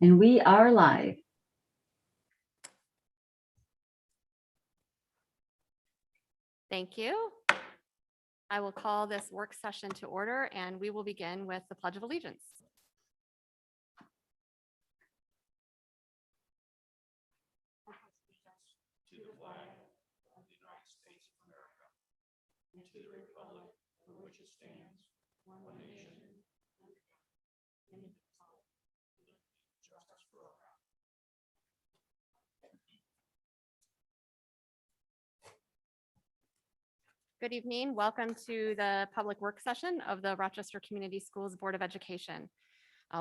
And we are live. Thank you. I will call this work session to order, and we will begin with the Pledge of Allegiance. To the flag of the United States of America, and to the republic for which it stands, one nation, justice for all. Good evening. Welcome to the public work session of the Rochester Community Schools Board of Education.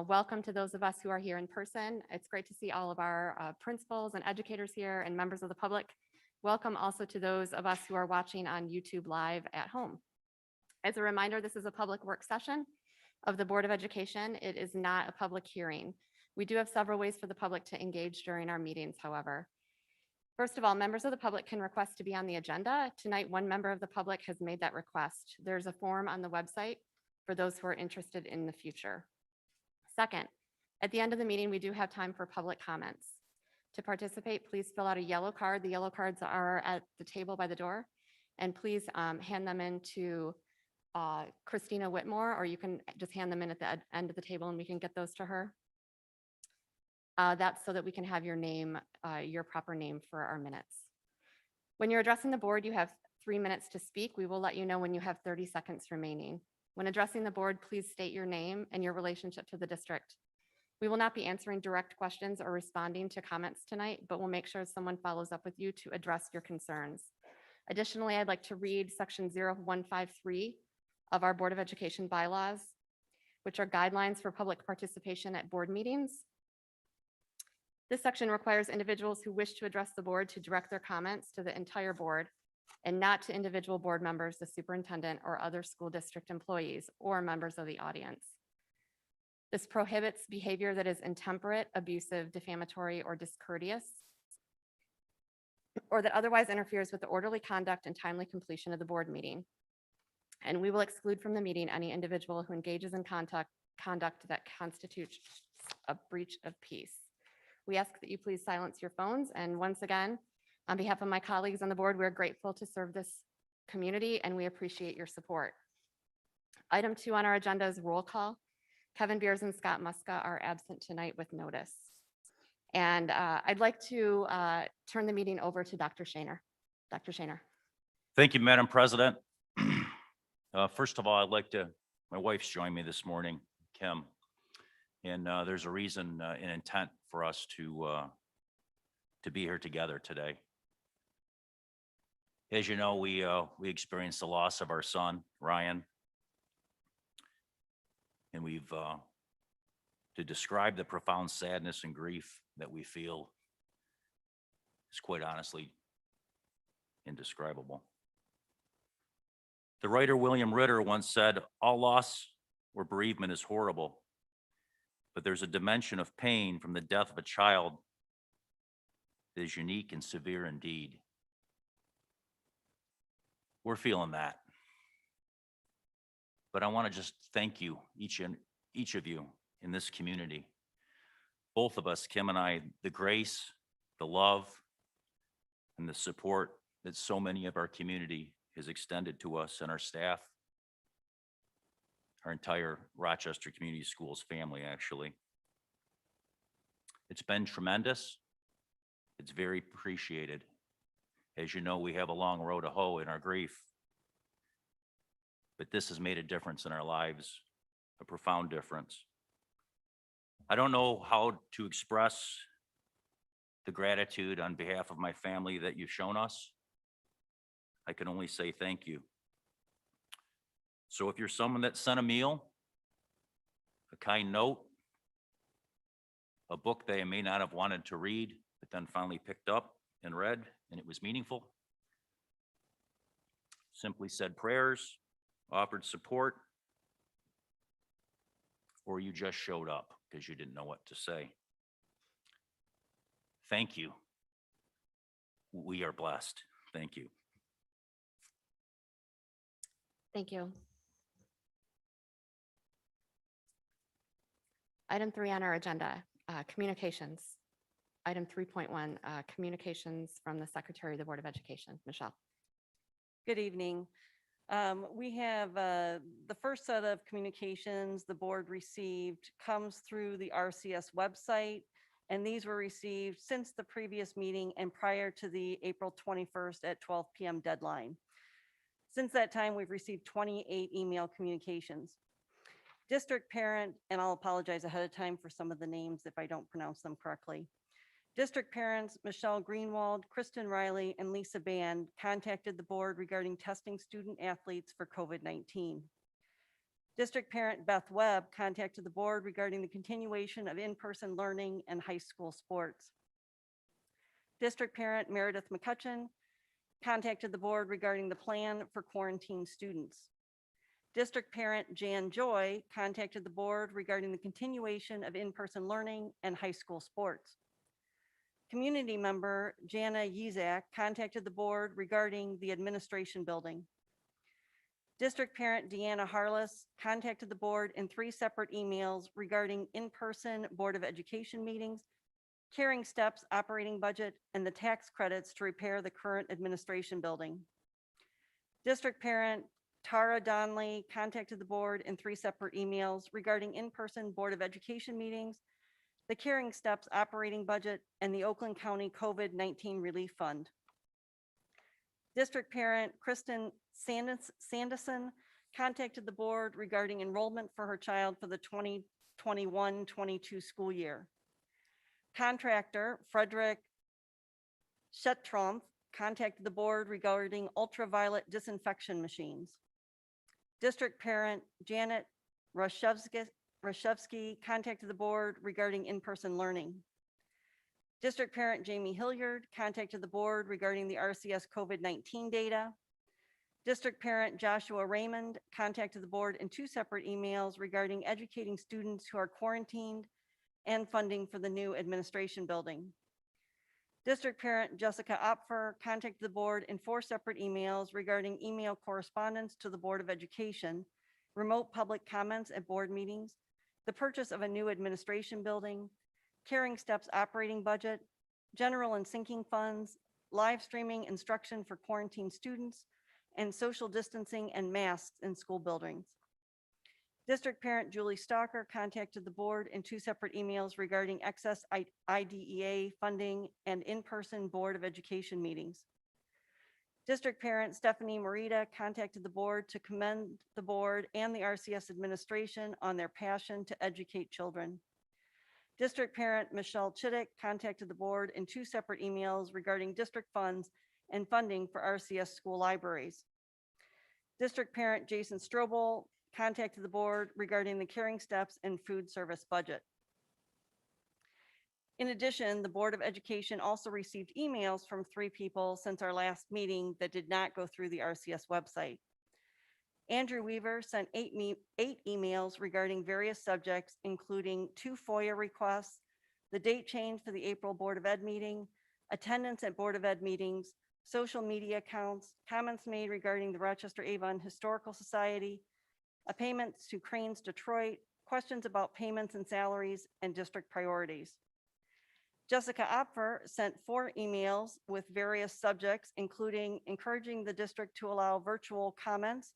Welcome to those of us who are here in person. It's great to see all of our principals and educators here and members of the public. Welcome also to those of us who are watching on YouTube Live at home. As a reminder, this is a public work session of the Board of Education. It is not a public hearing. We do have several ways for the public to engage during our meetings, however. First of all, members of the public can request to be on the agenda. Tonight, one member of the public has made that request. There's a form on the website for those who are interested in the future. Second, at the end of the meeting, we do have time for public comments. To participate, please fill out a yellow card. The yellow cards are at the table by the door. And please hand them in to Christina Whitmore, or you can just hand them in at the end of the table and we can get those to her. That's so that we can have your name, your proper name for our minutes. When you're addressing the board, you have 3 minutes to speak. We will let you know when you have 30 seconds remaining. When addressing the board, please state your name and your relationship to the district. We will not be answering direct questions or responding to comments tonight, but we'll make sure someone follows up with you to address your concerns. Additionally, I'd like to read section 0153 of our Board of Education bylaws, which are guidelines for public participation at board meetings. This section requires individuals who wish to address the board to direct their comments to the entire board and not to individual board members, the superintendent, or other school district employees or members of the audience. This prohibits behavior that is intemperate, abusive, defamatory, or discourteous, or that otherwise interferes with the orderly conduct and timely completion of the board meeting. And we will exclude from the meeting any individual who engages in conduct that constitutes a breach of peace. We ask that you please silence your phones. And once again, on behalf of my colleagues on the board, we're grateful to serve this community and we appreciate your support. Item 2 on our agenda is roll call. Kevin Beers and Scott Muska are absent tonight with notice. And I'd like to turn the meeting over to Dr. Shaner. Dr. Shaner. Thank you, Madam President. First of all, I'd like to, my wife's joined me this morning, Kim, and there's a reason and intent for us to be here together today. As you know, we experienced the loss of our son, Ryan, and we've to describe the profound sadness and grief that we feel is quite honestly indescribable. The writer William Ritter once said, "All loss or bereavement is horrible, but there's a dimension of pain from the death of a child that is unique and severe indeed." We're feeling that. But I want to just thank you, each of you in this community, both of us, Kim and I, the grace, the love, and the support that so many of our community has extended to us and our staff, our entire Rochester Community Schools family, actually. It's been tremendous. It's very appreciated. As you know, we have a long road to hoe in our grief, but this has made a difference in our lives, a profound difference. I don't know how to express the gratitude on behalf of my family that you've shown us. I can only say thank you. So if you're someone that sent a meal, a kind note, a book they may not have wanted to read, but then finally picked up and read, and it was meaningful, simply said prayers, offered support, or you just showed up because you didn't know what to say. Thank you. We are blessed. Thank you. Thank you. Item 3 on our agenda, Communications. Item 3.1, communications from the Secretary of the Board of Education. Michelle. Good evening. We have the first set of communications the board received comes through the RCS website, and these were received since the previous meeting and prior to the April 21st at 12 p.m. deadline. Since that time, we've received 28 email communications. District parent, and I'll apologize ahead of time for some of the names if I don't pronounce them correctly. District parents Michelle Greenwald, Kristen Riley, and Lisa Band contacted the board regarding testing student athletes for COVID-19. District parent Beth Webb contacted the board regarding the continuation of in-person learning and high school sports. District parent Meredith McCutcheon contacted the board regarding the plan for quarantine students. District parent Jan Joy contacted the board regarding the continuation of in-person learning and high school sports. Community member Jana Yizak contacted the board regarding the administration building. District parent Deanna Harless contacted the board in 3 separate emails regarding in-person Board of Education meetings, Caring Steps operating budget, and the tax credits to repair the current administration building. District parent Tara Donnelly contacted the board in 3 separate emails regarding in-person Board of Education meetings, the Caring Steps operating budget, and the Oakland County COVID-19 Relief Fund. District parent Kristen Sanderson contacted the board regarding enrollment for her child for the 2021-22 school year. Contractor Frederick Shettromf contacted the board regarding ultraviolet disinfection machines. District parent Janet Rashevsky contacted the board regarding in-person learning. District parent Jamie Hilliard contacted the board regarding the RCS COVID-19 data. District parent Joshua Raymond contacted the board in 2 separate emails regarding educating students who are quarantined and funding for the new administration building. District parent Jessica Opfer contacted the board in 4 separate emails regarding email correspondence to the Board of Education, remote public comments at board meetings, the purchase of a new administration building, Caring Steps operating budget, general and sinking funds, live streaming instruction for quarantine students, and social distancing and masks in school buildings. District parent Julie Stalker contacted the board in 2 separate emails regarding excess IDEA funding and in-person Board of Education meetings. District parent Stephanie Morita contacted the board to commend the board and the RCS administration on their passion to educate children. District parent Michelle Chittick contacted the board in 2 separate emails regarding district funds and funding for RCS school libraries. District parent Jason Strobel contacted the board regarding the Caring Steps and food service budget. In addition, the Board of Education also received emails from 3 people since our last meeting that did not go through the RCS website. Andrew Weaver sent 8 emails regarding various subjects, including 2 FOIA requests, the date change for the April Board of Ed meeting, attendance at Board of Ed meetings, social media accounts, comments made regarding the Rochester Avon Historical Society, a payment to Cranes Detroit, questions about payments and salaries, and district priorities. Jessica Opfer sent 4 emails with various subjects, including encouraging the district to allow virtual comments,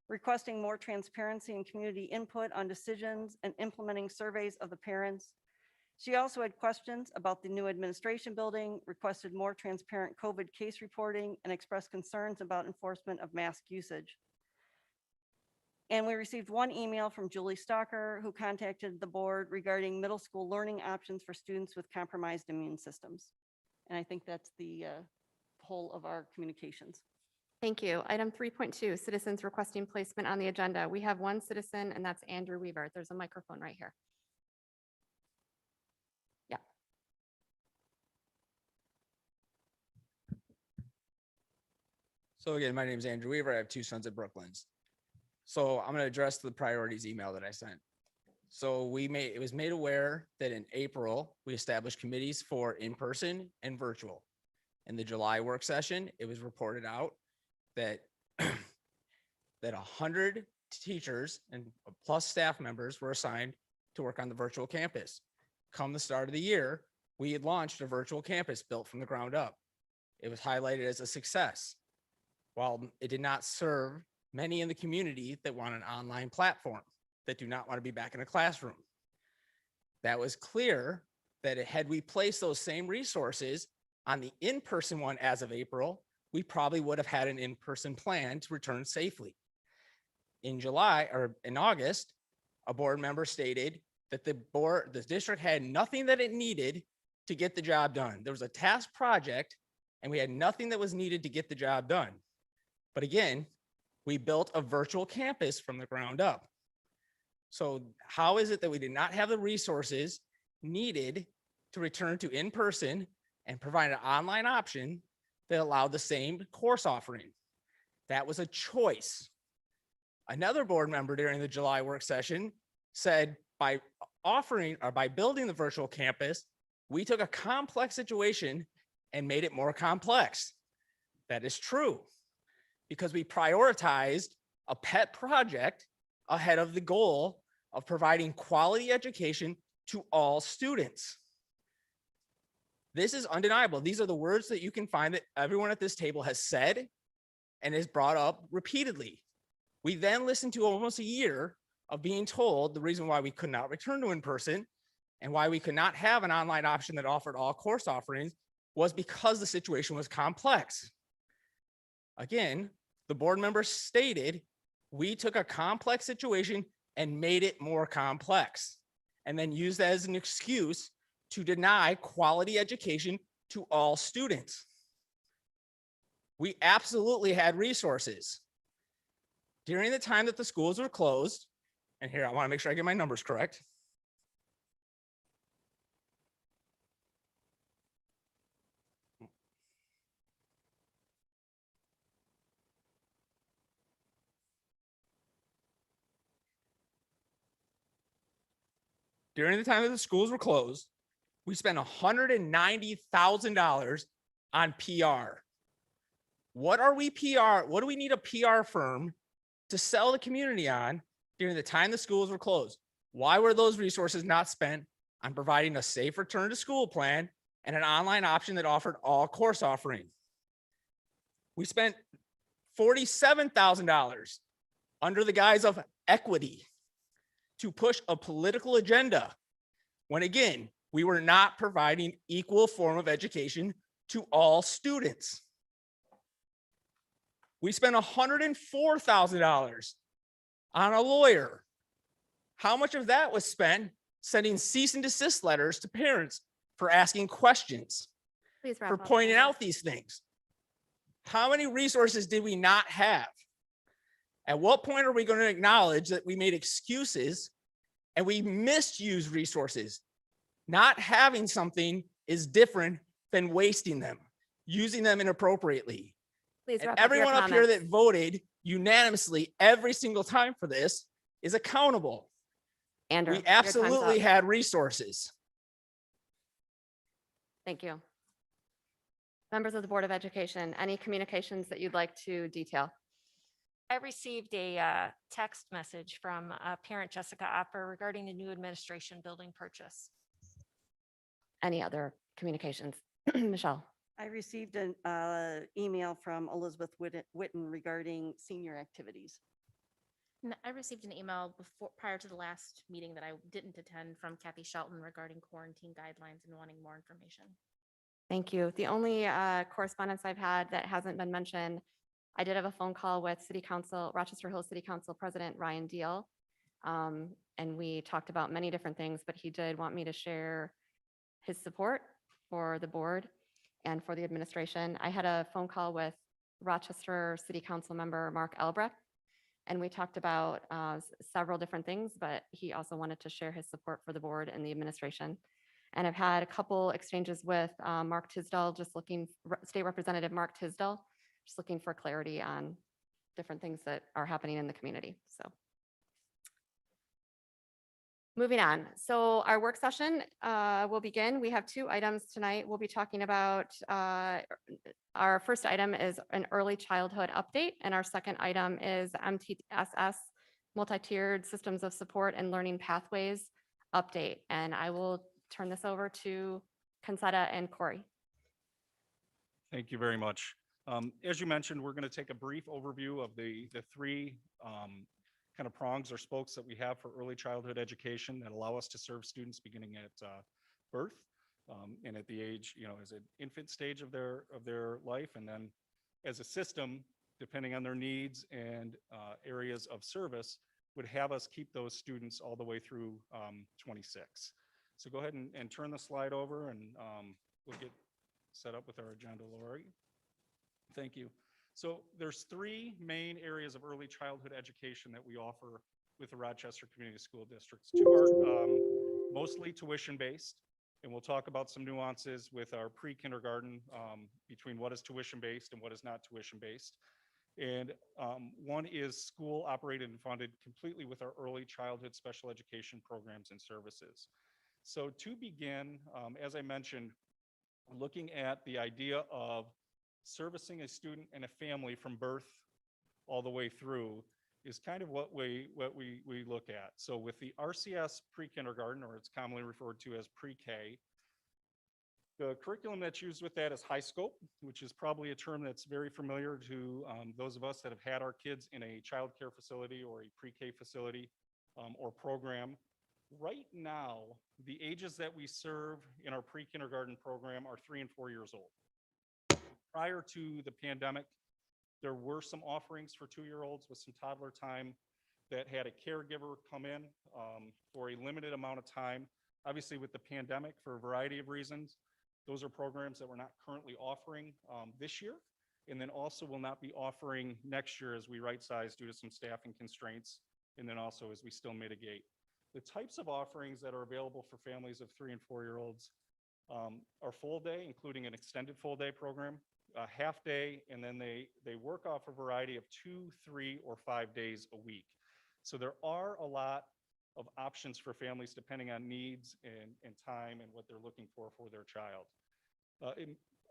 requesting more transparency and community input on decisions, and implementing surveys of the parents. She also had questions about the new administration building, requested more transparent COVID case reporting, and expressed concerns about enforcement of mask usage. And we received 1 email from Julie Stalker, who contacted the board regarding middle school learning options for students with compromised immune systems. And I think that's the whole of our communications. Thank you. Item 3.2, citizens requesting placement on the agenda. We have 1 citizen, and that's Andrew Weaver. There's a microphone right here. Yeah. So again, my name is Andrew Weaver. I have 2 sons at Brooklands. So I'm going to address the priorities email that I sent. So it was made aware that in April, we established committees for in-person and virtual. In the July work session, it was reported out that 100 teachers and plus staff members were assigned to work on the virtual campus. come the start of the year, we had launched a virtual campus built from the ground up. It was highlighted as a success. While it did not serve many in the community that want an online platform, that do not want to be back in a classroom. That was clear that had we placed those same resources on the in-person one as of April, we probably would have had an in-person plan to return safely. In July or in August, a board member stated that the district had nothing that it needed to get the job done. There was a task project and we had nothing that was needed to get the job done. But again, we built a virtual campus from the ground up. So how is it that we did not have the resources needed to return to in-person and provide an online option that allowed the same course offering? That was a choice. Another board member during the July work session said by building the virtual campus, we took a complex situation and made it more complex. That is true, because we prioritized a pet project ahead of the goal of providing quality education to all students. This is undeniable. These are the words that you can find that everyone at this table has said and is brought up repeatedly. We then listened to almost a year of being told the reason why we could not return to in-person and why we could not have an online option that offered all course offerings was because the situation was complex. Again, the board member stated, we took a complex situation and made it more complex, and then used that as an excuse to deny quality education to all students. We absolutely had resources. During the time that the schools were closed, and here I want to make sure I get my numbers correct. During the time that the schools were closed, we spent $190,000 on PR. What are we PR? What do we need a PR firm to sell the community on during the time the schools were closed? Why were those resources not spent on providing a safe return to school plan and an online option that offered all course offering? We spent $47,000 under the guise of equity to push a political agenda, when again, we were not providing equal form of education to all students. We spent $104,000 on a lawyer. How much of that was spent sending cease and desist letters to parents for asking questions, Please wrap for up. pointing out these things? How many resources did we not have? At what point are we going to acknowledge that we made excuses and we misused resources? Not having something is different than wasting them, using them inappropriately. Please And wrap up your everyone up here comments. that voted unanimously every single time for this is accountable. Andrew, We your time's absolutely up. had resources. Thank you. Members of the Board of Education, any communications that you'd like to detail? I received a text message from parent Jessica Opper regarding the new administration building purchase. Any other communications? Michelle? I received an email from Elizabeth Witten regarding senior activities. I received an email prior to the last meeting that I didn't attend from Kathy Shelton regarding quarantine guidelines and wanting more information. Thank you. The only correspondence I've had that hasn't been mentioned, I did have a phone call with City Council, Rochester Hills City Council President Ryan Deal. And we talked about many different things, but he did want me to share his support for the board and for the administration. I had a phone call with Rochester City Council member Mark Albrecht, and we talked about several different things, but he also wanted to share his support for the board and the administration. And I've had a couple exchanges with Mark Tisdall, State Representative Mark Tisdall, just looking for clarity on different things that are happening in the community. So moving on. So our work session will begin. We have two items tonight. We'll be talking about, our first item is an early childhood update, and our second item is MTSS, multi-tiered systems of support and learning pathways update. And I will turn this over to Concetta and Corey. Thank you very much. As you mentioned, we're going to take a brief overview of the three kind of prongs or spokes that we have for early childhood education that allow us to serve students beginning at birth and at the age, as an infant stage of their life, and then as a system, depending on their needs and areas of service, would have us keep those students all the way through 26. So go ahead and turn the slide over, and we'll get set up with our agenda, Lori. Thank you. So there's three main areas of early childhood education that we offer with the Rochester Community School Districts. Two are mostly tuition-based, and we'll talk about some nuances with our pre-kindergarten between what is tuition-based and what is not tuition-based. And one is school operated and funded completely with our early childhood special education programs and services. So to begin, as I mentioned, looking at the idea of servicing a student and a family from birth all the way through is kind of what we look at. So with the RCS pre-kindergarten, or it's commonly referred to as pre-K, the curriculum that's used with that is high scope, which is probably a term that's very familiar to those of us that have had our kids in a child care facility or a pre-K facility or program. Right now, the ages that we serve in our pre-kindergarten program are 3 and 4 years old. Prior to the pandemic, there were some offerings for 2-year-olds with some toddler time that had a caregiver come in for a limited amount of time. Obviously, with the pandemic, for a variety of reasons, those are programs that we're not currently offering this year, and then also will not be offering next year as we right-size due to some staffing constraints, and then also as we still mitigate. The types of offerings that are available for families of 3 and 4-year-olds are full day, including an extended full day program, a half day, and then they work off a variety of 2, 3, or 5 days a week. So there are a lot of options for families depending on needs and time and what they're looking for their child.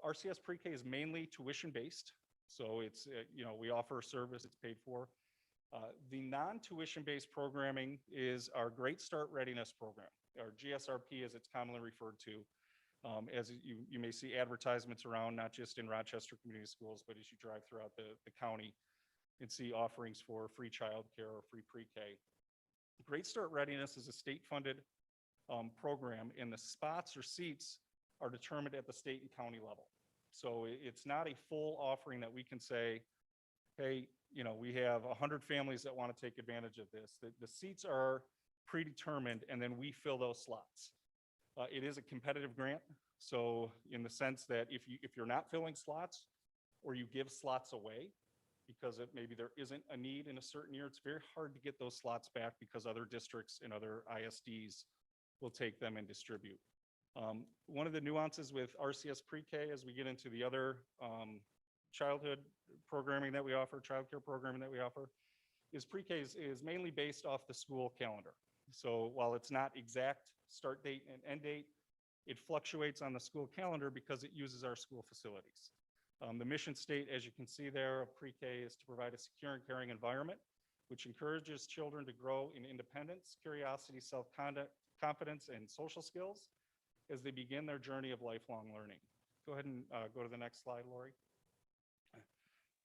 RCS PreK is mainly tuition based. So it's, we offer a service, it's paid for. The non-tuition based programming is our Great Start Readiness Program, or GSRP as it's commonly referred to. As you may see advertisements around, not just in Rochester Community Schools, but as you drive throughout the county and see offerings for free childcare or free pre-K. Great Start Readiness is a state-funded program, and the spots or seats are determined at the state and county level. So it's not a full offering that we can say, hey, we have 100 families that want to take advantage of this. The seats are predetermined, and then we fill those slots. It is a competitive grant. So in the sense that if you're not filling slots or you give slots away because maybe there isn't a need in a certain year, it's very hard to get those slots back because other districts and other ISDs will take them and distribute. One of the nuances with RCS PreK as we get into the other childhood programming that we offer, childcare programming that we offer, is pre-K is mainly based off the school calendar. So while it's not exact start date and end date, it fluctuates on the school calendar because it uses our school facilities. The mission state, as you can see there, of pre-K is to provide a secure and caring environment, which encourages children to grow in independence, curiosity, self-confidence, and social skills as they begin their journey of lifelong learning. Go ahead and go to the next slide, Lori.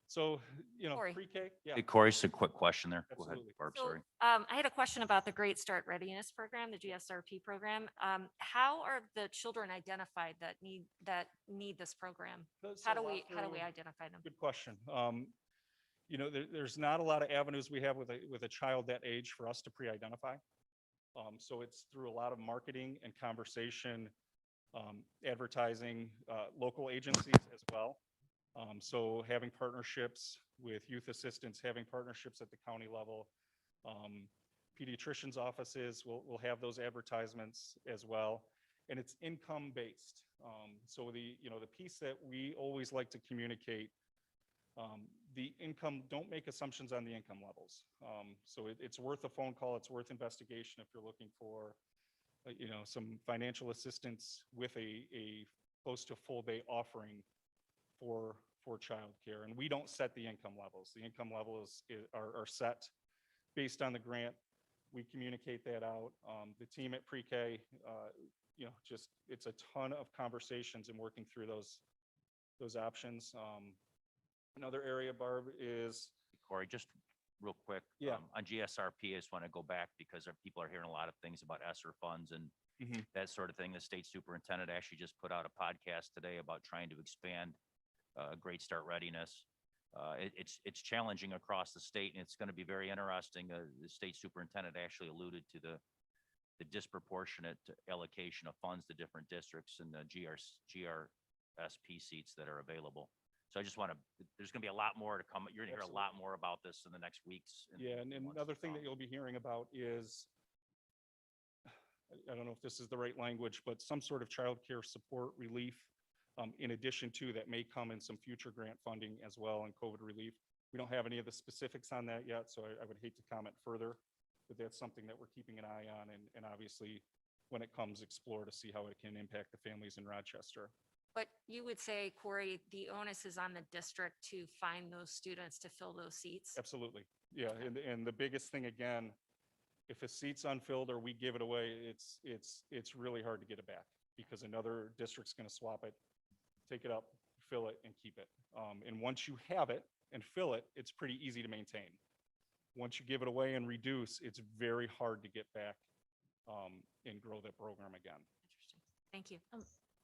So, Corey. pre-K, yeah. Hey, Corey, just a quick question there. Go ahead, Absolutely. Barb, So, sorry. I had a question about the Great Start Readiness Program, the GSRP program. How are the children identified that need this program? How do we identify them? Good question. There's not a lot of avenues we have with a child that age for us to pre-identify. So it's through a lot of marketing and conversation, advertising, local agencies as well. So having partnerships with youth assistants, having partnerships at the county level, pediatricians' offices will have those advertisements as well. And it's income based. So the piece that we always like to communicate, the income, don't make assumptions on the income levels. So it's worth a phone call, it's worth investigation if you're looking for, some financial assistance with a close to full day offering for childcare. And we don't set the income levels. The income levels are set based on the grant. We communicate that out. The team at pre-K just, it's a ton of conversations and working through those options. Another area, Barb, is, Corey, just real quick. Yeah. On GSRP, I just want to go back because people are hearing a lot of things about ESSER funds and that sort of thing. The state superintendent actually just put out a podcast today about trying to expand Great Start Readiness. It's challenging across the state, and it's going to be very interesting. The state superintendent actually alluded to the disproportionate allocation of funds to different districts and the GRSP seats that are available. So I just want to, there's going to be a lot more to come. You're going to hear a lot more about this in the next weeks. yeah, and months another to thing that come. you'll be hearing about is, I don't know if this is the right language, but some sort of childcare support relief, in addition to that may come in some future grant funding as well and COVID relief. We don't have any of the specifics on that yet, so I would hate to comment further, but that's something that we're keeping an eye on, and obviously when it comes, explore to see how it can impact the families in Rochester. But you would say, Corey, the onus is on the district to find those students to fill those seats? Absolutely. Yeah, and the biggest thing, again, if a seat's unfilled or we give it away, it's really hard to get it back because another district's going to swap it, take it up, fill it, and keep it. And once you have it and fill it, it's pretty easy to maintain. Once you give it away and reduce, it's very hard to get back and grow that program again. Interesting. Thank you.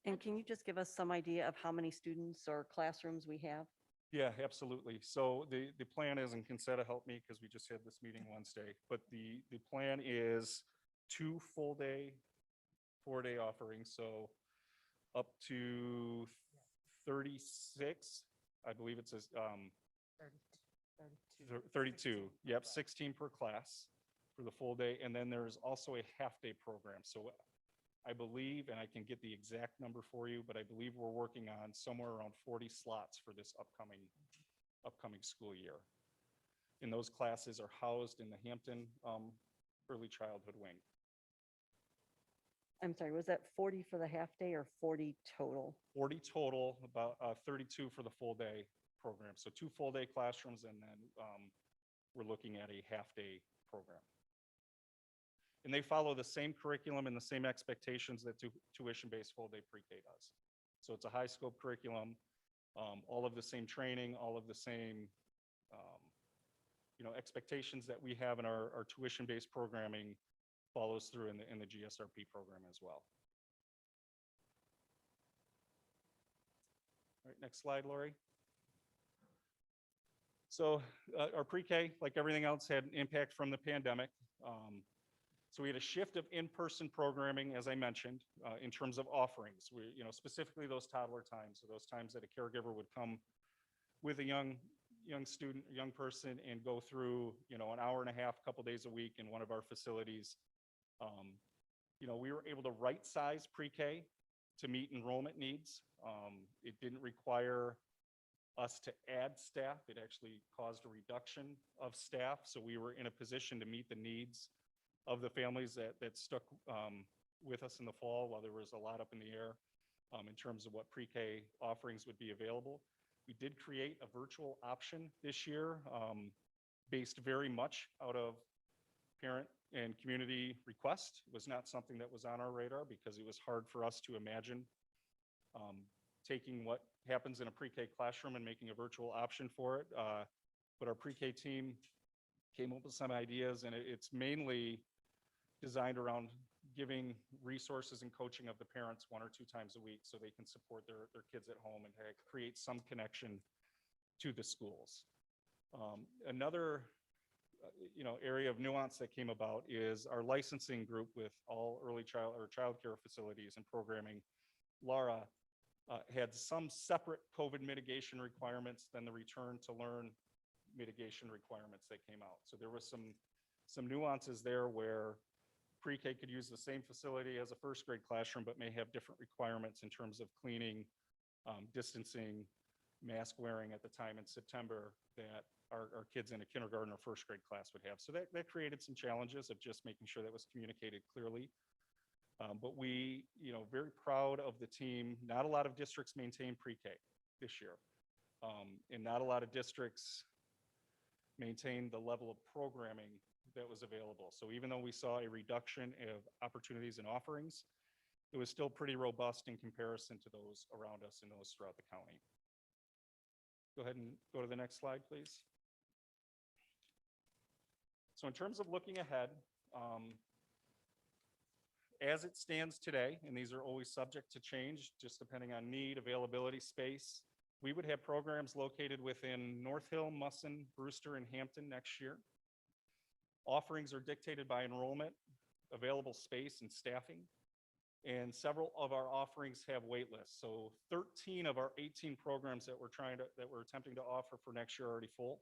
And can you just give us some idea of how many students or classrooms we have? Yeah, absolutely. So the plan is, and Consetta helped me because we just had this meeting Wednesday, but the plan is 2 full-day, 4-day offerings. So up to 36, I believe it says 32. Yep, 16 per class for the full day. And then there's also a half-day program. So I believe, and I can get the exact number for you, but I believe we're working on somewhere around 40 slots for this upcoming school year. And those classes are housed in the Hampton Early Childhood Wing. I'm sorry, was that 40 for the half day or 40 total? 40 total, about 32 for the full day program. So 2 full day classrooms, and then we're looking at a half day program. And they follow the same curriculum and the same expectations that tuition-based full day pre-K does. So it's a high scope curriculum, all of the same training, all of the same expectations that we have in our tuition-based programming follows through in the GSRP program as well. All right, next slide, Lori. So our pre-K, like everything else, had an impact from the pandemic. So we had a shift of in-person programming, as I mentioned, in terms of offerings. We, specifically those toddler times, so those times that a caregiver would come with a young student, a young person, and go through, an hour and a half, couple days a week in one of our facilities. We were able to right-size pre-K to meet enrollment needs. It didn't require us to add staff. It actually caused a reduction of staff. So we were in a position to meet the needs of the families that stuck with us in the fall while there was a lot up in the air in terms of what pre-K offerings would be available. We did create a virtual option this year based very much out of parent and community request. It was not something that was on our radar because it was hard for us to imagine taking what happens in a pre-K classroom and making a virtual option for it. But our pre-K team came up with some ideas, and it's mainly designed around giving resources and coaching of the parents 1 or 2 times a week so they can support their kids at home and create some connection to the schools. Another area of nuance that came about is our licensing group with all early child or childcare facilities and programming. Laura had some separate COVID mitigation requirements than the return to learn mitigation requirements that came out. So there was some nuances there where pre-K could use the same facility as a first grade classroom, but may have different requirements in terms of cleaning, distancing, mask wearing at the time in September that our kids in a kindergarten or first grade class would have. So that created some challenges of just making sure that was communicated clearly. But we, very proud of the team. Not a lot of districts maintain pre-K this year. And not a lot of districts maintain the level of programming that was available. So even though we saw a reduction of opportunities and offerings, it was still pretty robust in comparison to those around us and those throughout the county. Go ahead and go to the next slide, please. So in terms of looking ahead, as it stands today, and these are always subject to change, just depending on need, availability, space, we would have programs located within North Hill, Musson, Brewster, and Hampton next year. Offerings are dictated by enrollment, available space, and staffing. And several of our offerings have wait lists. So 13 of our 18 programs that we're attempting to offer for next year are already full.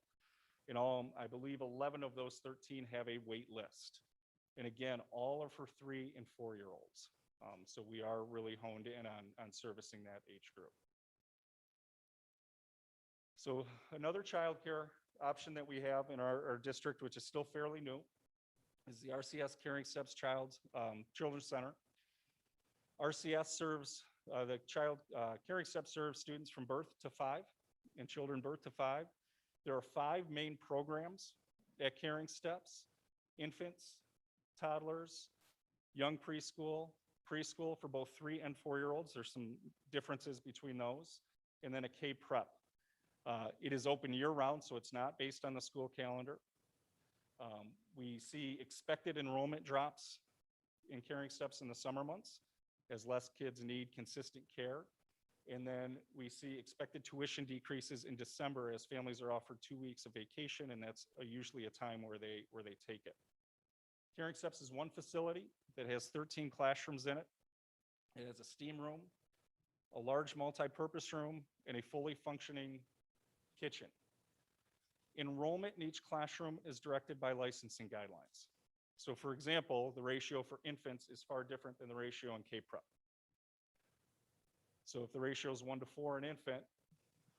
In all, I believe 11 of those 13 have a wait list. And again, all are for 3 and 4-year-olds. So we are really honed in on servicing that age group. So another childcare option that we have in our district, which is still fairly new, is the RCS Caring Steps Children's Center. RCS serves, Caring Steps serves students from birth to 5 and children birth to 5. There are 5 main programs at Caring Steps: infants, toddlers, young preschool for both 3 and 4-year-olds. There's some differences between those, and then a K-Prep. It is open year-round, so it's not based on the school calendar. We see expected enrollment drops in Caring Steps in the summer months as less kids need consistent care. And then we see expected tuition decreases in December as families are offered 2 weeks of vacation, and that's usually a time where they take it. Caring Steps is one facility that has 13 classrooms in it. It has a STEAM room, a large multi-purpose room, and a fully functioning kitchen. Enrollment in each classroom is directed by licensing guidelines. So for example, the ratio for infants is far different than the ratio in K-Prep. So if the ratio is 1 to 4 in infant,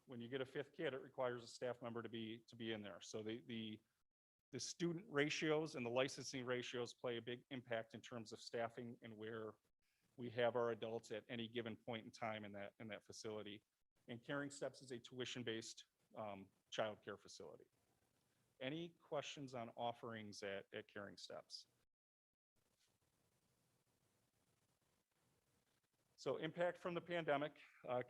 when you get a 5th kid, it requires a staff member to be in there. So the student ratios and the licensing ratios play a big impact in terms of staffing and where we have our adults at any given point in time in that facility. And Caring Steps is a tuition-based childcare facility. Any questions on offerings at Caring Steps? So impact from the pandemic,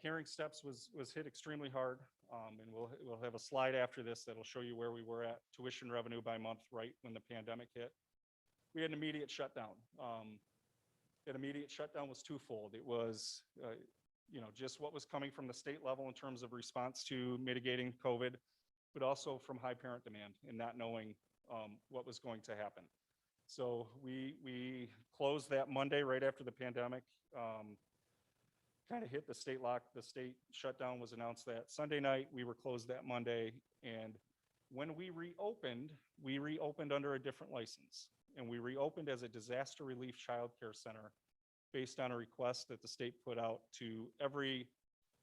Caring Steps was hit extremely hard, and we'll have a slide after this that'll show you where we were at tuition revenue by month right when the pandemic hit. We had an immediate shutdown. That immediate shutdown was twofold. It was just what was coming from the state level in terms of response to mitigating COVID, but also from high parent demand and not knowing what was going to happen. So we closed that Monday right after the pandemic kind of hit the state lock. The state shutdown was announced that Sunday night. We were closed that Monday. And when we reopened under a different license. And we reopened as a disaster relief childcare center based on a request that the state put out to every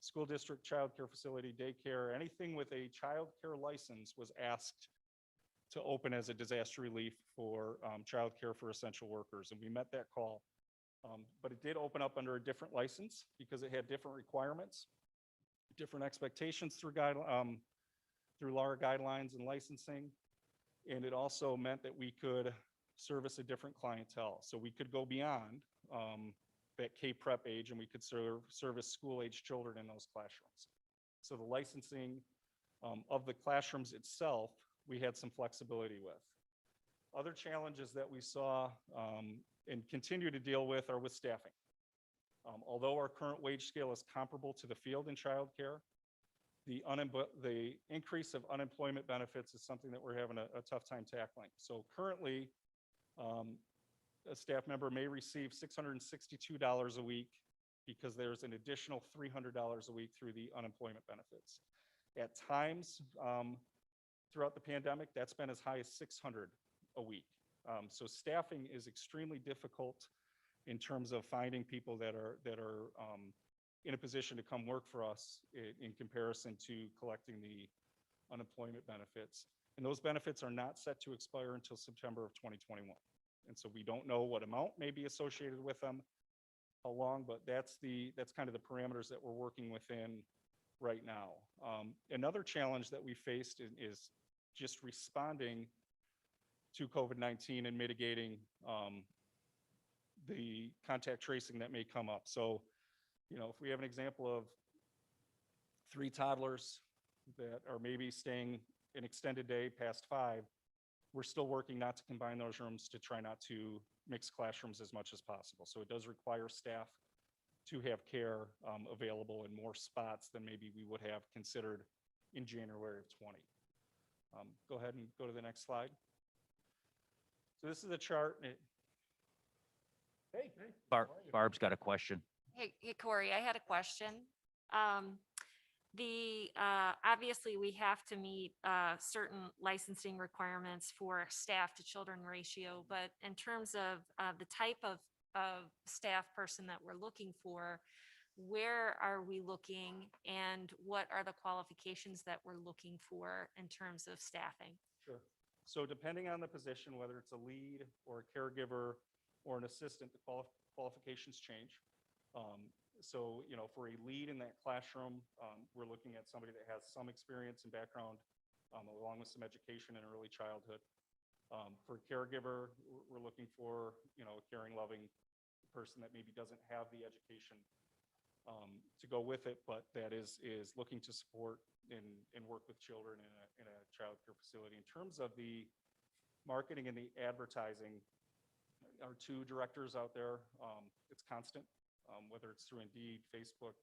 school district, childcare facility, daycare, anything with a childcare license was asked to open as a disaster relief for childcare for essential workers. And we met that call. But it did open up under a different license because it had different requirements, different expectations through LAR guidelines and licensing. And it also meant that we could service a different clientele. So we could go beyond that K-Prep age and we could service school-age children in those classrooms. So the licensing of the classrooms itself, we had some flexibility with. Other challenges that we saw and continue to deal with are with staffing. Although our current wage scale is comparable to the field in childcare, the increase of unemployment benefits is something that we're having a tough time tackling. So currently, a staff member may receive $662 a week because there's an additional $300 a week through the unemployment benefits. At times, throughout the pandemic, that's been as high as $600 a week. So staffing is extremely difficult in terms of finding people that are in a position to come work for us in comparison to collecting the unemployment benefits. And those benefits are not set to expire until September of 2021. And so we don't know what amount may be associated with them, how long, but that's kind of the parameters that we're working within right now. Another challenge that we faced is just responding to COVID-19 and mitigating the contact tracing that may come up. So, if we have an example of 3 toddlers that are maybe staying an extended day past 5, we're still working not to combine those rooms to try not to mix classrooms as much as possible. So it does require staff to have care available in more spots than maybe we would have considered in January of 20. Go ahead and go to the next slide. So this is a chart. Hey. Barb's got a question. Hey, Corey, I had a question. Obviously, we have to meet certain licensing requirements for staff to children ratio, but in terms of the type of staff person that we're looking for, where are we looking and what are the qualifications that we're looking for in terms of staffing? Sure. So depending on the position, whether it's a lead or a caregiver or an assistant, the qualifications change. So, for a lead in that classroom, we're looking at somebody that has some experience and background, along with some education in early childhood. For a caregiver, we're looking for, a caring, loving person that maybe doesn't have the education to go with it, but that is looking to support and work with children in a child care facility. In terms of the marketing and the advertising, our 2 directors out there, it's constant. Whether it's through Indeed, Facebook,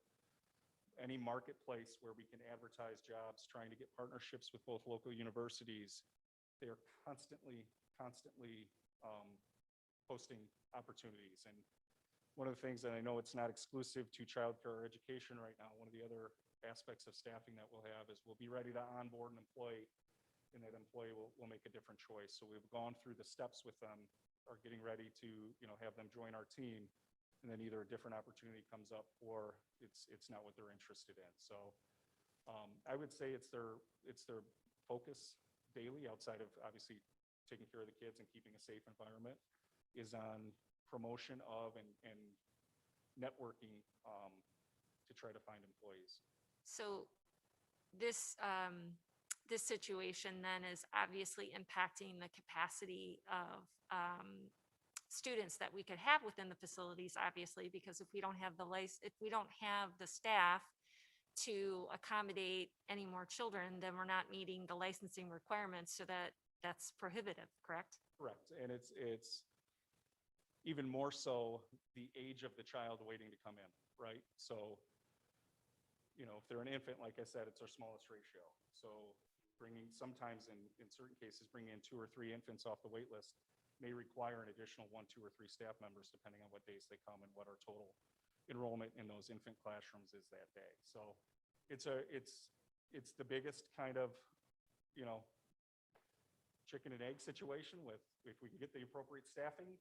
any marketplace where we can advertise jobs, trying to get partnerships with both local universities, they are constantly posting opportunities. And one of the things that I know it's not exclusive to childcare or education right now, one of the other aspects of staffing that we'll have is we'll be ready to onboard an employee, and that employee will make a different choice. So we've gone through the steps with them, are getting ready to have them join our team. And then either a different opportunity comes up or it's not what they're interested in. So I would say it's their focus daily, outside of obviously taking care of the kids and keeping a safe environment, is on promotion of and networking to try to find employees. So this situation then is obviously impacting the capacity of students that we could have within the facilities, obviously, because if we don't have the staff to accommodate any more children, then we're not meeting the licensing requirements, so that's prohibitive, correct? Correct. And it's even more so the age of the child waiting to come in, right? So, if they're an infant, like I said, it's our smallest ratio. So sometimes in certain cases, bringing in 2 or 3 infants off the wait list may require an additional 1, 2, or 3 staff members, depending on what days they come and what our total enrollment in those infant classrooms is that day. So it's the biggest kind of, chicken and egg situation. With, if we can get the appropriate staffing,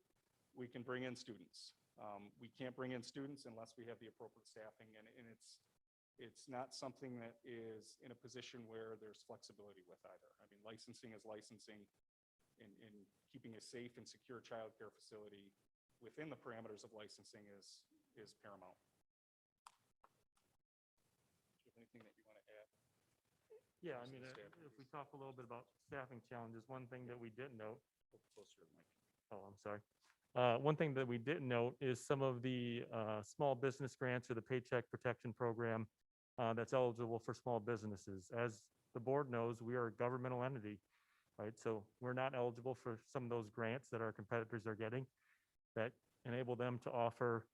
we can bring in students. We can't bring in students unless we have the appropriate staffing, and it's not something that is in a position where there's flexibility with either. I mean, licensing is licensing. In keeping a safe and secure childcare facility within the parameters of licensing is paramount. Do you have anything that you want to add? Yeah, I mean, if we talk a little bit about staffing challenges, one thing that we didn't note. Closer to the mic. Oh, I'm sorry. One thing that we didn't note is some of the small business grants or the Paycheck Protection Program that's eligible for small businesses. As the board knows, we are a governmental entity. Right, so we're not eligible for some of those grants that our competitors are getting that enable them to offer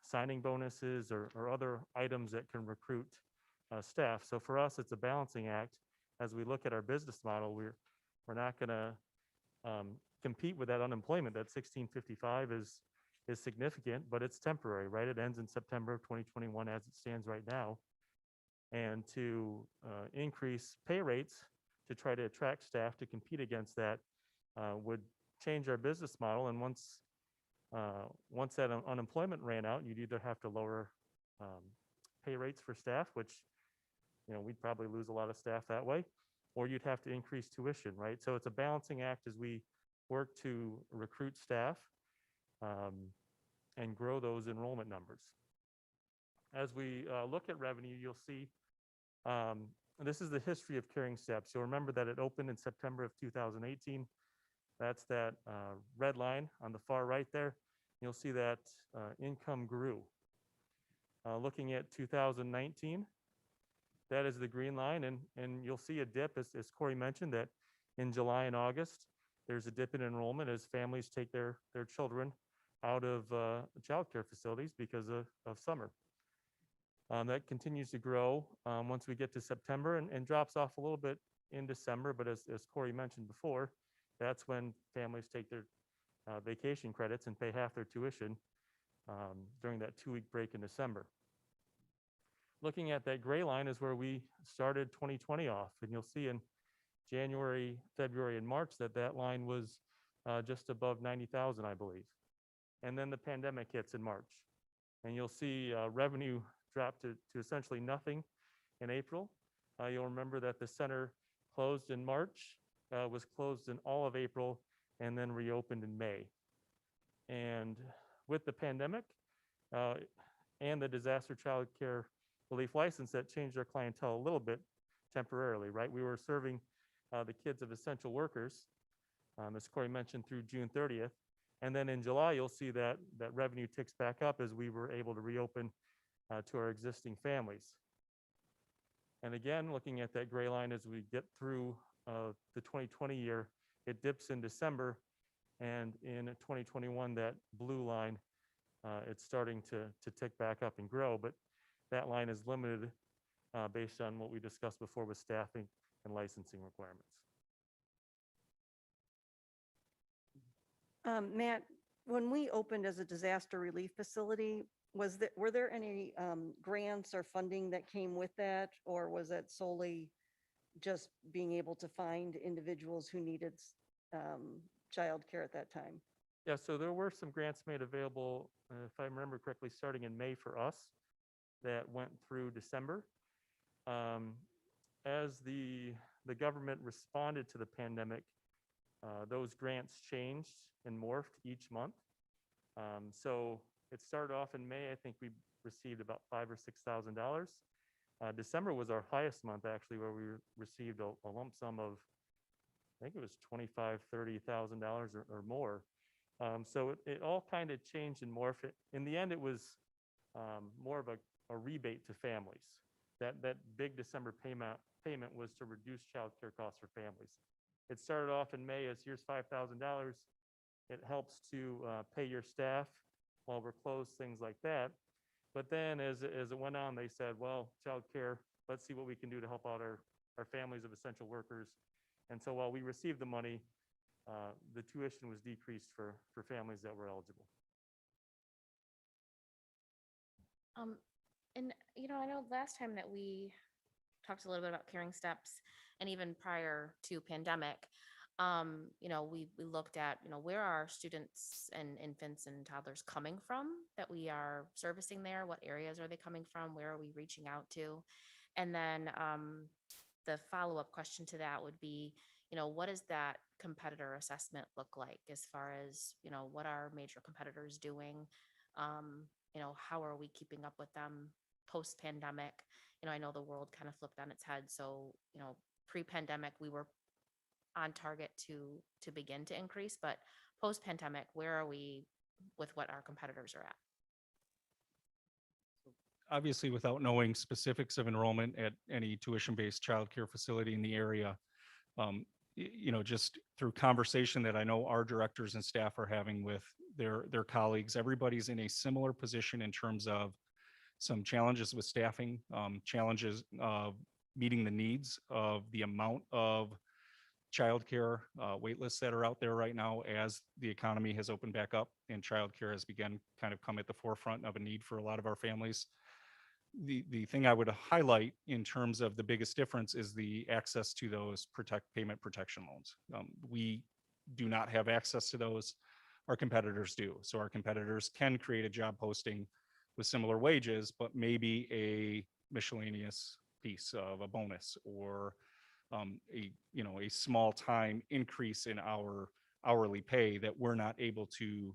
signing bonuses or other items that can recruit staff. So for us, it's a balancing act. As we look at our business model, we're not going to compete with that unemployment. That 1655 is significant, but it's temporary, right? It ends in September of 2021 as it stands right now. And to increase pay rates to try to attract staff to compete against that would change our business model. And once that unemployment ran out, you'd either have to lower pay rates for staff, which we'd probably lose a lot of staff that way, or you'd have to increase tuition, right? So it's a balancing act as we work to recruit staff and grow those enrollment numbers. As we look at revenue, you'll see this is the history of Caring Steps. You'll remember that it opened in September of 2018. That's that red line on the far right there. You'll see that income grew. Looking at 2019, that is the green line, and you'll see a dip, as Corey mentioned, that in July and August, there's a dip in enrollment as families take their children out of childcare facilities because of summer. That continues to grow once we get to September and drops off a little bit in December. But as Corey mentioned before, that's when families take their vacation credits and pay half their tuition during that 2-week break in December. Looking at that gray line is where we started 2020 off. And you'll see in January, February, and March that line was just above 90,000, I believe. And then the pandemic hits in March. And you'll see revenue drop to essentially nothing in April. You'll remember that the center closed in March, was closed in all of April, and then reopened in May. And with the pandemic and the disaster child care relief license, that changed our clientele a little bit temporarily, right? We were serving the kids of essential workers, as Corey mentioned, through June 30th. And then in July, you'll see that revenue ticks back up as we were able to reopen to our existing families. And again, looking at that gray line as we get through the 2020 year, it dips in December. And in 2021, that blue line, it's starting to tick back up and grow. But that line is limited based on what we discussed before with staffing and licensing requirements. Matt, when we opened as a disaster relief facility, were there any grants or funding that came with that? Or was it solely just being able to find individuals who needed childcare at that time? Yeah, so there were some grants made available, if I remember correctly, starting in May for us that went through December. As the government responded to the pandemic, those grants changed and morphed each month. So it started off in May. I think we received about $5,000 or $6,000. December was our highest month, actually, where we received a lump sum of, I think it was $25,000, $30,000 or more. So it all kind of changed and morphed. In the end, it was more of a rebate to families. That big December payment was to reduce child care costs for families. It started off in May as here's $5,000. It helps to pay your staff while we're closed, things like that. But then as it went on, they said, well, child care, let's see what we can do to help out our families of essential workers. And so while we received the money, the tuition was decreased for families that were eligible. And, I know last time that we talked a little bit about Caring Steps and even prior to pandemic, we looked at, where are our students and infants and toddlers coming from that we are servicing there? What areas are they coming from? Where are we reaching out to? And then the follow-up question to that would be, what does that competitor assessment look like as far as, what are major competitors doing? How are we keeping up with them post-pandemic? I know the world kind of flipped on its head. So, pre-pandemic, we were on target to begin to increase, but post-pandemic, where are we with what our competitors are at? Obviously, without knowing specifics of enrollment at any tuition-based childcare facility in the area, just through conversation that I know our directors and staff are having with their colleagues, everybody's in a similar position in terms of some challenges with staffing, challenges of meeting the needs of the amount of childcare wait lists that are out there right now as the economy has opened back up and childcare has begun kind of come at the forefront of a need for a lot of our families. The thing I would highlight in terms of the biggest difference is the access to those payment protection loans. We do not have access to those. Our competitors do. So our competitors can create a job posting with similar wages, but maybe a miscellaneous piece of a bonus or a small time increase in our hourly pay that we're not able to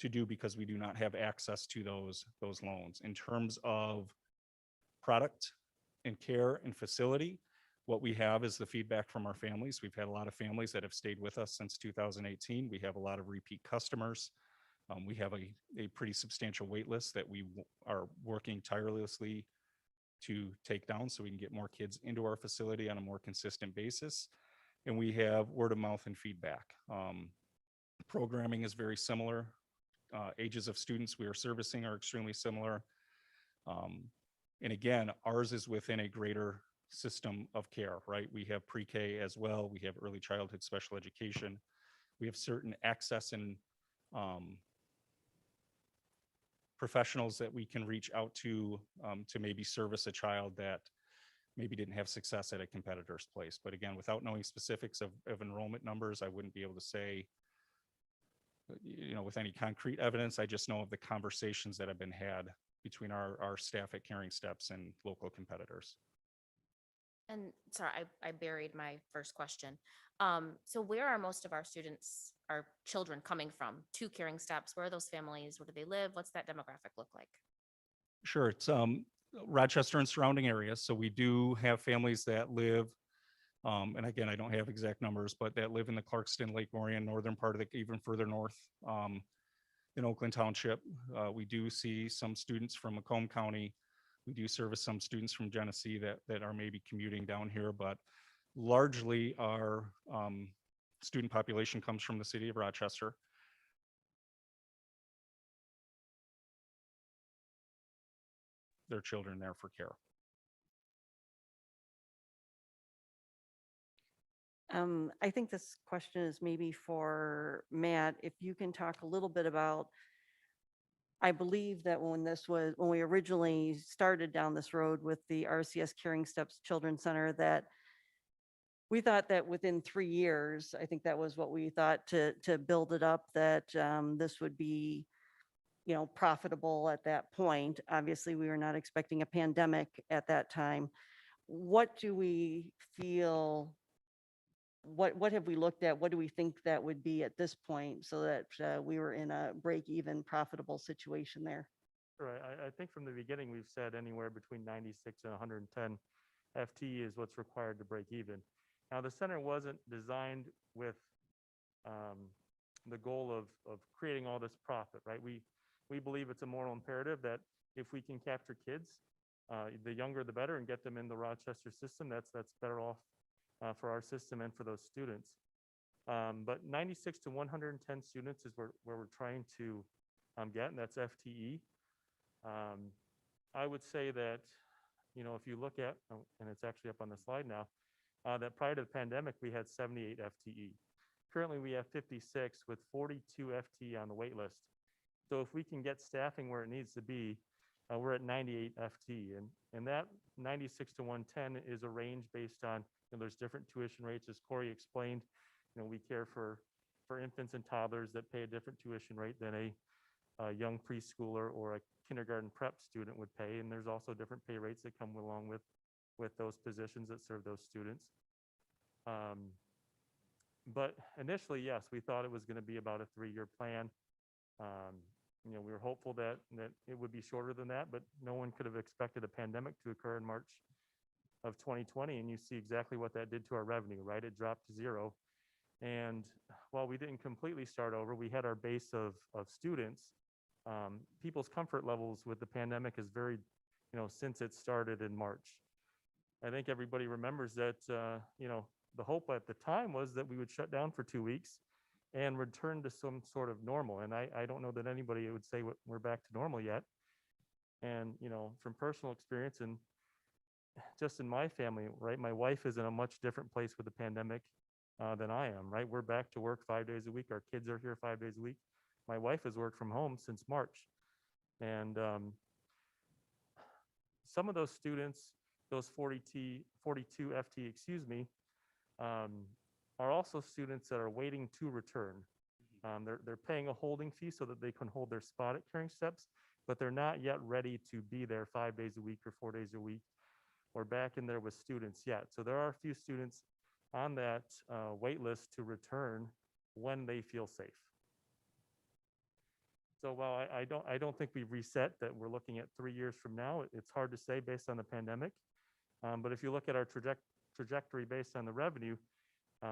do because we do not have access to those loans. In terms of product and care and facility, What we have is the feedback from our families. We've had a lot of families that have stayed with us since 2018. We have a lot of repeat customers. We have a pretty substantial wait list that we are working tirelessly to take down so we can get more kids into our facility on a more consistent basis. And we have word of mouth and feedback. Programming is very similar. Ages of students we are servicing are extremely similar. And again, ours is within a greater system of care, right? We have pre-K as well. We have early childhood special education. We have certain access and professionals that we can reach out to maybe service a child that maybe didn't have success at a competitor's place. But again, without knowing specifics of enrollment numbers, I wouldn't be able to say, with any concrete evidence. I just know of the conversations that have been had between our staff at Caring Steps and local competitors. And sorry, I buried my first question. So where are most of our students, our children coming from to Caring Steps? Where are those families? Where do they live? What's that demographic look like? Sure, it's Rochester and surrounding areas. So we do have families that live, and again, I don't have exact numbers, but that live in the Clarkston, Lake Orion, northern part of even further north in Oakland Township. We do see some students from Macomb County. We do service some students from Genesee that are maybe commuting down here, but largely our student population comes from the city of Rochester. Their children there for care. I think this question is maybe for Matt, if you can talk a little bit about, I believe that when we originally started down this road with the RCS Caring Steps Children's Center, that we thought that within 3 years, I think that was what we thought to build it up, that this would be, profitable at that point. Obviously, we were not expecting a pandemic at that time. What do we feel? What have we looked at? What do we think that would be at this point so that we were in a break-even profitable situation there? Right. I think from the beginning, we've said anywhere between 96 and 110 FTE is what's required to break even. Now, the center wasn't designed with the goal of creating all this profit, right? We believe it's a moral imperative that if we can capture kids, the younger the better, and get them in the Rochester system, that's better off for our system and for those students. But 96 to 110 students is where we're trying to get, and that's FTE. I would say that, if you look at, and it's actually up on the slide now, that prior to the pandemic, we had 78 FTE. Currently, we have 56 with 42 FTE on the wait list. So if we can get staffing where it needs to be, we're at 98 FTE. And that 96 to 110 is a range based on, there's different tuition rates, as Corey explained. We care for infants and toddlers that pay a different tuition rate than a young preschooler or a kindergarten prep student would pay. And there's also different pay rates that come along with those positions that serve those students. But initially, yes, we thought it was going to be about a 3-year plan. We were hopeful that it would be shorter than that, but no one could have expected a pandemic to occur in March of 2020. And you see exactly what that did to our revenue, right? It dropped to 0. And while we didn't completely start over, we had our base of students. People's comfort levels with the pandemic is very, since it started in March. I think everybody remembers that, the hope at the time was that we would shut down for 2 weeks and return to some sort of normal. And I don't know that anybody would say we're back to normal yet. And, from personal experience and just in my family, right, my wife is in a much different place with the pandemic than I am, right? We're back to work 5 days a week. Our kids are here 5 days a week. My wife has worked from home since March. And some of those students, those 42 FTE, are also students that are waiting to return. They're paying a holding fee so that they can hold their spot at Caring Steps, but they're not yet ready to be there 5 days a week or 4 days a week or back in there with students yet. So there are a few students on that wait list to return when they feel safe. So while I don't think we've reset that we're looking at 3 years from now, it's hard to say based on the pandemic. But if you look at our trajectory based on the revenue,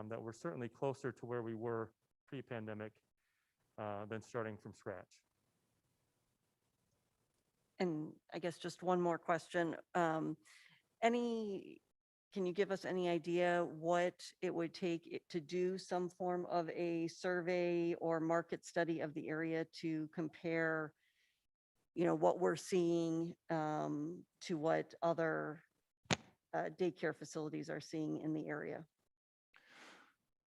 that we're certainly closer to where we were pre-pandemic than starting from scratch. And I guess just one more question. Can you give us any idea what it would take to do some form of a survey or market study of the area to compare, what we're seeing to what other daycare facilities are seeing in the area?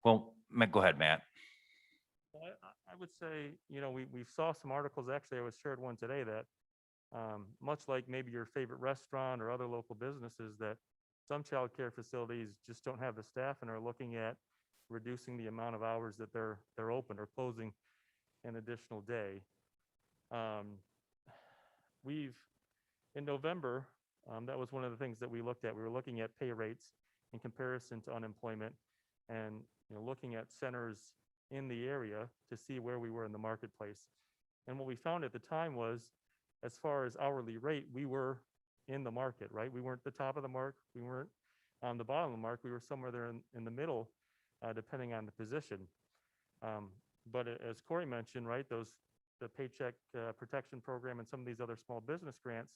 Well, go ahead, Matt. Well, I would say, we saw some articles, actually, I was shared one today that much like maybe your favorite restaurant or other local businesses, that some childcare facilities just don't have the staff and are looking at reducing the amount of hours that they're open or closing an additional day. In November, that was one of the things that we looked at. We were looking at pay rates in comparison to unemployment and looking at centers in the area to see where we were in the marketplace. And what we found at the time was, as far as hourly rate, we were in the market, right? We weren't the top of the mark. We weren't on the bottom of the mark. We were somewhere there in the middle, depending on the position. But as Corey mentioned, right, the Paycheck Protection Program and some of these other small business grants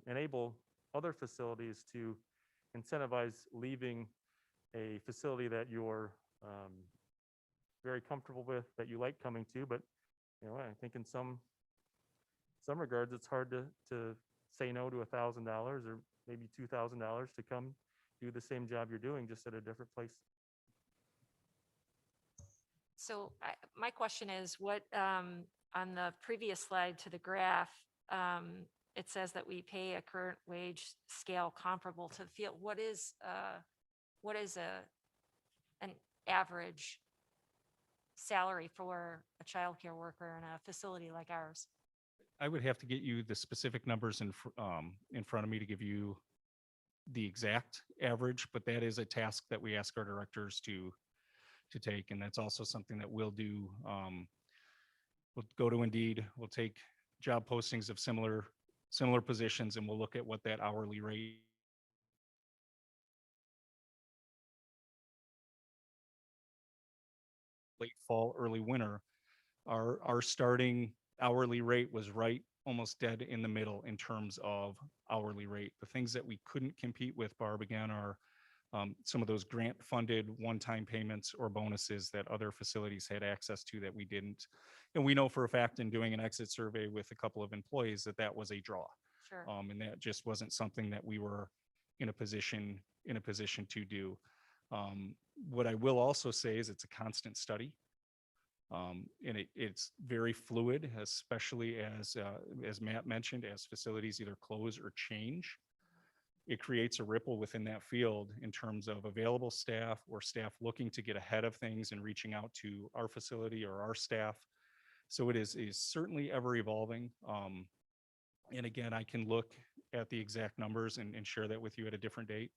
enable other facilities to incentivize leaving a facility that you're very comfortable with, that you like coming to. But I think in some regards, it's hard to say no to $1,000 or maybe $2,000 to come do the same job you're doing, just at a different place. So my question is, what, on the previous slide to the graph, it says that we pay a current wage scale comparable to the field. What is an average salary for a childcare worker in a facility like ours? I would have to get you the specific numbers in front of me to give you the exact average, but that is a task that we ask our directors to take. And that's also something that we'll do. We'll go to Indeed, we'll take job postings of similar positions, and we'll look at what that hourly rate late fall, early winter. Our starting hourly rate was right almost dead in the middle in terms of hourly rate. The things that we couldn't compete with, Barb, again, are some of those grant funded one-time payments or bonuses that other facilities had access to that we didn't. And we know for a fact, in doing an exit survey with a couple of employees, that was a draw. Sure. And that just wasn't something that we were in a position to do. What I will also say is it's a constant study. And it's very fluid, especially as Matt mentioned, as facilities either close or change. It creates a ripple within that field in terms of available staff or staff looking to get ahead of things and reaching out to our facility or our staff. So it is certainly ever evolving. And again, I can look at the exact numbers and share that with you at a different date.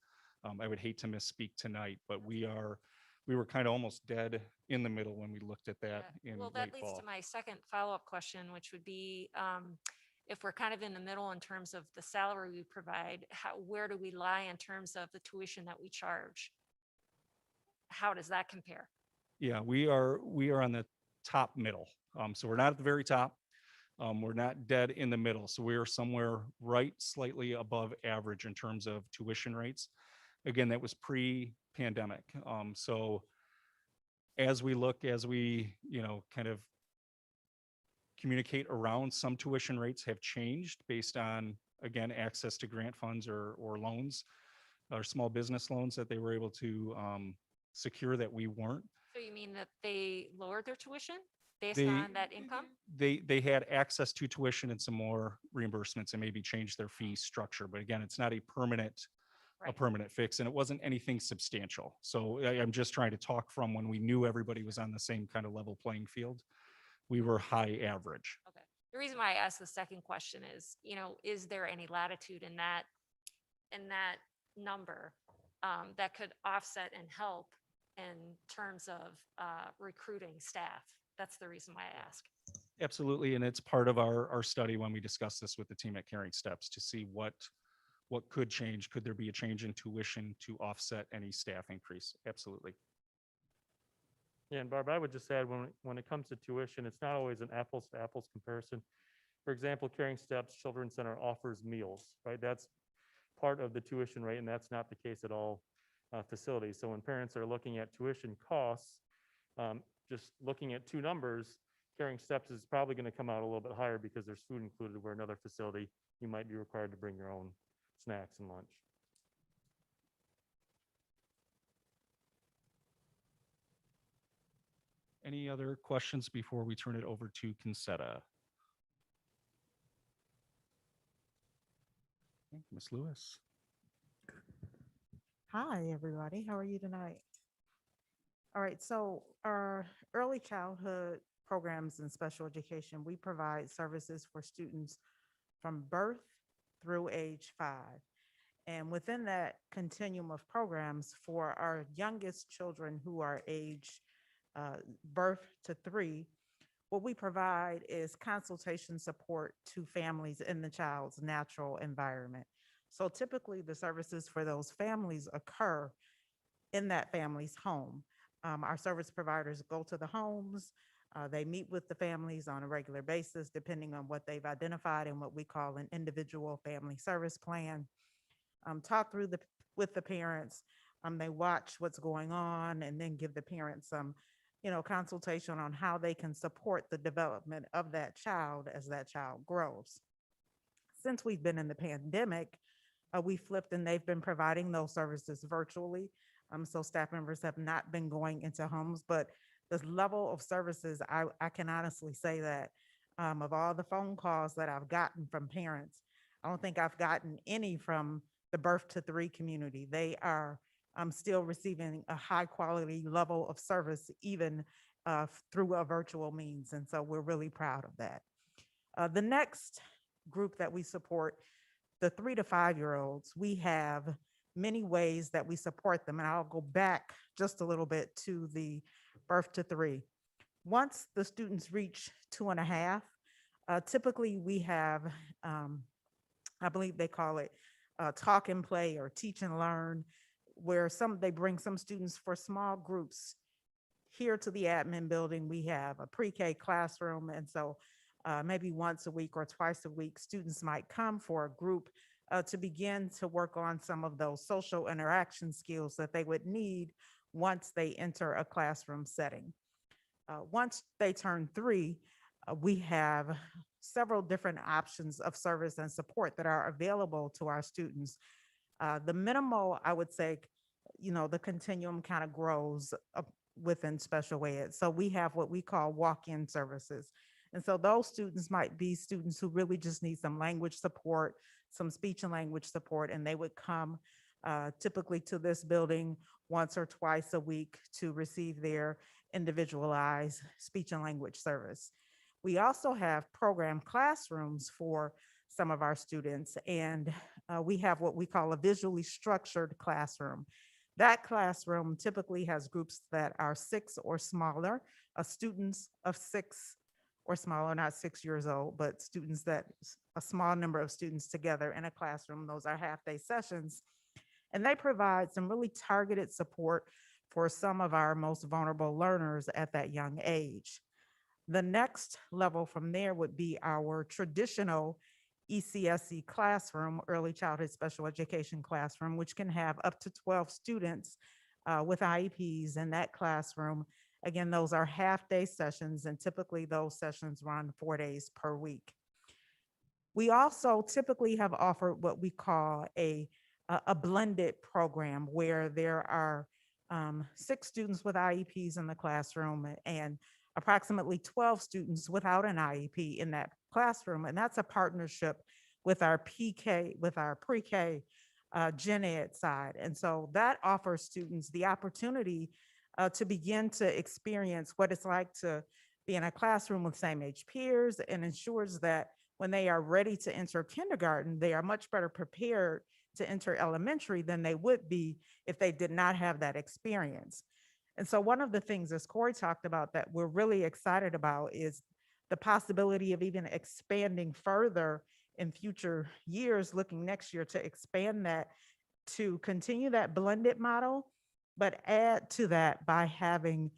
I would hate to misspeak tonight, but we were kind of almost dead in the middle when we looked at that in Well, late that leads fall. to my second follow-up question, which would be, if we're kind of in the middle in terms of the salary we provide, where do we lie in terms of the tuition that we charge? How does that compare? Yeah, we are on the top middle. So we're not at the very top. We're not dead in the middle. So we are somewhere right slightly above average in terms of tuition rates. Again, that was pre-pandemic. So as we kind of communicate around, some tuition rates have changed based on, again, access to grant funds or loans or small business loans that they were able to secure that we weren't. So you mean that they lowered their tuition based on that income? They had access to tuition and some more reimbursements and maybe changed their fee structure. But again, it's not a permanent fix, and it wasn't anything substantial. So I'm just trying to talk from when we knew everybody was on the same kind of level playing field. We were high average. Okay. The reason why I asked the second question is, is there any latitude in that number that could offset and help in terms of recruiting staff? That's the reason why I ask. Absolutely. And it's part of our study when we discuss this with the team at Caring Steps to see what what could change. Could there be a change in tuition to offset any staff increase? Absolutely. Yeah, and Barb, I would just add, when it comes to tuition, it's not always an apples to apples comparison. For example, Caring Steps Children's Center offers meals, right? That's part of the tuition rate, and that's not the case at all facilities. So when parents are looking at tuition costs, just looking at two numbers, Caring Steps is probably going to come out a little bit higher because there's food included, where another facility, you might be required to bring your own snacks and lunch. Any other questions before we turn it over to Consetta? Okay, Ms. Lewis. Hi, everybody. How are you tonight? All right, so our early childhood programs in special education, we provide services for students from birth through age 5. And within that continuum of programs, for our youngest children who are age birth to 3, what we provide is consultation support to families in the child's natural environment. So typically the services for those families occur in that family's home. Our service providers go to the homes, they meet with the families on a regular basis, depending on what they've identified in what we call an individual family service plan. Talk through with the parents, they watch what's going on and then give the parents some consultation on how they can support the development of that child as that child grows. Since we've been in the pandemic, we flipped and they've been providing those services virtually. So staff members have not been going into homes, but this level of services, I can honestly say that of all the phone calls that I've gotten from parents, I don't think I've gotten any from the birth to 3 community. They are still receiving a high quality level of service, even through a virtual means. And so we're really proud of that. The next group that we support, the 3 to 5-year-olds, we have many ways that we support them. And I'll go back just a little bit to the birth to 3. Once the students reach 2.5, typically we have, I believe they call it talk and play or teach and learn, where they bring some students for small groups here to the admin building. We have a pre-K classroom. And so maybe once a week or twice a week, students might come for a group to begin to work on some of those social interaction skills that they would need once they enter a classroom setting. Once they turn 3, we have several different options of service and support that are available to our students. The minimal, I would say, the continuum kind of grows up within special ed. So we have what we call walk-in services. And so those students might be students who really just need some language support, some speech and language support, and they would come typically to this building once or twice a week to receive their individualized speech and language service. We also have program classrooms for some of our students, and we have what we call a visually structured classroom. That classroom typically has groups that are 6 or smaller, students of 6 or smaller, not 6 years old, but students a small number of students together in a classroom. Those are half-day sessions. And they provide some really targeted support for some of our most vulnerable learners at that young age. The next level from there would be our traditional ECSC classroom, early childhood special education classroom, which can have up to 12 students with IEPs in that classroom. Again, those are half-day sessions, and typically those sessions run 4 days per week. We also typically have offered what we call a blended program, where there are 6 students with IEPs in the classroom and approximately 12 students without an IEP in that classroom. And that's a partnership with our pre-K gen ed side. And so that offers students the opportunity to begin to experience what it's like to be in a classroom with same age peers, and ensures that when they are ready to enter kindergarten, they are much better prepared to enter elementary than they would be if they did not have that experience. And so one of the things, as Corey talked about, that we're really excited about is the possibility of even expanding further in future years, looking next year to expand that, to continue that blended model, but add to that by having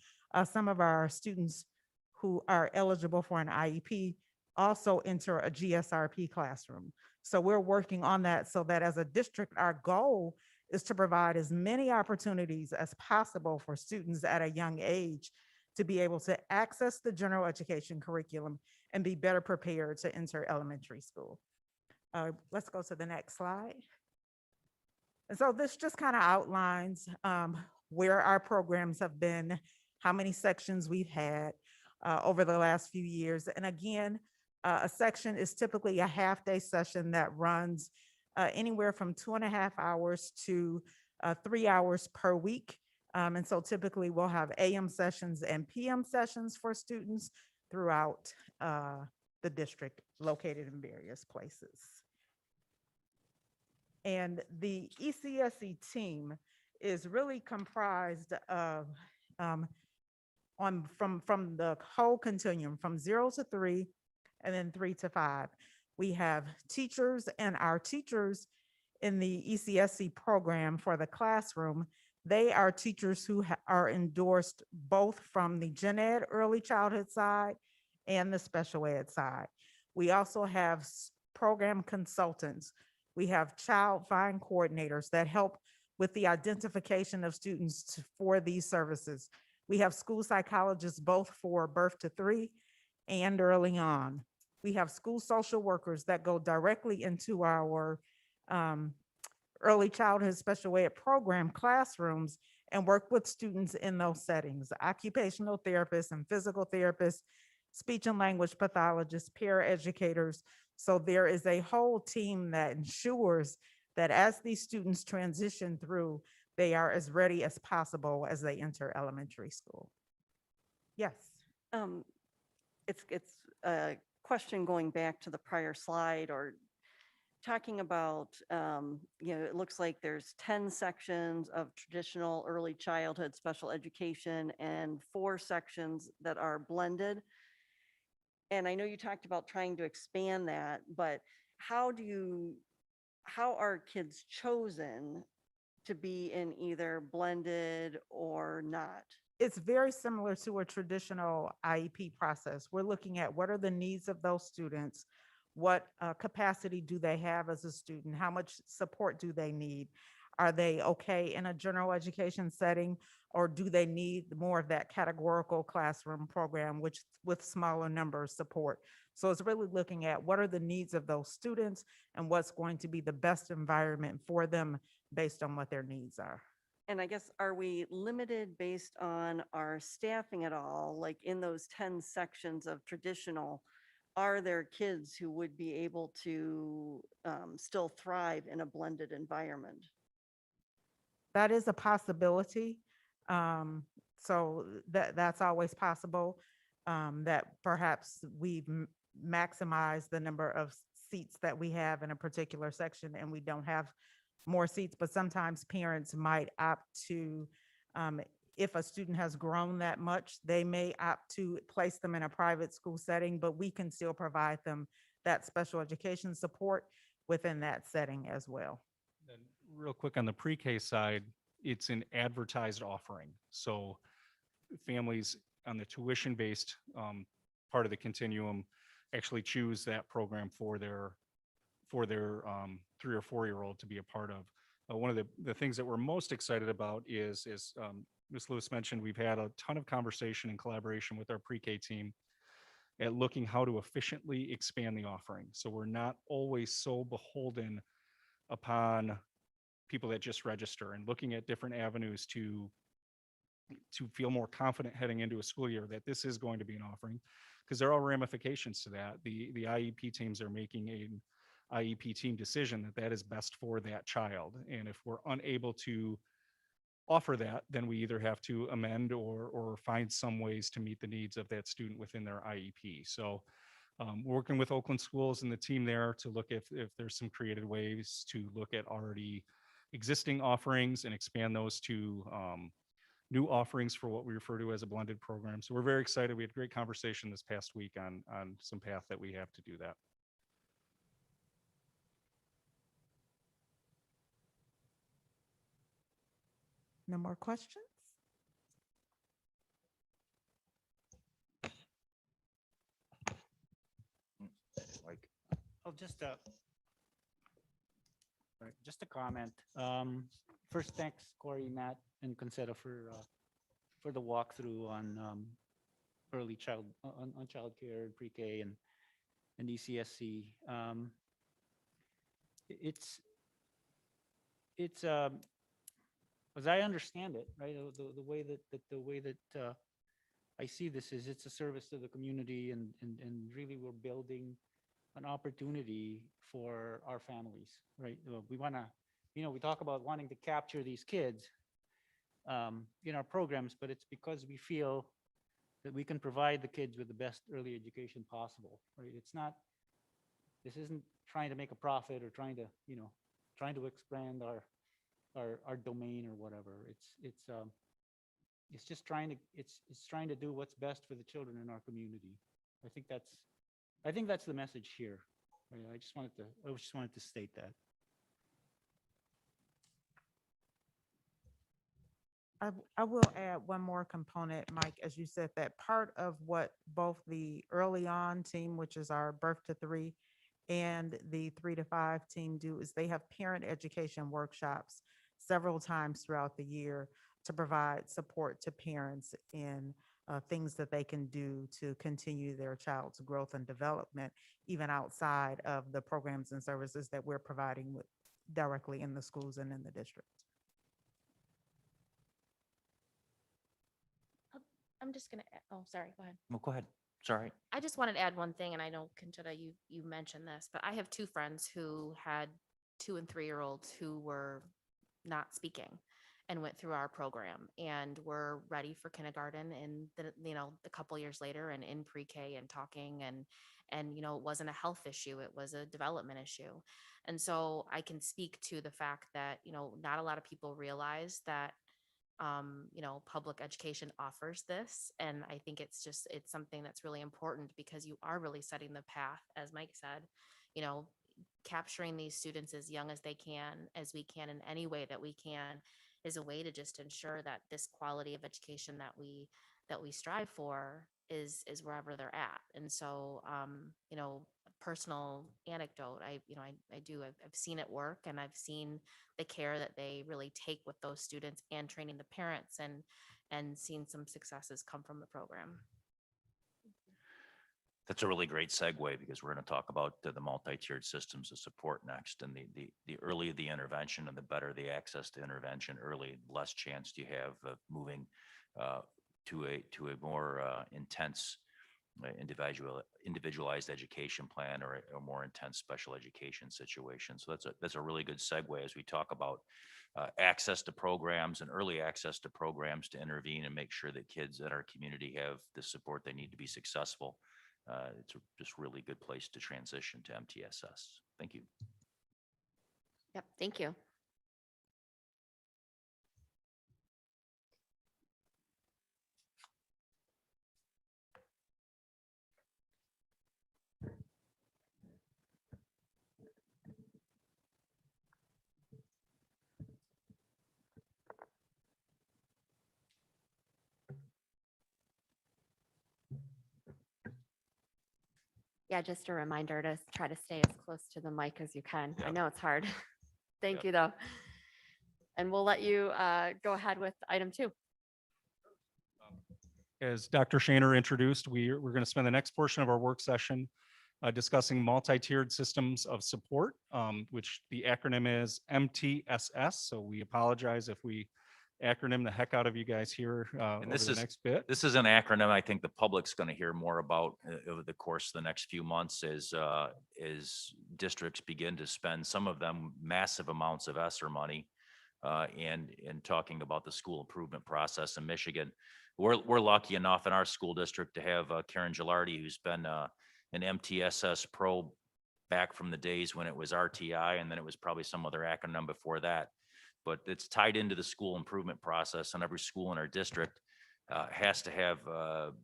some of our students who are eligible for an IEP also enter a GSRP classroom. So we're working on that so that as a district, our goal is to provide as many opportunities as possible for students at a young age to be able to access the general education curriculum and be better prepared to enter elementary school. Let's go to the next slide. And so this just kind of outlines where our programs have been, how many sections we've had over the last few years. And again, a section is typically a half-day session that runs anywhere from 2.5 hours to 3 hours per week. And so typically we'll have AM sessions and PM sessions for students throughout the district located in various places. And the ECSC team is really comprised of from the whole continuum from 0 to 3 and then 3 to 5. We have teachers, and our teachers in the ECSC program for the classroom, they are teachers who are endorsed both from the gen ed early childhood side and the special ed side. We also have program consultants. We have child find coordinators that help with the identification of students for these services. We have school psychologists both for birth to 3 and early on. We have school social workers that go directly into our early childhood special ed program classrooms and work with students in those settings. Occupational therapists and physical therapists, speech and language pathologists, paraeducators. So there is a whole team that ensures that as these students transition through, they are as ready as possible as they enter elementary school. Yes. It's a question going back to the prior slide or talking about, it looks like there's 10 sections of traditional early childhood special education and 4 sections that are blended. And I know you talked about trying to expand that, but how are kids chosen to be in either blended or not? It's very similar to a traditional IEP process. We're looking at what are the needs of those students, what capacity do they have as a student, how much support do they need? Are they okay in a general education setting, or do they need more of that categorical classroom program, which with smaller numbers support? So it's really looking at what are the needs of those students and what's going to be the best environment for them based on what their needs are. And I guess, are we limited based on our staffing at all? Like in those 10 sections of traditional, are there kids who would be able to still thrive in a blended environment? That is a possibility. So that's always possible, that perhaps we've maximized the number of seats that we have in a particular section and we don't have more seats, but sometimes parents might opt to, if a student has grown that much, they may opt to place them in a private school setting, but we can still provide them that special education support within that setting as well. Then real quick on the pre-K side, it's an advertised offering. So families on the tuition-based part of the continuum actually choose that program for their 3 or 4-year-old to be a part of. One of the things that we're most excited about is Ms. Lewis mentioned, we've had a ton of conversation and collaboration with our pre-K team at looking how to efficiently expand the offering. So we're not always so beholden upon people that just register, and looking at different avenues to feel more confident heading into a school year that this is going to be an offering, because there are ramifications to that. The IEP teams are making an IEP team decision that is best for that child. And if we're unable to offer that, then we either have to amend or find some ways to meet the needs of that student within their IEP. So working with Oakland Schools and the team there to look if there's some creative ways to look at already existing offerings and expand those to new offerings for what we refer to as a blended program. So we're very excited. We had a great conversation this past week on some path that we have to do that. No more questions? Like, Oh, just a comment. First, thanks Corey, Matt, and Concetta for the walkthrough on early child on childcare and pre-K and ECSC. It's as I understand it, right? The way that I see this is it's a service to the community, and really we're building an opportunity for our families, right? We want to, we talk about wanting to capture these kids in our programs, but it's because we feel that we can provide the kids with the best early education possible, right? This isn't trying to make a profit or trying to expand our domain or whatever. It's just trying to do what's best for the children in our community. I think that's the message here. Right? I just wanted to state that. I will add one more component, Mike, as you said, that part of what both the early on team, which is our birth to 3, and the 3 to 5 team do is they have parent education workshops several times throughout the year to provide support to parents in things that they can do to continue their child's growth and development, even outside of the programs and services that we're providing with directly in the schools and in the district. I'm just gonna, oh, sorry, go ahead. well, go ahead. It's all right. I just wanted to add one thing, and I know, Conchita, you mentioned this, but I have 2 friends who had 2 and 3-year-olds who were not speaking and went through our program and were ready for kindergarten and a couple years later and in pre-K and talking and it wasn't a health issue, it was a development issue. And so I can speak to the fact that, not a lot of people realize that public education offers this. And I think it's something that's really important because you are really setting the path, as Mike said, capturing these students as young as we can in any way that we can is a way to just ensure that this quality of education that we strive for is wherever they're at. And so, personal anecdote, I've seen it work, and I've seen the care that they really take with those students and training the parents and seen some successes come from the program. That's a really great segue because we're going to talk about the multi-tiered systems of support next. And the earlier the intervention and the better the access to intervention early, less chance do you have of moving to a more intense individualized education plan or a more intense special education situation. So that's a really good segue as we talk about access to programs and early access to programs to intervene and make sure that kids in our community have the support they need to be successful. It's just really good place to transition to MTSS. Thank you. Yep, thank you. Yeah, just a reminder to try to stay as close to the mic as you can. I Yep. know it's hard. Thank Yep. you, though. And we'll let you go ahead with item 2. As Dr. Shaner introduced, we're going to spend the next portion of our work session discussing multi-tiered systems of support, which the acronym is MTSS. So we apologize if we acronym the heck out of you guys here over this the is- next bit. This is an acronym I think the public's going to hear more about over the course of the next few months as districts begin to spend, some of them, massive amounts of ESSER money and talking about the school improvement process in Michigan. We're lucky enough in our school district to have Karen Gilardi, who's been an MTSS pro back from the days when it was RTI, and then it was probably some other acronym before that. But it's tied into the school improvement process, and every school in our district has to have a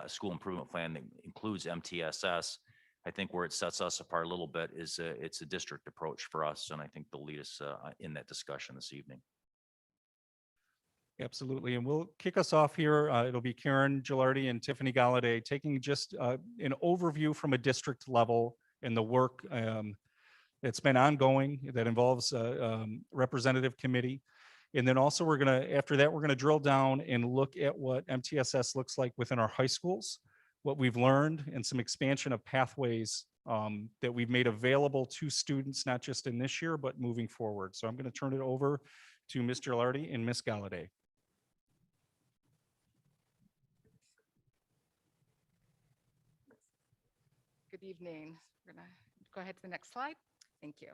school improvement plan that includes MTSS. I think where it sets us apart a little bit is it's a district approach for us, and I think they'll lead us in that discussion this evening. Absolutely. And we'll kick us off here. It'll be Karen Gilardi and Tiffany Galladay taking just an overview from a district level and the work that's been ongoing that involves representative committee. And then also we're going to, after that, we're going to drill down and look at what MTSS looks like within our high schools, what we've learned, and some expansion of pathways that we've made available to students, not just in this year, but moving forward. So I'm going to turn it over to Ms. Gilardi and Ms. Galladay. Good evening. We're going to go ahead to the next slide. Thank you.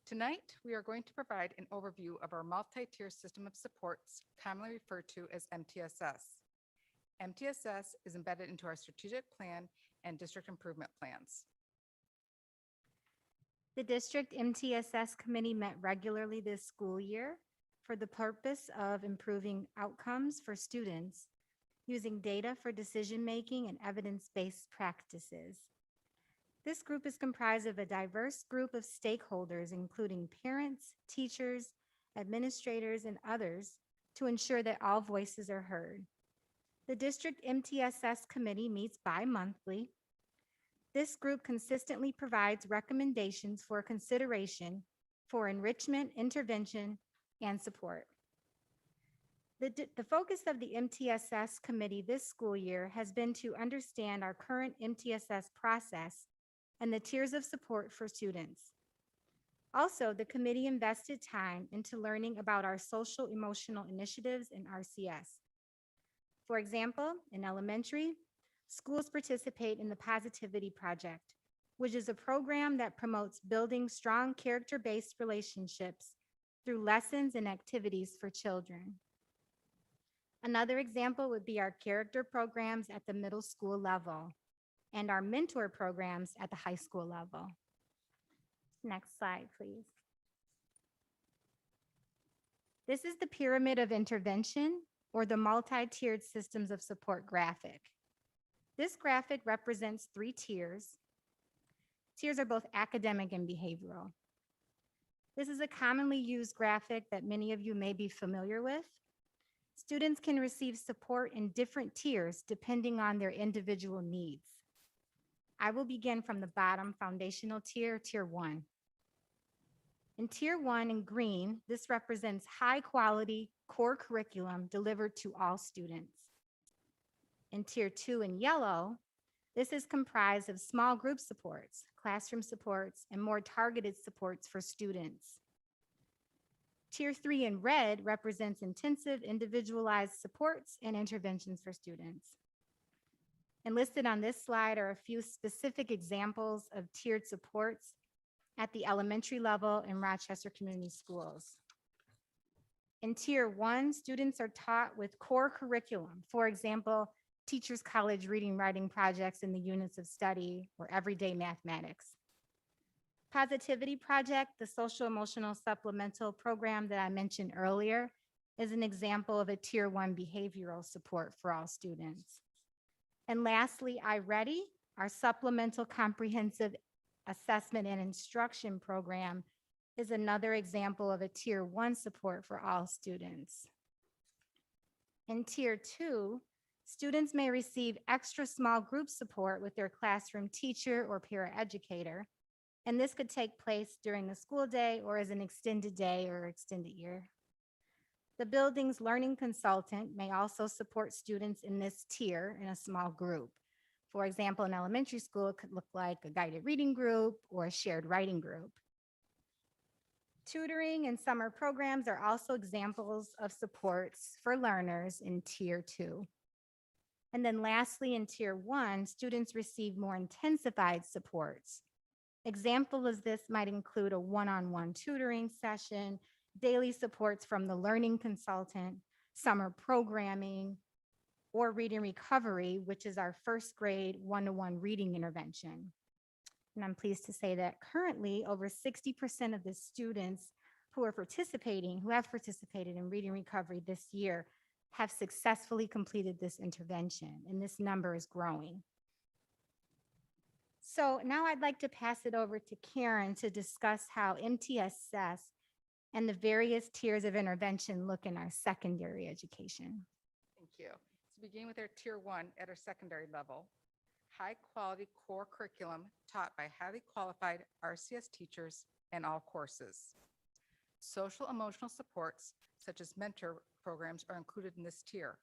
Tonight, we are going to provide an overview of our multi-tier system of supports, commonly referred to as MTSS. MTSS is embedded into our strategic plan and district improvement plans. The district MTSS committee met regularly this school year for the purpose of improving outcomes for students using data for decision-making and evidence-based practices. This group is comprised of a diverse group of stakeholders, including parents, teachers, administrators, and others, to ensure that all voices are heard. The district MTSS committee meets bi-monthly. This group consistently provides recommendations for consideration for enrichment, intervention, and support. The focus of the MTSS committee this school year has been to understand our current MTSS process and the tiers of support for students. Also, the committee invested time into learning about our social emotional initiatives in RCS. For example, in elementary, schools participate in the Positivity Project, which is a program that promotes building strong character-based relationships through lessons and activities for children. Another example would be our character programs at the middle school level and our mentor programs at the high school level. Next slide, please. This is the pyramid of intervention, or the multi-tiered systems of support graphic. This graphic represents 3 tiers. Tiers are both academic and behavioral. This is a commonly used graphic that many of you may be familiar with. Students can receive support in different tiers depending on their individual needs. I will begin from the bottom foundational tier, tier 1. In tier 1 in green, this represents high quality core curriculum delivered to all students. In tier 2 in yellow, this is comprised of small group supports, classroom supports, and more targeted supports for students. Tier 3 in red represents intensive individualized supports and interventions for students. And listed on this slide are a few specific examples of tiered supports at the elementary level in Rochester Community Schools. In tier 1, students are taught with core curriculum. For example, Teachers College reading writing projects in the units of study or everyday mathematics. Positivity Project, the social emotional supplemental program that I mentioned earlier, is an example of a tier 1 behavioral support for all students. And lastly, iReady, our supplemental comprehensive assessment and instruction program, is another example of a tier 1 support for all students. In tier 2, students may receive extra small group support with their classroom teacher or paraeducator, and this could take place during the school day or as an extended day or extended year. The building's learning consultant may also support students in this tier in a small group. For example, in elementary school, it could look like a guided reading group or a shared writing group. Tutoring and summer programs are also examples of supports for learners in tier 2. And then lastly, in tier 1, students receive more intensified supports. Example of this might include a one-on-one tutoring session, daily supports from the learning consultant, summer programming, or reading recovery, which is our first grade one-to-one reading intervention. And I'm pleased to say that currently over 60% of the students who have participated in reading recovery this year have successfully completed this intervention, and this number is growing. So now I'd like to pass it over to Karen to discuss how MTSS and the various tiers of intervention look in our secondary education. Thank you. To begin with our tier 1 at our secondary level, high quality core curriculum taught by highly qualified RCS teachers in all courses. Social emotional supports such as mentor programs are included in this tier.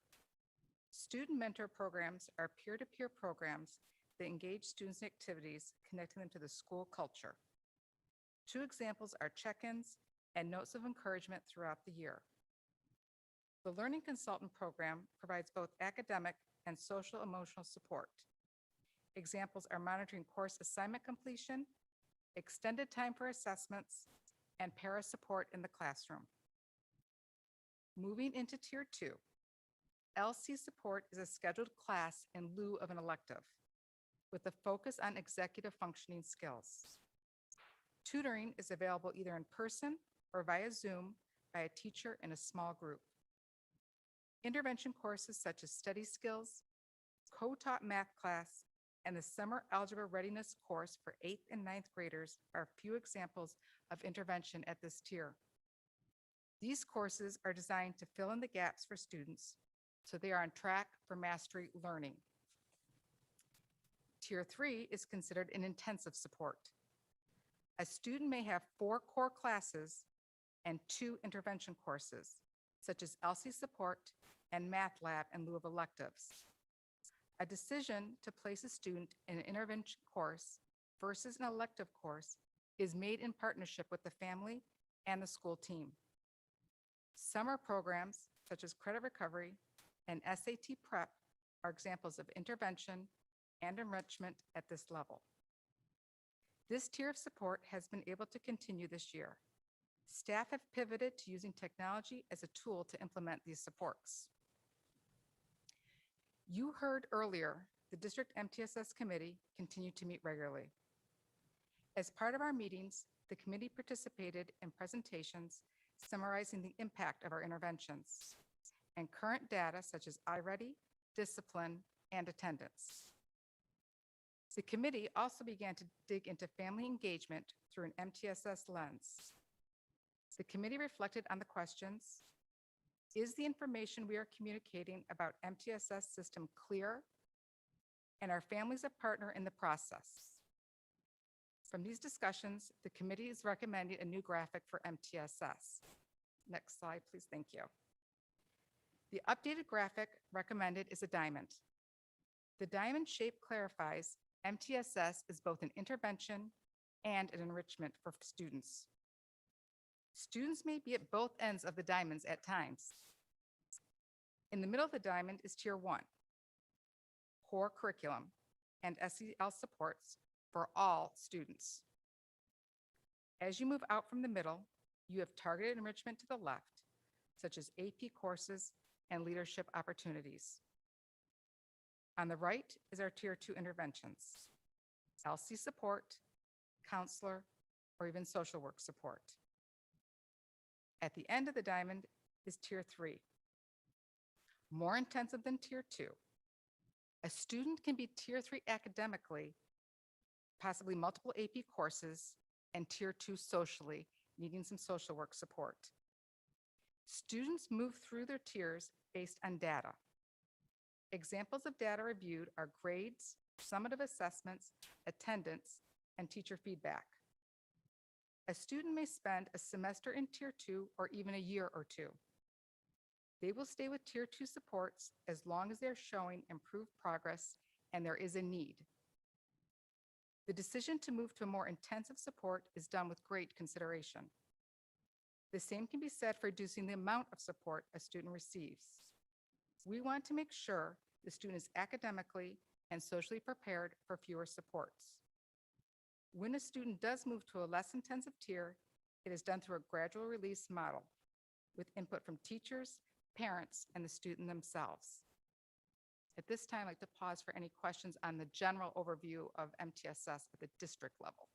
Student mentor programs are peer-to-peer programs that engage students in activities connecting them to the school culture. 2 examples are check-ins and notes of encouragement throughout the year. The Learning Consultant Program provides both academic and social emotional support. Examples are monitoring course assignment completion, extended time for assessments, and para support in the classroom. Moving into Tier 2, LC support is a scheduled class in lieu of an elective, with a focus on executive functioning skills. Tutoring is available either in person or via Zoom by a teacher in a small group. Intervention courses such as study skills, co-taught math class, and the summer algebra readiness course for 8th and 9th graders are a few examples of intervention at this tier. These courses are designed to fill in the gaps for students so they are on track for mastery learning. Tier 3 is considered an intensive support. A student may have 4 core classes and 2 intervention courses, such as LC support and math lab in lieu of electives. A decision to place a student in an intervention course versus an elective course is made in partnership with the family and the school team. Summer programs such as credit recovery and SAT prep are examples of intervention and enrichment at this level. This tier of support has been able to continue this year. Staff have pivoted to using technology as a tool to implement these supports. You heard earlier, the District MTSS Committee continued to meet regularly. As part of our meetings, the committee participated in presentations summarizing the impact of our interventions and current data such as iReady, discipline, and attendance. The committee also began to dig into family engagement through an MTSS lens. The committee reflected on the questions: is the information we are communicating about MTSS system clear? And are families a partner in the process? From these discussions, the committee is recommending a new graphic for MTSS. Next slide, please. Thank you. The updated graphic recommended is a diamond. The diamond shape clarifies MTSS is both an intervention and an enrichment for students. Students may be at both ends of the diamonds at times. In the middle of the diamond is Tier 1, core curriculum and SEL supports for all students. As you move out from the middle, you have targeted enrichment to the left, such as AP courses and leadership opportunities. On the right is our Tier 2 interventions, LC support, counselor, or even social work support. At the end of the diamond is Tier 3, more intensive than Tier 2. A student can be Tier 3 academically, possibly multiple AP courses, and Tier 2 socially, needing some social work support. Students move through their tiers based on data. Examples of data reviewed are grades, summative assessments, attendance, and teacher feedback. A student may spend a semester in Tier 2 or even a year or 2. They will stay with Tier 2 supports as long as they're showing improved progress and there is a need. The decision to move to a more intensive support is done with great consideration. The same can be said for reducing the amount of support a student receives. We want to make sure the student is academically and socially prepared for fewer supports. When a student does move to a less intensive tier, it is done through a gradual release model with input from teachers, parents, and the student themselves. At this time, I'd like to pause for any questions on the general overview of MTSS at the district level.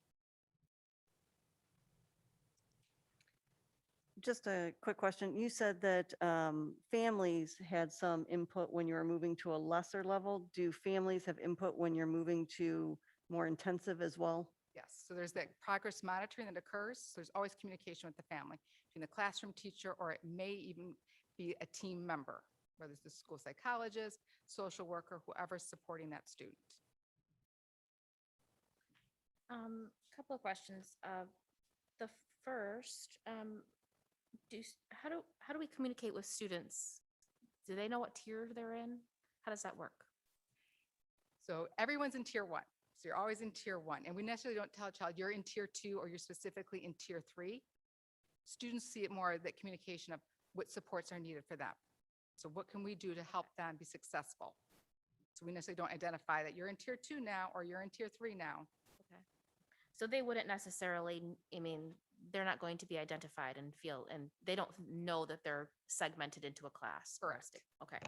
Just a quick question. You said that families had some input when you were moving to a lesser level. Do families have input when you're moving to more intensive as well? Yes, so there's that progress monitoring that occurs. So there's always communication with the family, between the classroom teacher, or it may even be a team member, whether it's the school psychologist, social worker, whoever's supporting that student. Couple of questions. The first, how do we communicate with students? Do they know what tier they're in? How does that work? So everyone's in tier 1. So you're always in tier 1. And we necessarily don't tell a child you're in tier 2 or you're specifically in tier 3. Students see it more that communication of what supports are needed for them. So what can we do to help them be successful? So we necessarily don't identify that you're in tier 2 now or you're in tier 3 now. Okay. So they wouldn't necessarily, I mean, they're not going to be identified and feel, and they don't know that they're segmented into a class. or a Correct. sta- Okay.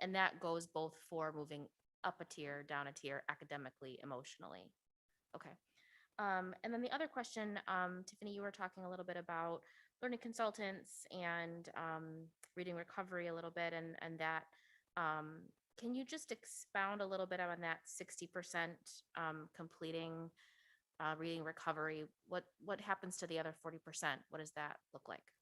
And that goes both for moving up a tier, down a tier, academically, emotionally. Okay. And then the other question, Tiffany, you were talking a little bit about learning consultants and reading recovery a little bit, and that. Can you just expound a little bit on that 60% completing reading recovery? What happens to the other 40%? What does that look like?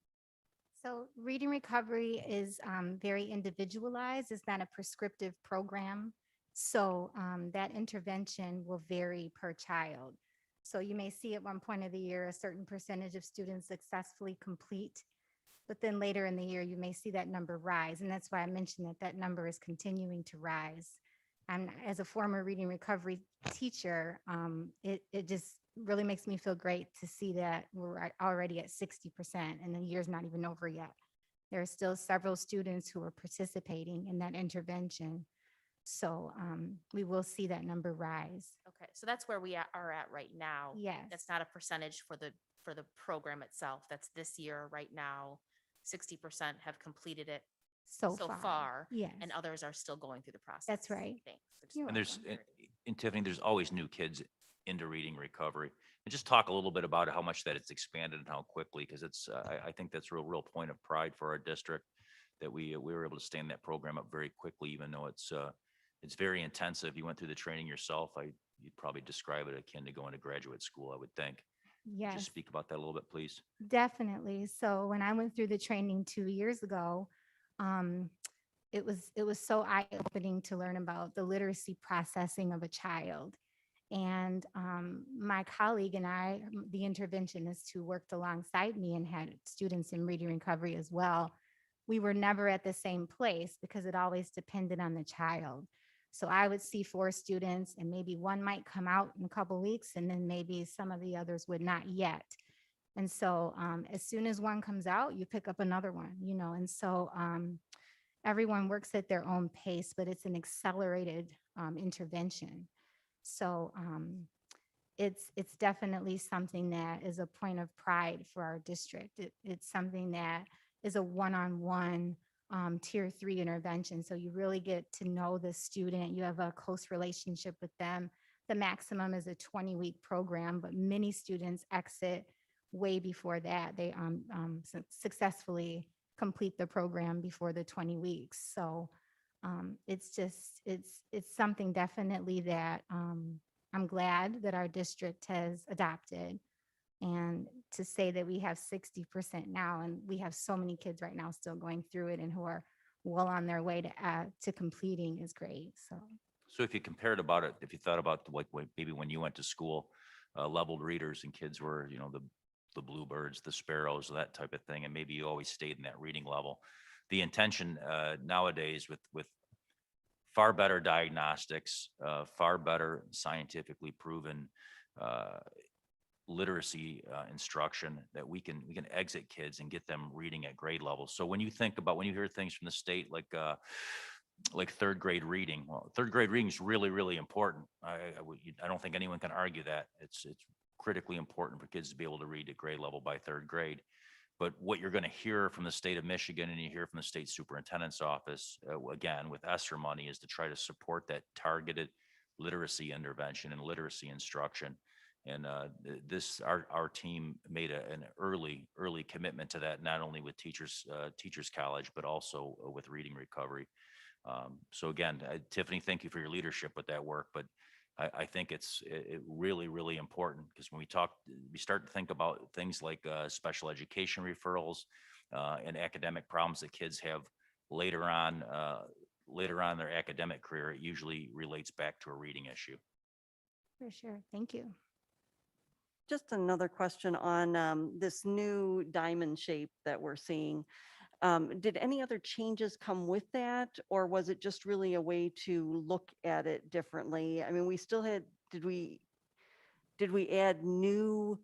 So reading recovery is very individualized. It's not a prescriptive program. So that intervention will vary per child. So you may see at one point of the year, a certain percentage of students successfully complete, but then later in the year, you may see that number rise. And that's why I mentioned that that number is continuing to rise. And as a former reading recovery teacher, it just really makes me feel great to see that we're already at 60% and the year's not even over yet. There are still several students who are participating in that intervention. So we will see that number rise. Okay, so that's where we are at right now. Yes. That's not a percentage for the program itself. That's this year right now. 60% have completed it So so far. far, Yes. and others are still going through the process. That's right. Thanks. I just You're And wanted there's, clarity. in Tiffany, there's always new kids into reading recovery. And just talk a little bit about how much that it's expanded and how quickly, because it's, I think that's a real point of pride for our district that we were able to stand that program up very quickly, even though it's very intensive. You went through the training yourself. You'd probably describe it akin to going to graduate school, I would think. Could you Yes. speak about that a little bit, please? Definitely. So when I went through the training 2 years ago, it was so eye-opening to learn about the literacy processing of a child. And my colleague and I, the interventionist who worked alongside me and had students in reading recovery as well, we were never at the same place because it always depended on the child. So I would see 4 students and maybe one might come out in a couple of weeks and then maybe some of the others would not yet. And so as soon as one comes out, you pick up another one, and so everyone works at their own pace, but it's an accelerated intervention. So it's definitely something that is a point of pride for our district. It's something that is a one-on-one tier 3 intervention. So you really get to know the student. You have a close relationship with them. The maximum is a 20-week program, but many students exit way before that. They successfully complete the program before the 20 weeks. So it's something definitely that I'm glad that our district has adopted. And to say that we have 60% now, and we have so many kids right now still going through it and who are well on their way to completing is great. So if you compared about it, if you thought about maybe when you went to school, leveled readers and kids were, the bluebirds, the sparrows, that type of thing, and maybe you always stayed in that reading level. The intention nowadays with far better diagnostics, far better scientifically proven literacy instruction, that we can exit kids and get them reading at grade level. So when you hear things from the state like third grade reading, well, third grade reading is really, really important. I don't think anyone can argue that. It's critically important for kids to be able to read at grade level by third grade. But what you're going to hear from the state of Michigan and you hear from the state superintendent's office, again, with ESSER money, is to try to support that targeted literacy intervention and literacy instruction. And our team made an early commitment to that, not only with Teachers College, but also with Reading Recovery. So again, Tiffany, thank you for your leadership with that work. But I think it's really, really important because when we start to think about things like special education referrals and academic problems that kids have later on in their academic career, it usually relates back to a reading issue. For sure. Thank you. Just another question on this new diamond shape that we're seeing. Did any other changes come with that, or was it just really a way to look at it differently? I mean, we still had, did we add new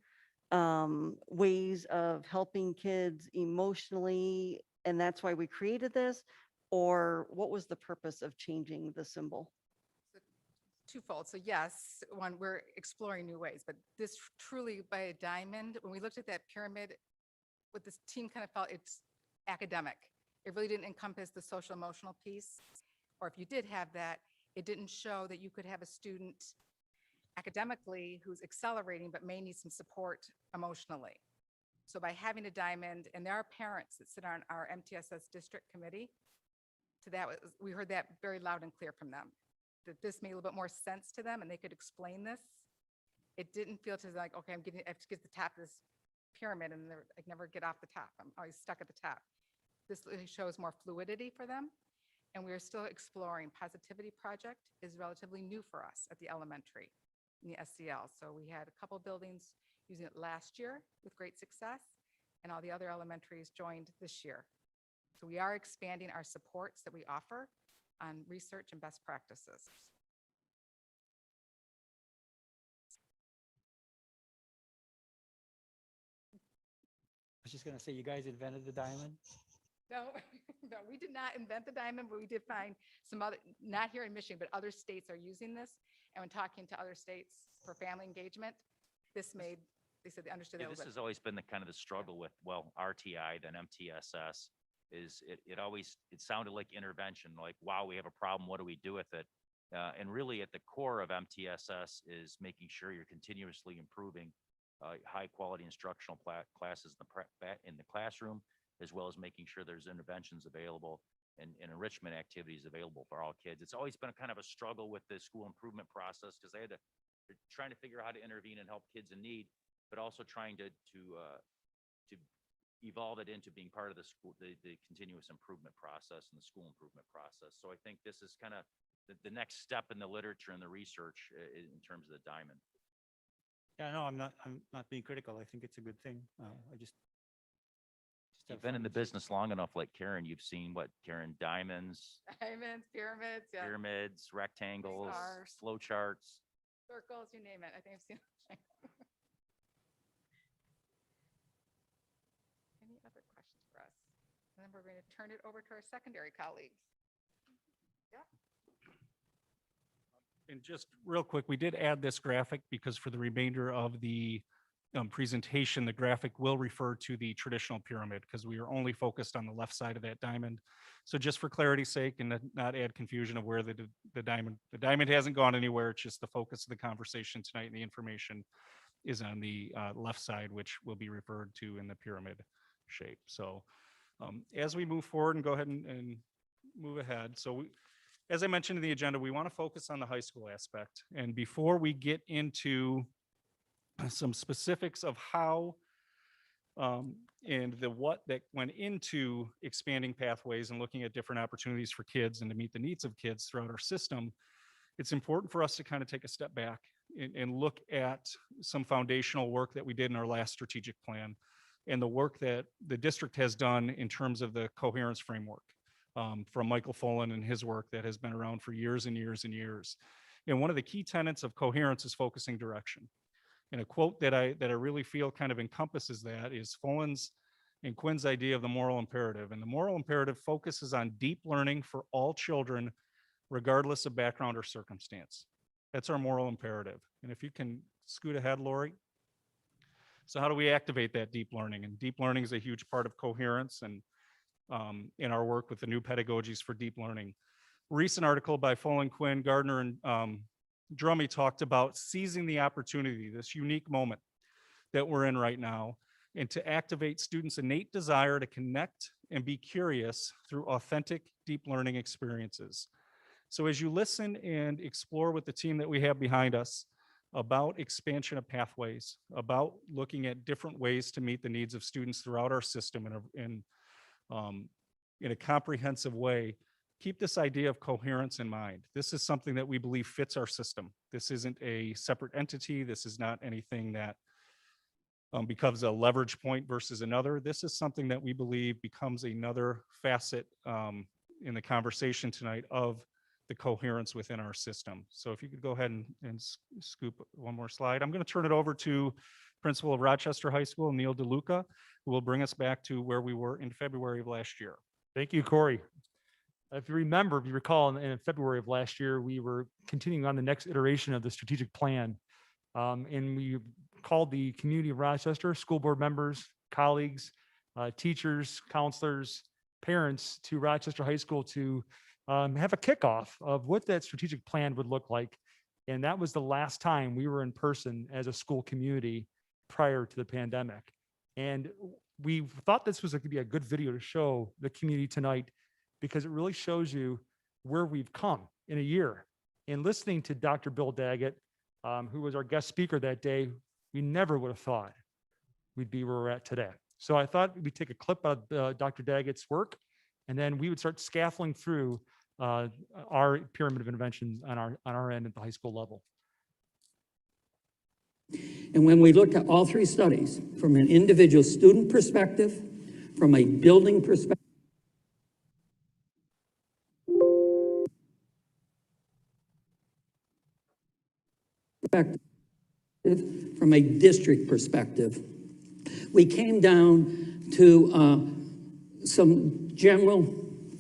ways of helping kids emotionally, and that's why we created this? Or what was the purpose of changing the symbol? Twofold. So yes, one, we're exploring new ways, but this truly by a diamond, when we looked at that pyramid, what this team kind of felt, it's academic. It really didn't encompass the social emotional piece. Or if you did have that, it didn't show that you could have a student academically who's accelerating but may need some support emotionally. So by having a diamond, and there are parents that sit on our MTSS district committee, to that, we heard that very loud and clear from them, that this made a little bit more sense to them and they could explain this. It didn't feel to like, okay, I have to get to the top of this pyramid and I never get off the top. I'm always stuck at the top. This really shows more fluidity for them. And we are still exploring. Positivity Project is relatively new for us at the elementary in the SCL. So we had a couple buildings using it last year with great success, and all the other elementaries joined this year. So we are expanding our supports that we offer on research and best practices. I was just gonna say, you guys invented the diamond? No, no, we did not invent the diamond, but we did find some other, not here in Michigan, but other states are using this. And when talking to other states for family engagement, this made, they said they understood Yeah, that a this little has always been the kind of the struggle with, well, RTI, then MTSS, is it sounded like intervention, like, wow, we have a problem, what do we do with it? And really at the core of MTSS is making sure you're continuously improving high quality instructional classes in the classroom, as well as making sure there's interventions available and enrichment activities available for all kids. It's always been a kind of a struggle with the school improvement process because they're trying to figure out how to intervene and help kids in need, but also trying to evolve it into being part of the school, the continuous improvement process and the school improvement process. So I think this is kind of the next step in the literature and the research in terms of the diamond. Yeah, no, I'm not being critical. I think it's a good thing. I just You've been in the business long enough, like Karen, you've seen what, Karen, diamonds, diamonds, pyramids, yeah, pyramids, rectangles, Stars. flow charts. circles, you name it. I think I've seen. Any other questions for us? And then we're going to turn it over to our secondary colleagues. And just real quick, we did add this graphic because for the remainder of the presentation, the graphic will refer to the traditional pyramid because we are only focused on the left side of that diamond. So just for clarity's sake and not add confusion of where the diamond hasn't gone anywhere. It's just the focus of the conversation tonight and the information is on the left side, which will be referred to in the pyramid shape. So as we move forward and go ahead and move ahead. So as I mentioned in the agenda, we want to focus on the high school aspect. And before we get into some specifics of how and the what that went into expanding pathways and looking at different opportunities for kids and to meet the needs of kids throughout our system, it's important for us to kind of take a step back and look at some foundational work that we did in our last strategic plan and the work that the district has done in terms of the coherence framework. From Michael Fullen and his work that has been around for years and years and years. And one of the key tenets of coherence is focusing direction. And a quote that I really feel kind of encompasses that is Fullen's and Quinn's idea of the moral imperative. And the moral imperative focuses on deep learning for all children, regardless of background or circumstance. That's our moral imperative. And if you can scoot ahead, Lori. So how do we activate that deep learning? And deep learning is a huge part of coherence and in our work with the new pedagogies for deep learning. Recent article by Fullen, Quinn, Gardner, and Drummy talked about seizing the opportunity, this unique moment that we're in right now, and to activate students' innate desire to connect and be curious through authentic deep learning experiences. So as you listen and explore with the team that we have behind us about expansion of pathways, about looking at different ways to meet the needs of students throughout our system in a comprehensive way, keep this idea of coherence in mind. This is something that we believe fits our system. This isn't a separate entity. This is not anything that becomes a leverage point versus another. This is something that we believe becomes another facet in the conversation tonight of the coherence within our system. So if you could go ahead and scoop one more slide. I'm going to turn it over to Principal of Rochester High School, Neil DeLuca, who will bring us back to where we were in February of last year. Thank you, Corey. If you recall, in February of last year, we were continuing on the next iteration of the strategic plan. And we called the community of Rochester, school board members, colleagues, teachers, counselors, parents to Rochester High School to have a kickoff of what that strategic plan would look like. And that was the last time we were in person as a school community prior to the pandemic. And we thought this was going to be a good video to show the community tonight because it really shows you where we've come in a year. And listening to Dr. Bill Daggett, who was our guest speaker that day, we never would have thought we'd be where we're at today. So I thought we'd take a clip of Dr. Daggett's work, and then we would start scaffolding through our pyramid of interventions on our end at the high school level. And when we look at all three studies, from an individual student perspective, from a building perspective, from a district perspective, we came down to some general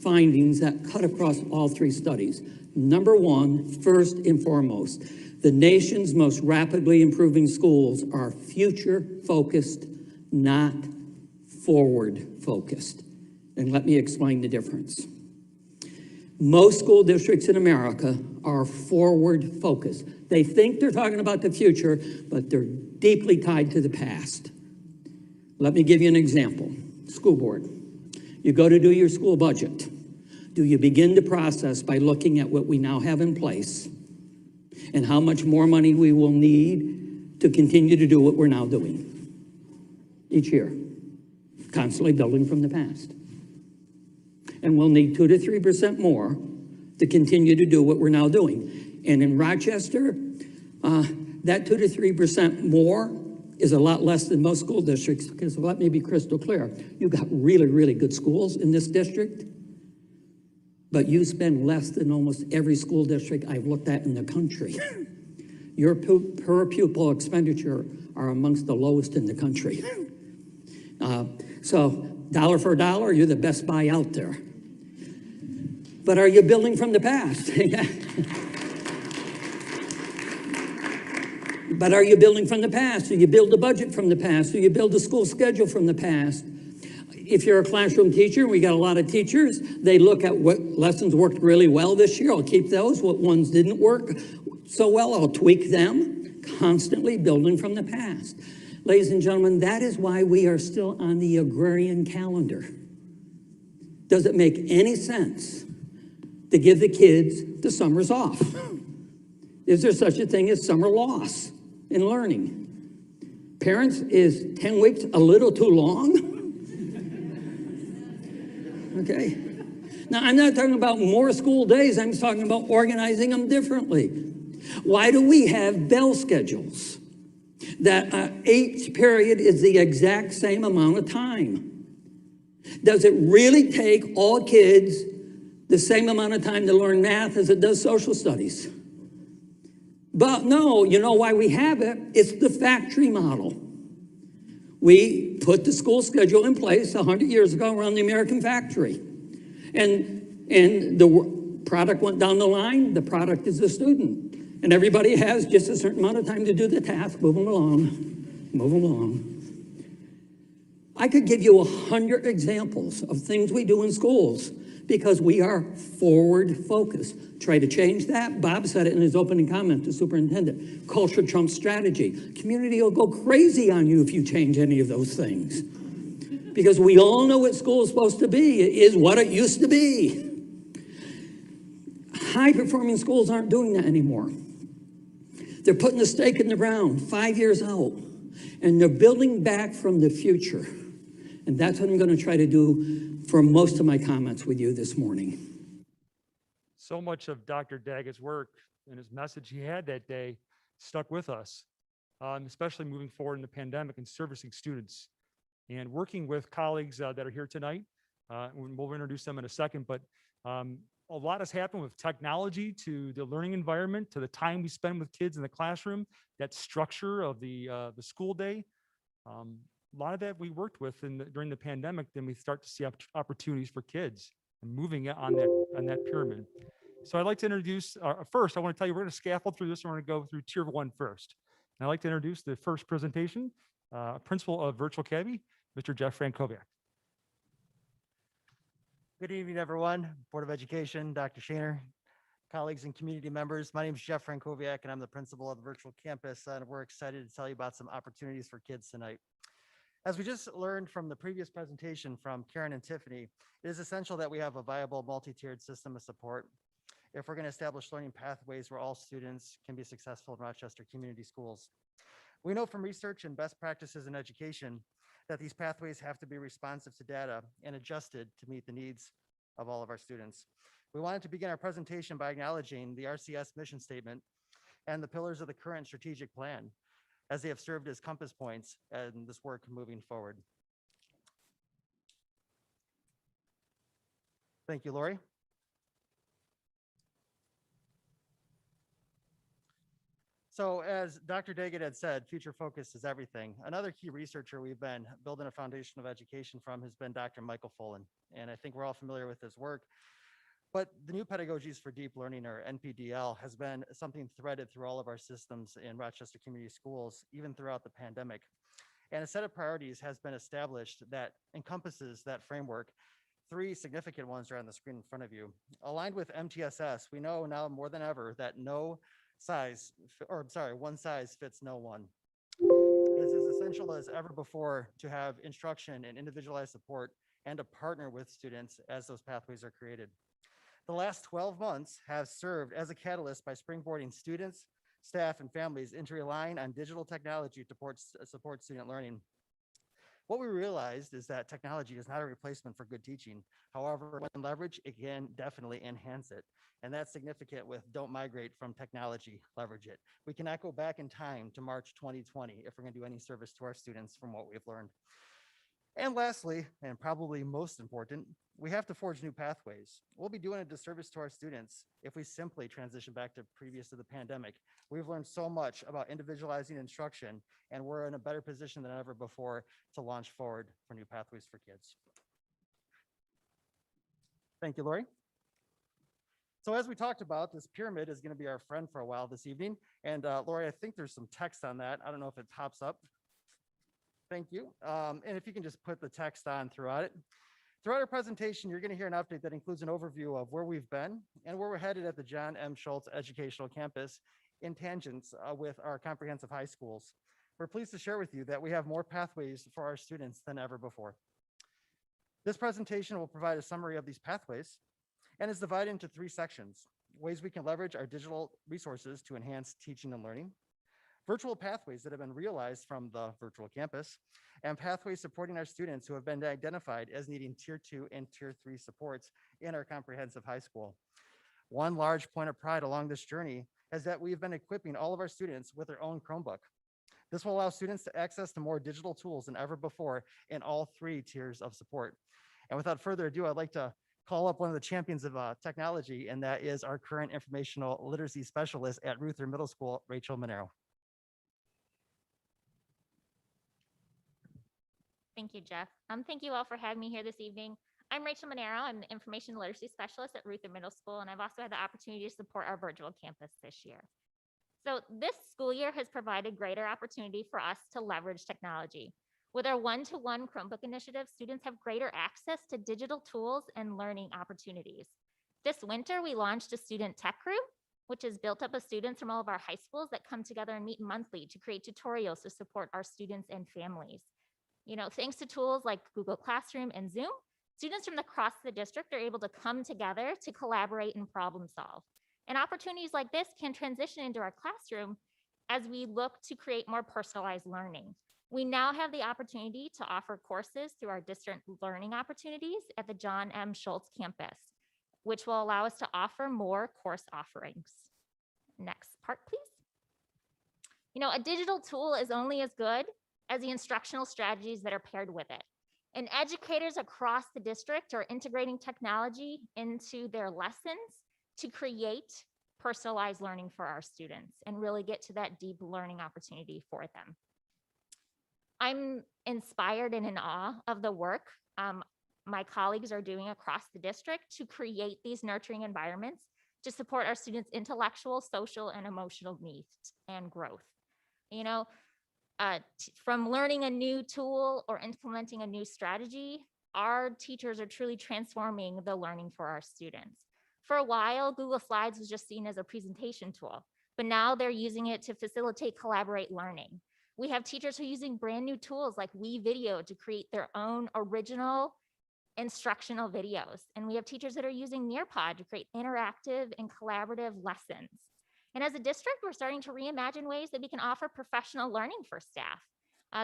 findings that cut across all three studies. Number one, first and foremost, the nation's most rapidly improving schools are future-focused, not forward-focused. And let me explain the difference. Most school districts in America are forward-focused. They think they're talking about the future, but they're deeply tied to the past. Let me give you an example. School board. You go to do your school budget. Do you begin the process by looking at what we now have in place and how much more money we will need to continue to do what we're now doing each year, constantly building from the past? And we'll need 2 to 3% more to continue to do what we're now doing. And in Rochester, that 2 to 3% more is a lot less than most school districts, because let me be crystal clear. You've got really, really good schools in this district, but you spend less than almost every school district I've looked at in the country. Your per pupil expenditure are amongst the lowest in the country. So dollar for dollar, you're the best buy out there. But are you building from the past? But are you building from the past? Do you build a budget from the past? Do you build a school schedule from the past? If you're a classroom teacher, we got a lot of teachers, they look at what lessons worked really well this year. I'll keep those. What ones didn't work so well, I'll tweak them. Constantly building from the past. Ladies and gentlemen, that is why we are still on the agrarian calendar. Does it make any sense to give the kids the summers off? Is there such a thing as summer loss in learning? Parents, is 10 weeks a little too long? Okay. Now, I'm not talking about more school days. I'm talking about organizing them differently. Why do we have bell schedules that each period is the exact same amount of time? Does it really take all kids the same amount of time to learn math as it does social studies? But no, you know why we have it? It's the factory model. We put the school schedule in place 100 years ago around the American factory. And the product went down the line, the product is the student. And everybody has just a certain amount of time to do the task, move them along, move them along. I could give you 100 examples of things we do in schools because we are forward focused. Try to change that. Bob said it in his opening comment to superintendent. Culture trumps strategy. Community will go crazy on you if you change any of those things. Because we all know what school is supposed to be. It is what it used to be. High-performing schools aren't doing that anymore. They're putting a stake in the ground 5 years out, and they're building back from the future. And that's what I'm going to try to do for most of my comments with you this morning. So much of Dr. Daggett's work and his message he had that day stuck with us, especially moving forward in the pandemic and servicing students and working with colleagues that are here tonight. We'll introduce them in a second, but a lot has happened with technology to the learning environment, to the time we spend with kids in the classroom, that structure of the school day. A lot of that we worked with during the pandemic, then we start to see opportunities for kids and moving it on that pyramid. So I'd like to introduce, first, I want to tell you, we're going to scaffold through this. And we're going to go through tier 1 first. And I'd like to introduce the first presentation, Principal of Virtual Academy, Mr. Jeff Frankowiak. Good evening, everyone. Board of Education, Dr. Shaner, colleagues and community members. My name is Jeff Frankowiak, and I'm the principal of the virtual campus, and we're excited to tell you about some opportunities for kids tonight. As we just learned from the previous presentation from Karen and Tiffany, it is essential that we have a viable multi-tiered system of support if we're going to establish learning pathways where all students can be successful in Rochester Community Schools. We know from research and best practices in education that these pathways have to be responsive to data and adjusted to meet the needs of all of our students. We wanted to begin our presentation by acknowledging the RCS mission statement and the pillars of the current strategic plan, as they have served as compass points in this work moving forward. Thank you, Lori. So as Dr. Daggett had said, future focus is everything. Another key researcher we've been building a foundation of education from has been Dr. Michael Fullen. And I think we're all familiar with his work. But the new pedagogies for deep learning, or NPDL, has been something threaded through all of our systems in Rochester Community Schools, even throughout the pandemic. And a set of priorities has been established that encompasses that framework. 3 significant ones are on the screen in front of you. Aligned with MTSS, we know now more than ever that one size fits no one. It is as essential as ever before to have instruction and individualized support and to partner with students as those pathways are created. The last 12 months have served as a catalyst by springboarding students, staff, and families into relying on digital technology to support student learning. What we realized is that technology is not a replacement for good teaching. However, when leveraged, it can definitely enhance it. And that's significant with don't migrate from technology, leverage it. We cannot go back in time to March 2020 if we're going to do any service to our students from what we've learned. And lastly, and probably most important, we have to forge new pathways. We'll be doing a disservice to our students if we simply transition back to previous to the pandemic. We've learned so much about individualizing instruction, and we're in a better position than ever before to launch forward for new pathways for kids. Thank you, Lori. So as we talked about, this pyramid is going to be our friend for a while this evening. And Lori, I think there's some text on that. I don't know if it pops up. Thank you. And if you can just put the text on throughout it. Throughout our presentation, you're going to hear an update that includes an overview of where we've been and where we're headed at the John M. Schultz Educational Campus in tangents with our comprehensive high schools. We're pleased to share with you that we have more pathways for our students than ever before. This presentation will provide a summary of these pathways and is divided into 3 sections: ways we can leverage our digital resources to enhance teaching and learning, virtual pathways that have been realized from the virtual campus, and pathways supporting our students who have been identified as needing tier 2 and tier 3 supports in our comprehensive high school. One large point of pride along this journey is that we've been equipping all of our students with their own Chromebook. This will allow students to access to more digital tools than ever before in all 3 tiers of support. And without further ado, I'd like to call up one of the champions of technology, and that is our current informational literacy specialist at Ruther Middle School, Rachel Monero. Thank you, Jeff. Thank you all for having me here this evening. I'm Rachel Monero. I'm the Information Literacy Specialist at Ruther Middle School, and I've also had the opportunity to support our virtual campus this year. So this school year has provided greater opportunity for us to leverage technology. With our one-to-one Chromebook initiative, students have greater access to digital tools and learning opportunities. This winter, we launched a student tech crew, which is built up of students from all of our high schools that come together and meet monthly to create tutorials to support our students and families. Thanks to tools like Google Classroom and Zoom, Students from across the district are able to come together to collaborate and problem solve. And opportunities like this can transition into our classroom as we look to create more personalized learning. We now have the opportunity to offer courses through our distant learning opportunities at the John M. Schultz campus, which will allow us to offer more course offerings. Next part, please. You know, a digital tool is only as good as the instructional strategies that are paired with it. And educators across the district are integrating technology into their lessons to create personalized learning for our students and really get to that deep learning opportunity for them. I'm inspired and in awe of the work my colleagues are doing across the district to create these nurturing environments to support our students' intellectual, social, and emotional needs and growth. You know, from learning a new tool or implementing a new strategy, our teachers are truly transforming the learning for our students. For a while, Google Slides was just seen as a presentation tool, but now they're using it to facilitate collaborate learning. We have teachers who are using brand new tools like WeVideo to create their own original instructional videos. And we have teachers that are using Nearpod to create interactive and collaborative lessons. And as a district, we're starting to reimagine ways that we can offer professional learning for staff.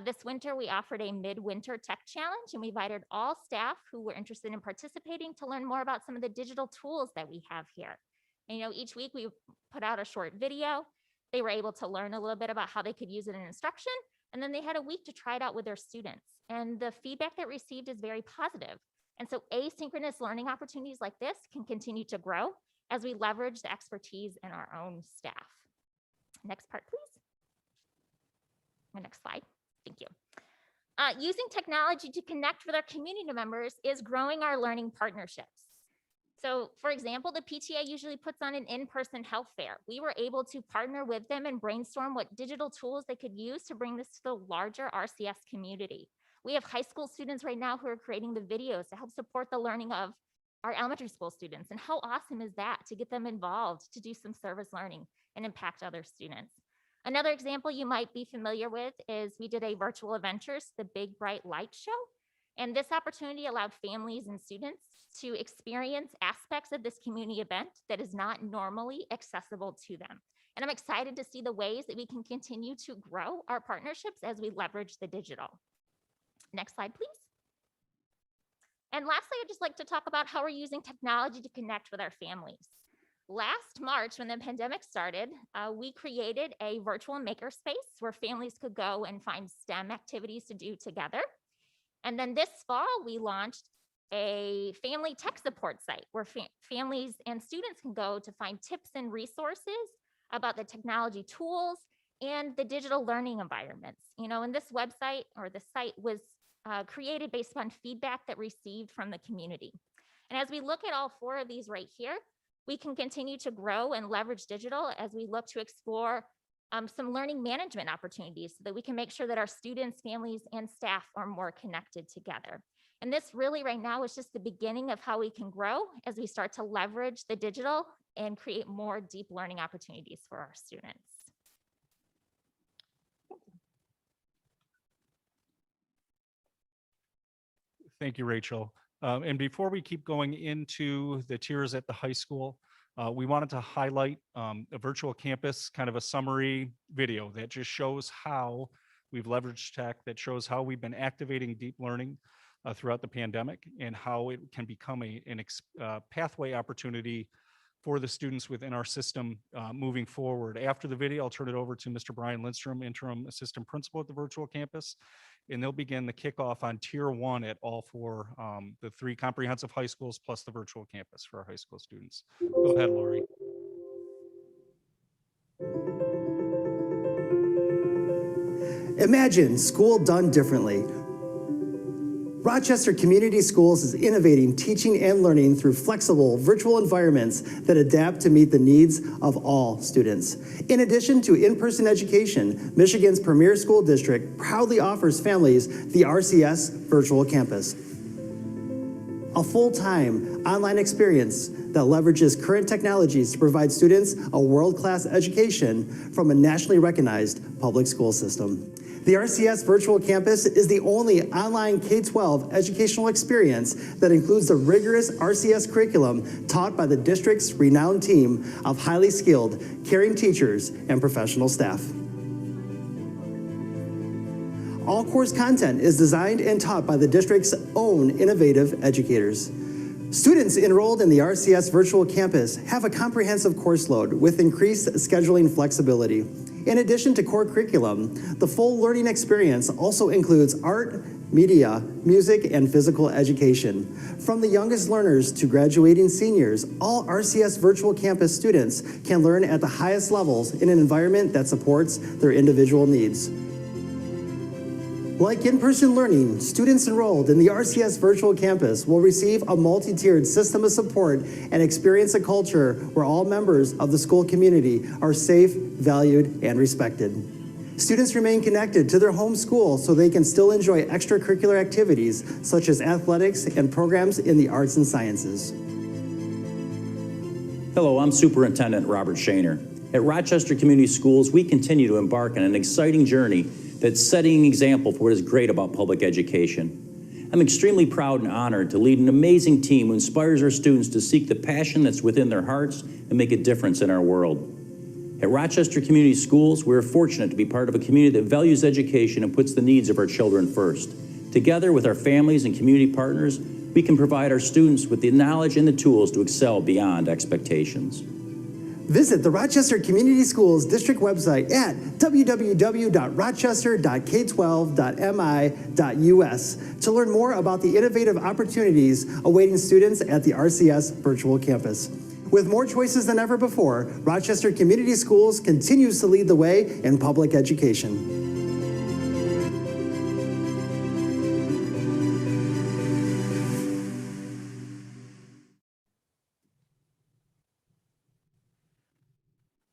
This winter, we offered a midwinter tech challenge, and we invited all staff who were interested in participating to learn more about some of the digital tools that we have here. And, you know, each week we put out a short video. They were able to learn a little bit about how they could use it in instruction, and then they had a week to try it out with their students. And the feedback that received is very positive. And so asynchronous learning opportunities like this can continue to grow as we leverage the expertise in our own staff. Next part, please. The next slide. Thank you. Using technology to connect with our community members is growing our learning partnerships. So for example, the PTA usually puts on an in-person health fair. We were able to partner with them and brainstorm what digital tools they could use to bring this to the larger RCS community. We have high school students right now who are creating the videos to help support the learning of our elementary school students. And how awesome is that to get them involved to do some service learning and impact other students? Another example you might be familiar with is we did a virtual adventures, the Big Bright Light Show. And this opportunity allowed families and students to experience aspects of this community event that is not normally accessible to them. And I'm excited to see the ways that we can continue to grow our partnerships as we leverage the digital. Next slide, please. And lastly, I'd just like to talk about how we're using technology to connect with our families. Last March, when the pandemic started, we created a virtual makerspace where families could go and find STEM activities to do together. And then this fall, we launched a family tech support site where families and students can go to find tips and resources about the technology tools and the digital learning environments. You know, and this website or the site was created based on feedback that received from the community. And as we look at all four of these right here, we can continue to grow and leverage digital as we look to explore some learning management opportunities so that we can make sure that our students, families, and staff are more connected together. And this really right now is just the beginning of how we can grow as we start to leverage the digital and create more deep learning opportunities for our students. Thank you, Rachel. And before we keep going into the tiers at the high school, we wanted to highlight a virtual campus, kind of a summary video that just shows how we've leveraged tech, that shows how we've been activating deep learning throughout the pandemic and how it can become a pathway opportunity for the students within our system moving forward. After the video, I'll turn it over to Mr. Brian Lindstrom, Interim Assistant Principal at the virtual campus, and they'll begin the kickoff on Tier 1 at all four, the 3 comprehensive high schools plus the virtual campus for our high school students. Go ahead, Lori. Imagine school done differently. Rochester Community Schools is innovating teaching and learning through flexible virtual environments that adapt to meet the needs of all students. In addition to in-person education, Michigan's premier school district proudly offers families the RCS virtual campus. a full-time online experience that leverages current technologies to provide students a world-class education from a nationally recognized public school system. The RCS Virtual Campus is the only online K-12 educational experience that includes the rigorous RCS curriculum taught by the district's renowned team of highly skilled, caring teachers and professional staff. All course content is designed and taught by the district's own innovative educators. Students enrolled in the RCS Virtual Campus have a comprehensive course load with increased scheduling flexibility. In addition to core curriculum, the full learning experience also includes art, media, music, and physical education. From the youngest learners to graduating seniors, all RCS Virtual Campus students can learn at the highest levels in an environment that supports their individual needs. Like in-person learning, students enrolled in the RCS Virtual Campus will receive a multi-tiered system of support and experience a culture where all members of the school community are safe, valued, and respected. Students remain connected to their home school so they can still enjoy extracurricular activities such as athletics and programs in the arts and sciences. Hello, I'm Superintendent Robert Shaner. At Rochester Community Schools, we continue to embark on an exciting journey that's setting an example for what is great about public education. I'm extremely proud and honored to lead an amazing team who inspires our students to seek the passion that's within their hearts and make a difference in our world. At Rochester Community Schools, we're fortunate to be part of a community that values education and puts the needs of our children first. Together with our families and community partners, we can provide our students with the knowledge and the tools to excel beyond expectations. Visit the Rochester Community Schools District website at www.rochester.k12.mi.us to learn more about the innovative opportunities awaiting students at the RCS Virtual Campus. With more choices than ever before, Rochester Community Schools continues to lead the way in public education.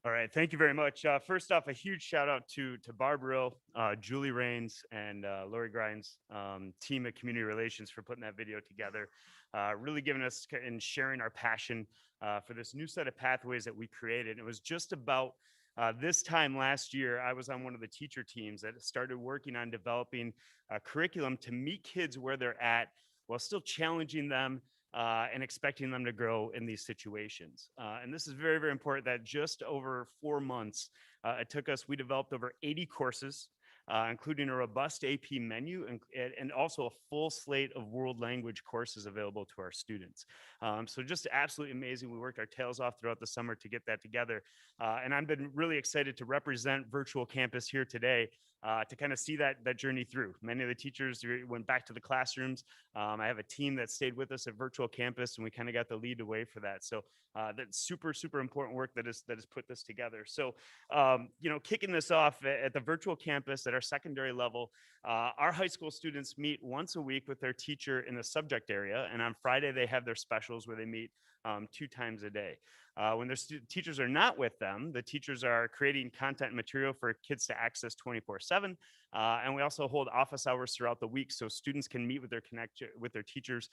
All right, thank you very much. First off, a huge shout out to Barbara, Julie Rains, and Lori Grimes, team at Community Relations for putting that video together, really giving us and sharing our passion for this new set of pathways that we created. It was just about this time last year, I was on one of the teacher teams that started working on developing a curriculum to meet kids where they're at while still challenging them and expecting them to grow in these situations. And this is very, very important that just over 4 months, it took us, we developed over 80 courses, including a robust AP menu and also a full slate of world language courses available to our students. So just absolutely amazing. We worked our tails off throughout the summer to get that together. And I've been really excited to represent Virtual Campus here today to kind of see that journey through. Many of the teachers went back to the classrooms. I have a team that stayed with us at Virtual Campus, and we kind of got the lead the way for that. So that's super, super important work that has put this together. So, you know, kicking this off at the Virtual Campus at our secondary level, our high school students meet once a week with their teacher in the subject area. And on Friday, they have their specials where they meet 2 times a day. When their teachers are not with them, the teachers are creating content and material for kids to access 24/7. And we also hold office hours throughout the week so students can meet with their teachers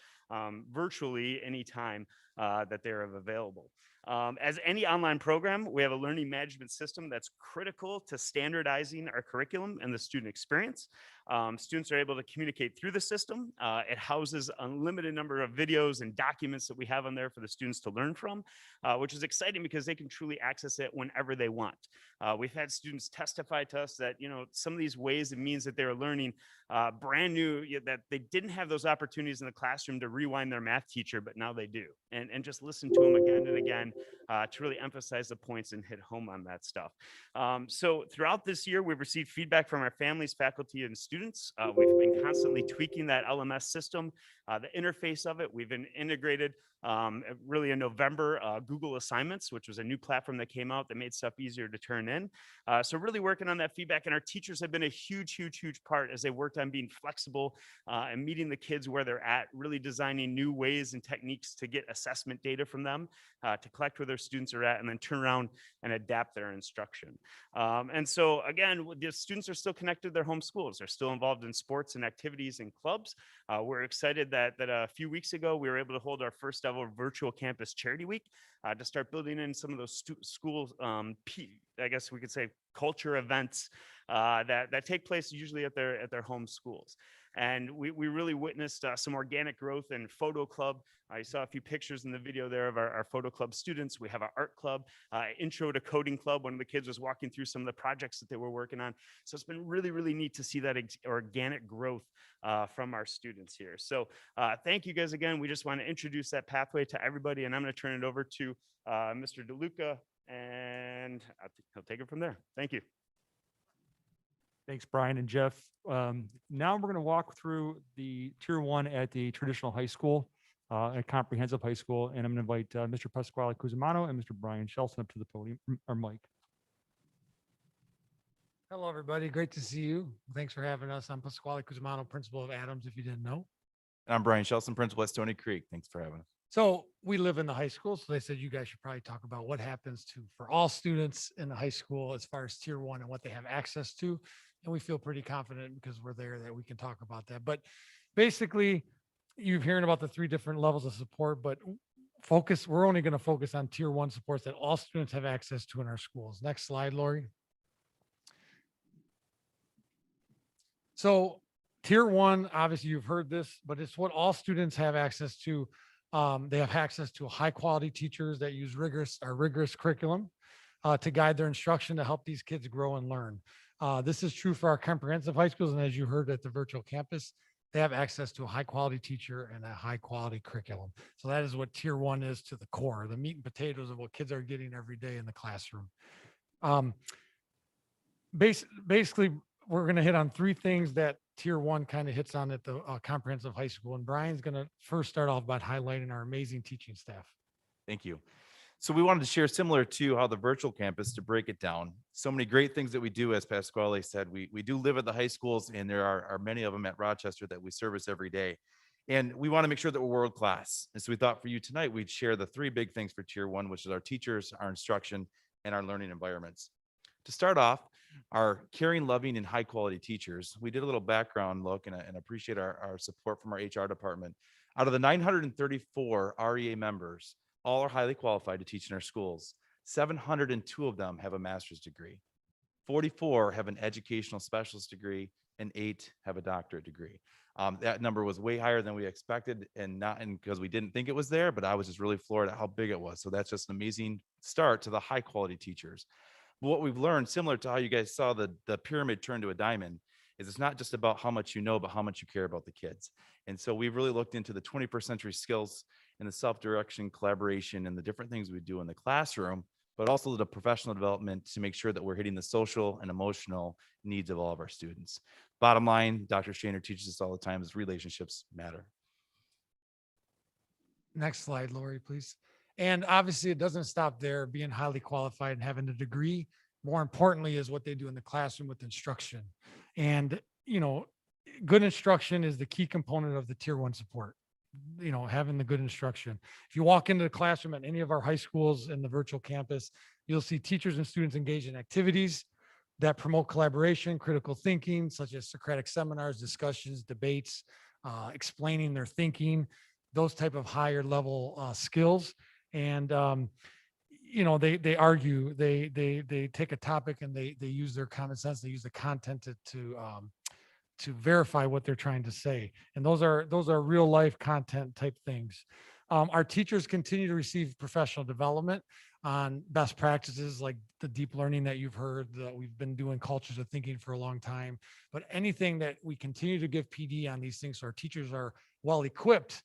virtually anytime that they're available. As any online program, we have a learning management system that's critical to standardizing our curriculum and the student experience. Students are able to communicate through the system. It houses unlimited number of videos and documents that we have on there for the students to learn from, which is exciting because they can truly access it whenever they want. We've had students testify to us that, you know, some of these ways and means that they were learning brand new, that they didn't have those opportunities in the classroom to rewind their math teacher, but now they do. And just listen to them again and again to really emphasize the points and hit home on that stuff. So throughout this year, we've received feedback from our families, faculty, and students. We've been constantly tweaking that LMS system, the interface of it. We've been integrated really in November, Google Assignments, which was a new platform that came out that made stuff easier to turn coming in. So really working on that feedback, and our teachers have been a huge part as they worked on being flexible and meeting the kids where they're at, really designing new ways and techniques to get assessment data from them, to collect where their students are at, and then turn around and adapt their instruction. And so again, the students are still connected to their home schools. They're still involved in sports and activities and clubs. We're excited that a few weeks ago, we were able to hold our first ever virtual campus charity week to start building in some of those schools, I guess we could say culture events that take place usually at their home schools. And we really witnessed some organic growth in photo club. I saw a few pictures in the video there of our photo club students. We have our art club, intro to coding club. One of the kids was walking through some of the projects that they were working on. So it's been really neat to see that organic growth from our students here. So thank you guys again. We just want to introduce that pathway to everybody, and I'm going to turn it over to Mr. DeLuca, and I think he'll take it from there. Thank you. Thanks, Brian and Jeff. Now we're going to walk through the tier 1 at the traditional high school, a comprehensive high school, and I'm going to invite Mr. Pasquale Cusimano and Mr. Brian Shelton up to the podium, or mic. Hello, everybody. Great to see you. Thanks for having us. I'm Pasquale Cusimano, principal of Adams, if you didn't know. And I'm Brian Shelton, principal at Stony Creek. Thanks for having us. So we live in the high school, so they said you guys should probably talk about what happens for all students in the high school as far as tier 1 and what they have access to. And we feel pretty confident because we're there that we can talk about that. But basically, you're hearing about the 3 different levels of support, but we're only going to focus on tier 1 supports that all students have access to in our schools. Next slide, Lori. So tier 1, obviously you've heard this, but it's what all students have access to. They have access to high quality teachers that use rigorous curriculum to guide their instruction to help these kids grow and learn. This is true for our comprehensive high schools. And as you heard at the virtual campus, they have access to a high quality teacher and a high quality curriculum. So that is what tier 1 is to the core, the meat and potatoes of what kids are getting every day in the classroom. Basically, we're going to hit on 3 things that tier 1 kind of hits on at the comprehensive high school. And Brian's going to first start off by highlighting our amazing teaching staff. Thank you. So we wanted to share, similar to how the virtual campus, to break it down. So many great things that we do, as Pasquale said. We do live at the high schools, and there are many of them at Rochester that we service every day. And we want to make sure that we're world class. And so we thought for you tonight, we'd share the 3 big things for tier 1, which is our teachers, our instruction, and our learning environments. To start off, our caring, loving, and high quality teachers, we did a little background look and appreciate our support from our HR department. Out of the 934 REA members, all are highly qualified to teach in our schools. 702 of them have a master's degree. 44 have an educational specialist degree, and 8 have a doctorate degree. That number was way higher than we expected, and because we didn't think it was there, but I was just really floored at how big it was. So that's just an amazing start to the high quality teachers. But what we've learned, similar to how you guys saw the pyramid turn to a diamond, is it's not just about how much you know, but how much you care about the kids. And so we've really looked into the 21st century skills and the self-direction, collaboration, and the different things we do in the classroom, but also the professional development to make sure that we're hitting the social and emotional needs of all of our students. Bottom line, Dr. Shaner teaches us all the time, is relationships matter. Next slide, Lori, please. And obviously it doesn't stop there, being highly qualified and having a degree. More importantly is what they do in the classroom with instruction. And, good instruction is the key component of the tier 1 support. Having the good instruction. If you walk into the classroom at any of our high schools in the virtual campus, you'll see teachers and students engaged in activities that promote collaboration, critical thinking, such as Socratic seminars, discussions, debates, explaining their thinking, those type of higher level skills. And, they argue, they take a topic and they use their common sense. They use the content to verify what they're trying to say. And those are real life content type things. Our teachers continue to receive professional development on best practices like the deep learning that you've heard, that we've been doing cultures of thinking for a long time, but anything that we continue to give PD on these things, so our teachers are well equipped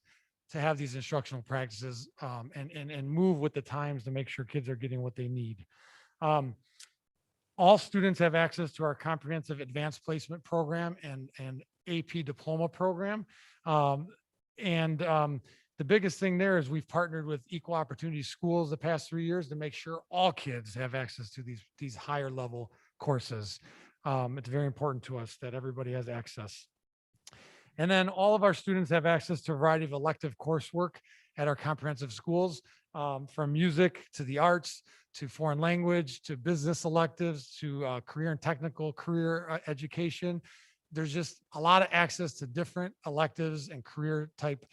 to have these instructional practices and move with the times to make sure kids are getting what they need. All students have access to our comprehensive advanced placement program and AP diploma program. The the biggest thing there is we've partnered with Equal Opportunity Schools the past 3 years to make sure all kids have access to these higher level courses. It's very important to us that everybody has access. And then all of our students have access to a variety of elective coursework at our comprehensive schools, from music to the arts, to foreign language, to business electives, to career and technical career education. There's just a lot of access to different electives and career type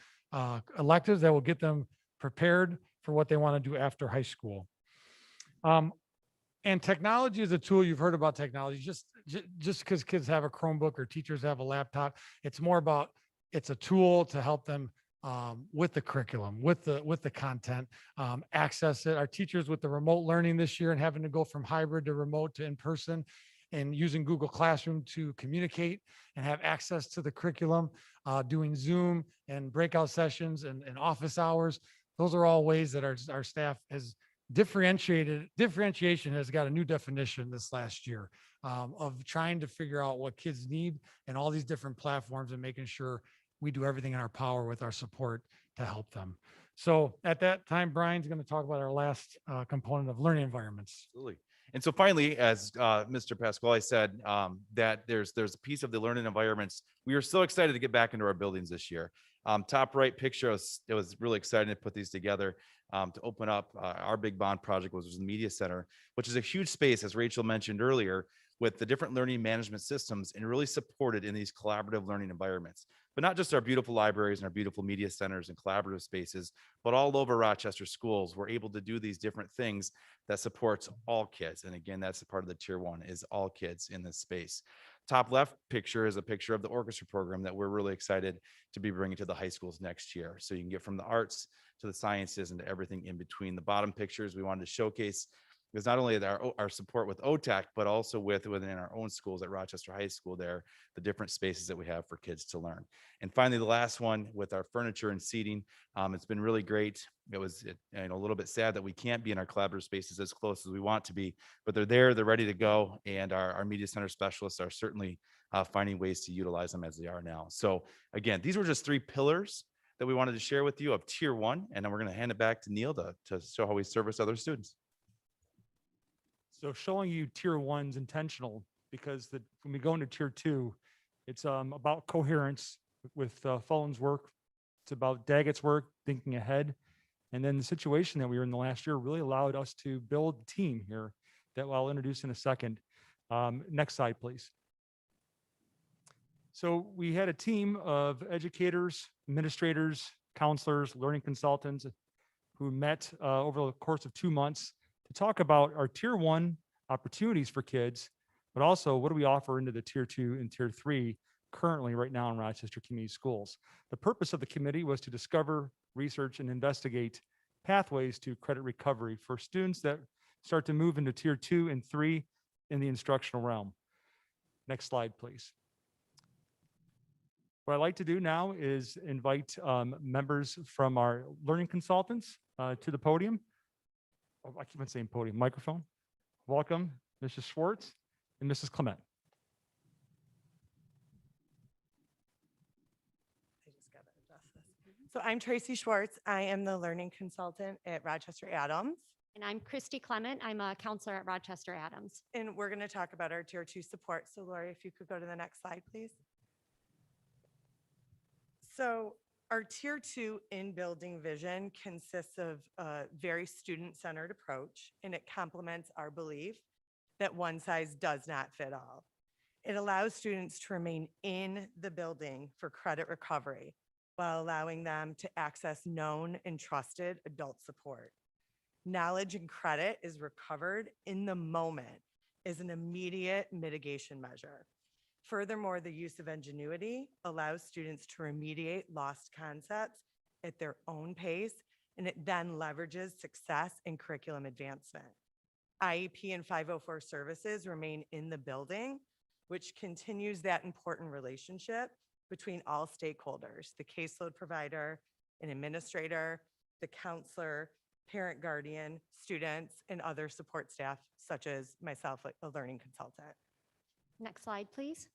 electives that will get them prepared for what they want to do after high school. And technology is a tool. You've heard about technology. Just because kids have a Chromebook or teachers have a laptop, it's more about, it's a tool to help them with the curriculum, with the content, access it. Our teachers with the remote learning this year and having to go from hybrid to remote to in-person, and using Google Classroom to communicate and have access to the curriculum, doing Zoom and breakout sessions and office hours. Those are all ways that our staff has differentiation has got a new definition this last year, of trying to figure out what kids need and all these different platforms, and making sure we do everything in our power with our support to help them. So at that time, Brian's going to talk about our last component of learning environments. Absolutely. And so finally, as Mr. Pasquale said, that there's a piece of the learning environments. We are so excited to get back into our buildings this year. Top right picture, it was really exciting to put these together, to open up our big bond project, which was the media center, which is a huge space, as Rachel mentioned earlier, with the different learning management systems, and really supported in these collaborative learning environments. But not just our beautiful libraries and our beautiful media centers and collaborative spaces, but all over Rochester schools, we're able to do these different things that supports all kids. And again, that's a part of the tier 1, is all kids in this space. Top left picture is a picture of the orchestra program that we're really excited to be bringing to the high schools next year. So you can get from the arts to the sciences and to everything in between. The bottom pictures we wanted to showcase, because not only our support with OTAC, but also within our own schools at Rochester High School there, the different spaces that we have for kids to learn. And finally, the last one with our furniture and seating, it's been really great. It was a little bit sad that we can't be in our collaborative spaces as close as we want to be, but they're there, they're ready to go. And our media center specialists are certainly finding ways to utilize them as they are now. So again, these were just 3 pillars that we wanted to share with you of tier 1. And then we're going to hand it back to Neil to show how we service other students. So showing you tier 1's intentional, because when we go into tier 2, it's about coherence with Fulton's work. It's about Daggett's work, thinking ahead. And then the situation that we were in the last year really allowed us to build a team here that I'll introduce in a second. Next slide, please. So we had a team of educators, administrators, counselors, learning consultants who met over the course of 2 months to talk about our tier 1 opportunities for kids, but also what do we offer into the tier 2 and tier 3 currently right now in Rochester Community Schools. The purpose of the committee was to discover, research, and investigate pathways to credit recovery for students that start to move into tier 2 and 3 in the instructional realm. Next slide, please. What I'd like to do now is invite members from our learning consultants to the podium. Oh, I keep on saying podium, microphone. Welcome, Mrs. Schwartz and Mrs. Clement. So I'm Tracy Schwartz. I am the learning consultant at Rochester Adams. And I'm Christy Clement. I'm a counselor at Rochester Adams. And we're going to talk about our tier 2 support. So Lori, if you could go to the next slide, please. So our tier 2 in-building vision consists of a very student-centered approach, and it complements our belief that one size does not fit all. It allows students to remain in the building for credit recovery while allowing them to access known and trusted adult support. Knowledge and credit is recovered in the moment as an immediate mitigation measure. Furthermore, the use of ingenuity allows students to remediate lost concepts at their own pace, and it then leverages success and curriculum advancement. IEP and 504 services remain in the building, which continues that important relationship between all stakeholders, the caseload provider, an administrator, the counselor, parent guardian, students, and other support staff, such as myself, a learning consultant. Next slide, please.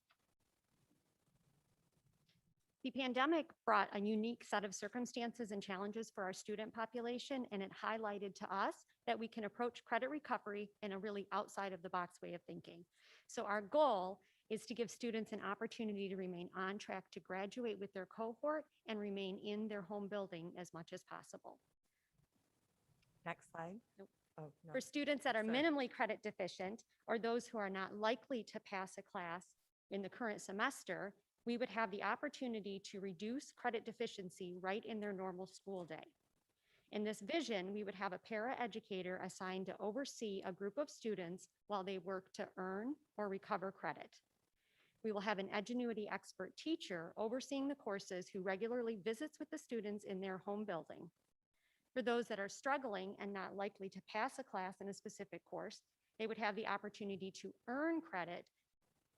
The pandemic brought a unique set of circumstances and challenges for our student population, and it highlighted to us that we can approach credit recovery in a really outside of the box way of thinking. So our goal is to give students an opportunity to remain on track to graduate with their cohort and remain in their home building as much as possible. Next slide. Nope. Oh, no. For students that are Sorry. minimally credit deficient or those who are not likely to pass a class in the current semester, we would have the opportunity to reduce credit deficiency right in their normal school day. In this vision, we would have a paraeducator assigned to oversee a group of students while they work to earn or recover credit. We will have an Edgenuity expert teacher overseeing the courses who regularly visits with the students in their home building. For those that are struggling and not likely to pass a class in a specific course, they would have the opportunity to earn credit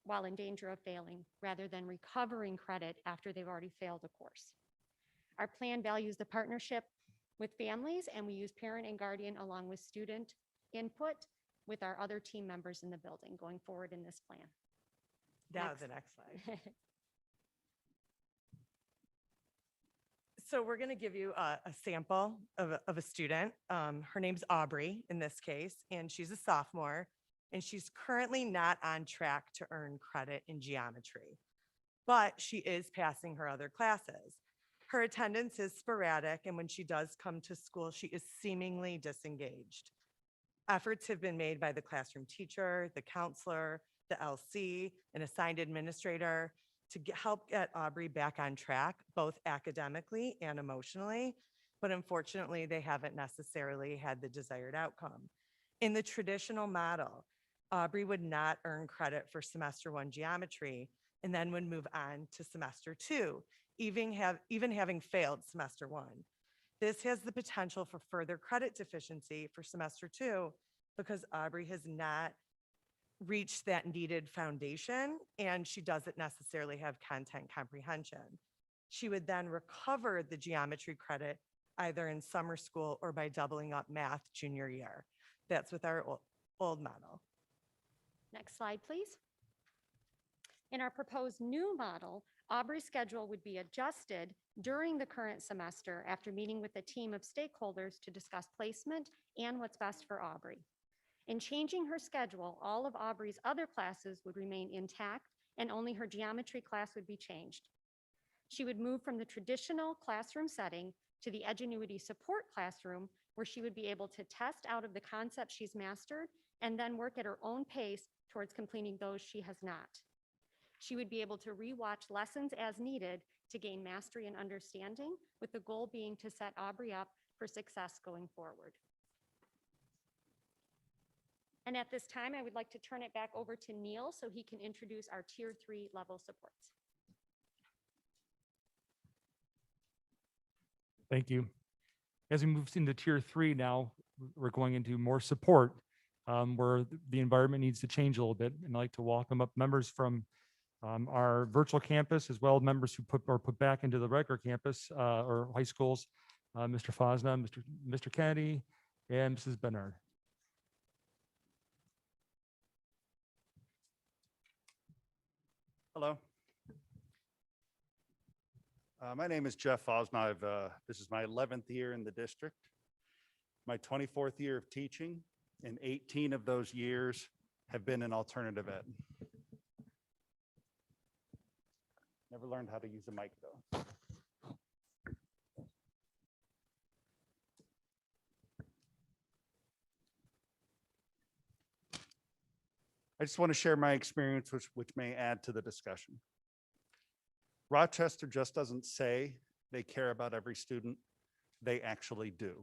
while in danger of failing, rather than recovering credit after they've already failed a course. Our plan values the partnership with families, and we use parent and guardian along with student input with our other team members in the building going forward in this plan. Now Next. the next slide. So we're going to give you a sample of a student. Her name's Aubrey in this case, and she's a sophomore, and she's currently not on track to earn credit in geometry, but she is passing her other classes. Her attendance is sporadic, and when she does come to school, she is seemingly disengaged. Efforts have been made by the classroom teacher, the counselor, the LC, an assigned administrator to help get Aubrey back on track, both academically and emotionally, but unfortunately, they haven't necessarily had the desired outcome. In the traditional model, Aubrey would not earn credit for semester 1 geometry and then would move on to semester 2, even having failed semester 1. This has the potential for further credit deficiency for semester 2 because Aubrey has not reached that needed foundation and she doesn't necessarily have content comprehension. She would then recover the geometry credit either in summer school or by doubling up math junior year. That's with our old model. Next slide, please. In our proposed new model, Aubrey's schedule would be adjusted during the current semester after meeting with a team of stakeholders to discuss placement and what's best for Aubrey. In changing her schedule, all of Aubrey's other classes would remain intact and only her geometry class would be changed. She would move from the traditional classroom setting to the Edgenuity support classroom, where she would be able to test out of the concepts she's mastered and then work at her own pace towards completing those she has not. She would be able to rewatch lessons as needed to gain mastery and understanding, with the goal being to set Aubrey up for success going forward. And at this time, I would like to turn it back over to Neil so he can introduce our Tier 3 level supports. Thank you. As we move into Tier 3 now, we're going into more support where the environment needs to change a little bit. And I'd like to welcome up members from our virtual campus, as well as members who are put back into the regular campus or high schools, Mr. Fosna, Mr. Kennedy, and Mrs. Bernard. Hello. My name is Jeff Fosna. This is my 11th year in the district, my 24th year of teaching, and 18 of those years have been in alternative ed. Never learned how to use a mic though. I just want to share my experience, which may add to the discussion. Rochester just doesn't say they care about every student, they actually do.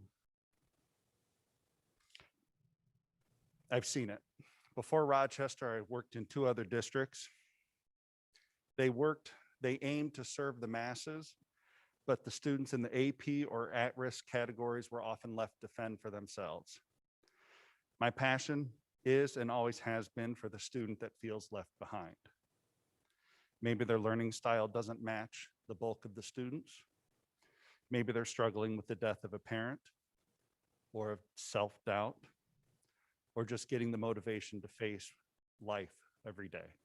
I've seen it. Before Rochester, I worked in 2 other districts. They aimed to serve the masses, but the students in the AP or at-risk categories were often left to fend for themselves. My passion is and always has been for the student that feels left behind. Maybe their learning style doesn't match the bulk of the students. Maybe they're struggling with the death of a parent or of self-doubt, or just getting the motivation to face life every day.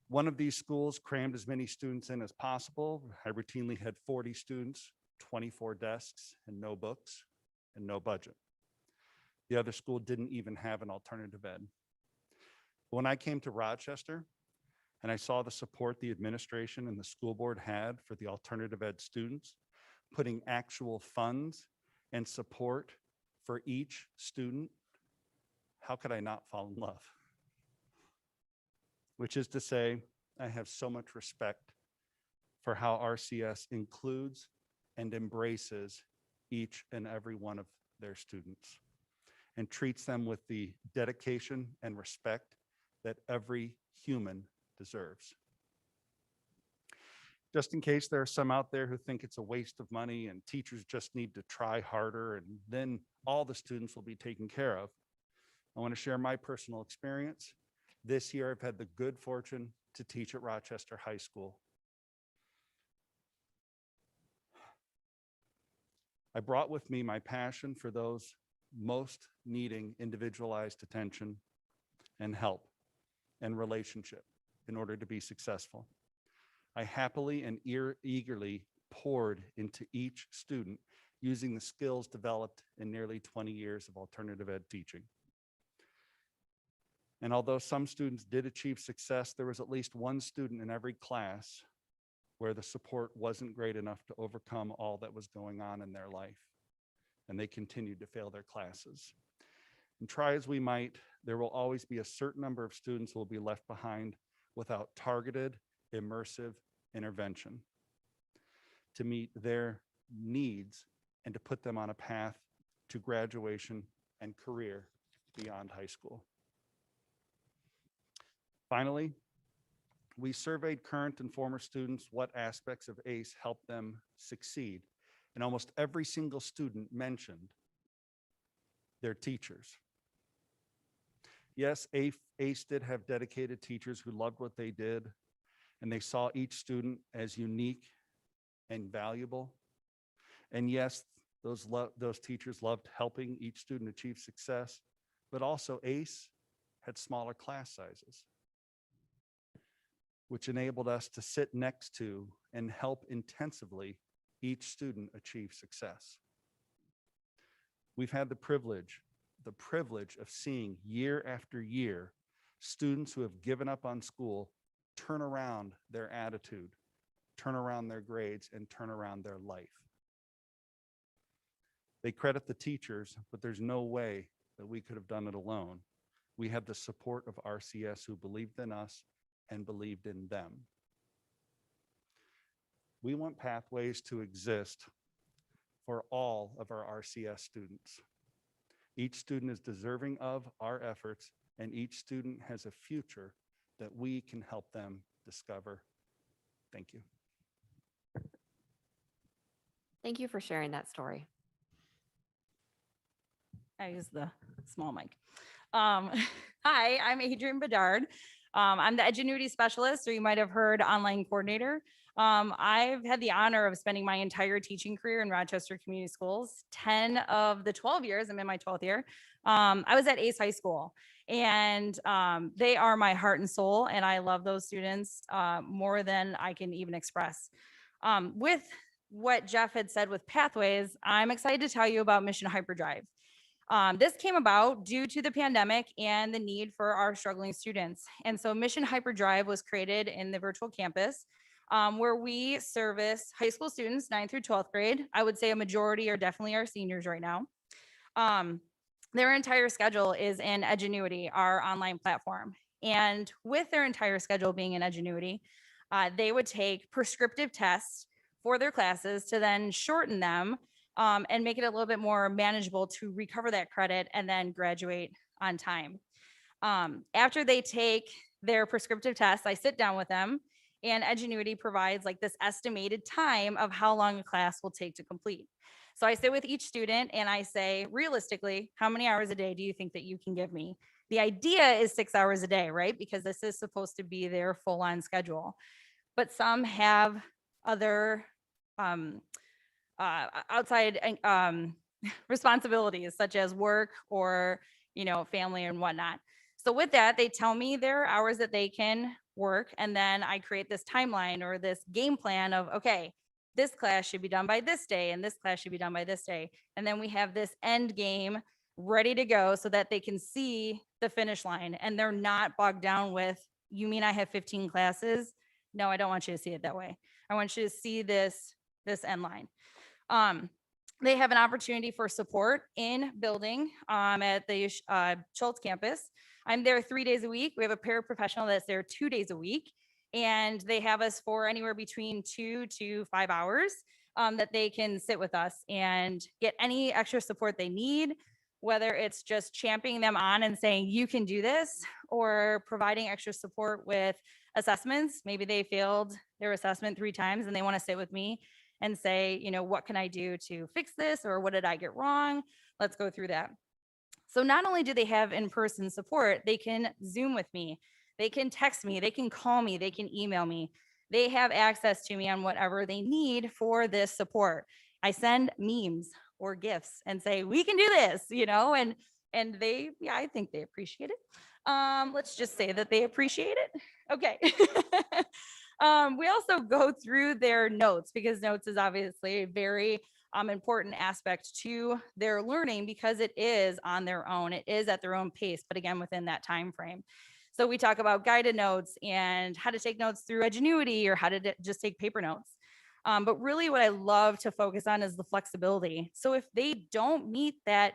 One of these schools crammed as many students in as possible. I routinely had 40 students, 24 desks, and no books, and no budget. The other school didn't even have an alternative ed. When I came to Rochester and I saw the support the administration and the school board had for the alternative ed students, putting actual funds and support for each student, how could I not fall in love? Which is to say, I have so much respect for how RCS includes and embraces each and every one of their students and treats them with the dedication and respect that every human deserves. Just in case there are some out there who think it's a waste of money and teachers just need to try harder and then all the students will be taken care of, I want to share my personal experience. This year, I've had the good fortune to teach at Rochester High School. I brought with me my passion for those most needing individualized attention and help and relationship in order to be successful. I happily and eagerly poured into each student using the skills developed in nearly 20 years of alternative ed teaching. And although some students did achieve success, there was at least one student in every class where the support wasn't great enough to overcome all that was going on in their life. And they continued to fail their classes. And try as we might, there will always be a certain number of students who will be left behind without targeted, immersive intervention to meet their needs and to put them on a path to graduation and career beyond high school. Finally, we surveyed current and former students what aspects of ACE helped them succeed. And almost every single student mentioned their teachers. Yes, ACE did have dedicated teachers who loved what they did, and they saw each student as unique and valuable. And yes, those teachers loved helping each student achieve success, but also ACE had smaller class sizes, which enabled us to sit next to and help intensively each student achieve success. We've had the privilege of seeing year after year students who have given up on school turn around their attitude, turn around their grades, and turn around their life. They credit the teachers, but there's no way that we could have done it alone. We had the support of RCS who believed in us and believed in them. We want pathways to exist for all of our RCS students. Each student is deserving of our efforts, and each student has a future that we can help them discover. Thank you. Thank you for sharing that story. I use the small mic. Hi, I'm Adrienne Bedard. I'm the Edgenuity Specialist, or you might have heard online coordinator. I've had the honor of spending my entire teaching career in Rochester Community Schools. 10 of the 12 years, I'm in my 12th year, I was at ACE High School. And they are my heart and soul, and I love those students more than I can even express. With what Jeff had said with Pathways, I'm excited to tell you about Mission Hyperdrive. This came about due to the pandemic and the need for our struggling students. And so Mission Hyperdrive was created in the virtual campus where we service high school students, 9th through 12th grade. I would say a majority are definitely our seniors right now. Their entire schedule is in Edgenuity, our online platform. And with their entire schedule being in Edgenuity, they would take prescriptive tests for their classes to then shorten them and make it a little bit more manageable to recover that credit and then graduate on time. After they take their prescriptive tests, I sit down with them, and Edgenuity provides like this estimated time of how long a class will take to complete. So I sit with each student and I say, realistically, how many hours a day do you think that you can give me? The idea is 6 hours a day, right? Because this is supposed to be their full-on schedule. But some have other outside responsibilities, such as work or, family and whatnot. So with that, they tell me their hours that they can work. And then I create this timeline or this game plan of, okay, this class should be done by this day and this class should be done by this day. And then we have this end game ready to go so that they can see the finish line and they're not bogged down with, you mean I have 15 classes? No, I don't want you to see it that way. I want you to see this end line. They have an opportunity for support in building at the Schultz campus. I'm there 3 days a week. We have a paraprofessional that's there 2 days a week. And they have us for anywhere between 2 to 5 hours that they can sit with us and get any extra support they need, whether it's just championing them on and saying, you can do this, or providing extra support with assessments. Maybe they failed their assessment 3 times and they want to sit with me and say, you know, what can I do to fix this? Or what did I get wrong? Let's go through that. So not only do they have in-person support, they can Zoom with me. They can text me, they can call me, they can email me. They have access to me on whatever they need for this support. I send memes or gifts and say, we can do this, you know, and they, yeah, I think they appreciate it. Let's just say that they appreciate it. Okay. We also go through their notes because notes is obviously a very important aspect to their learning because it is on their own. It is at their own pace, but again, within that time frame. So we talk about guided notes and how to take notes through Edgenuity or how to just take paper notes. But really what I love to focus on is the flexibility. So if they don't meet that,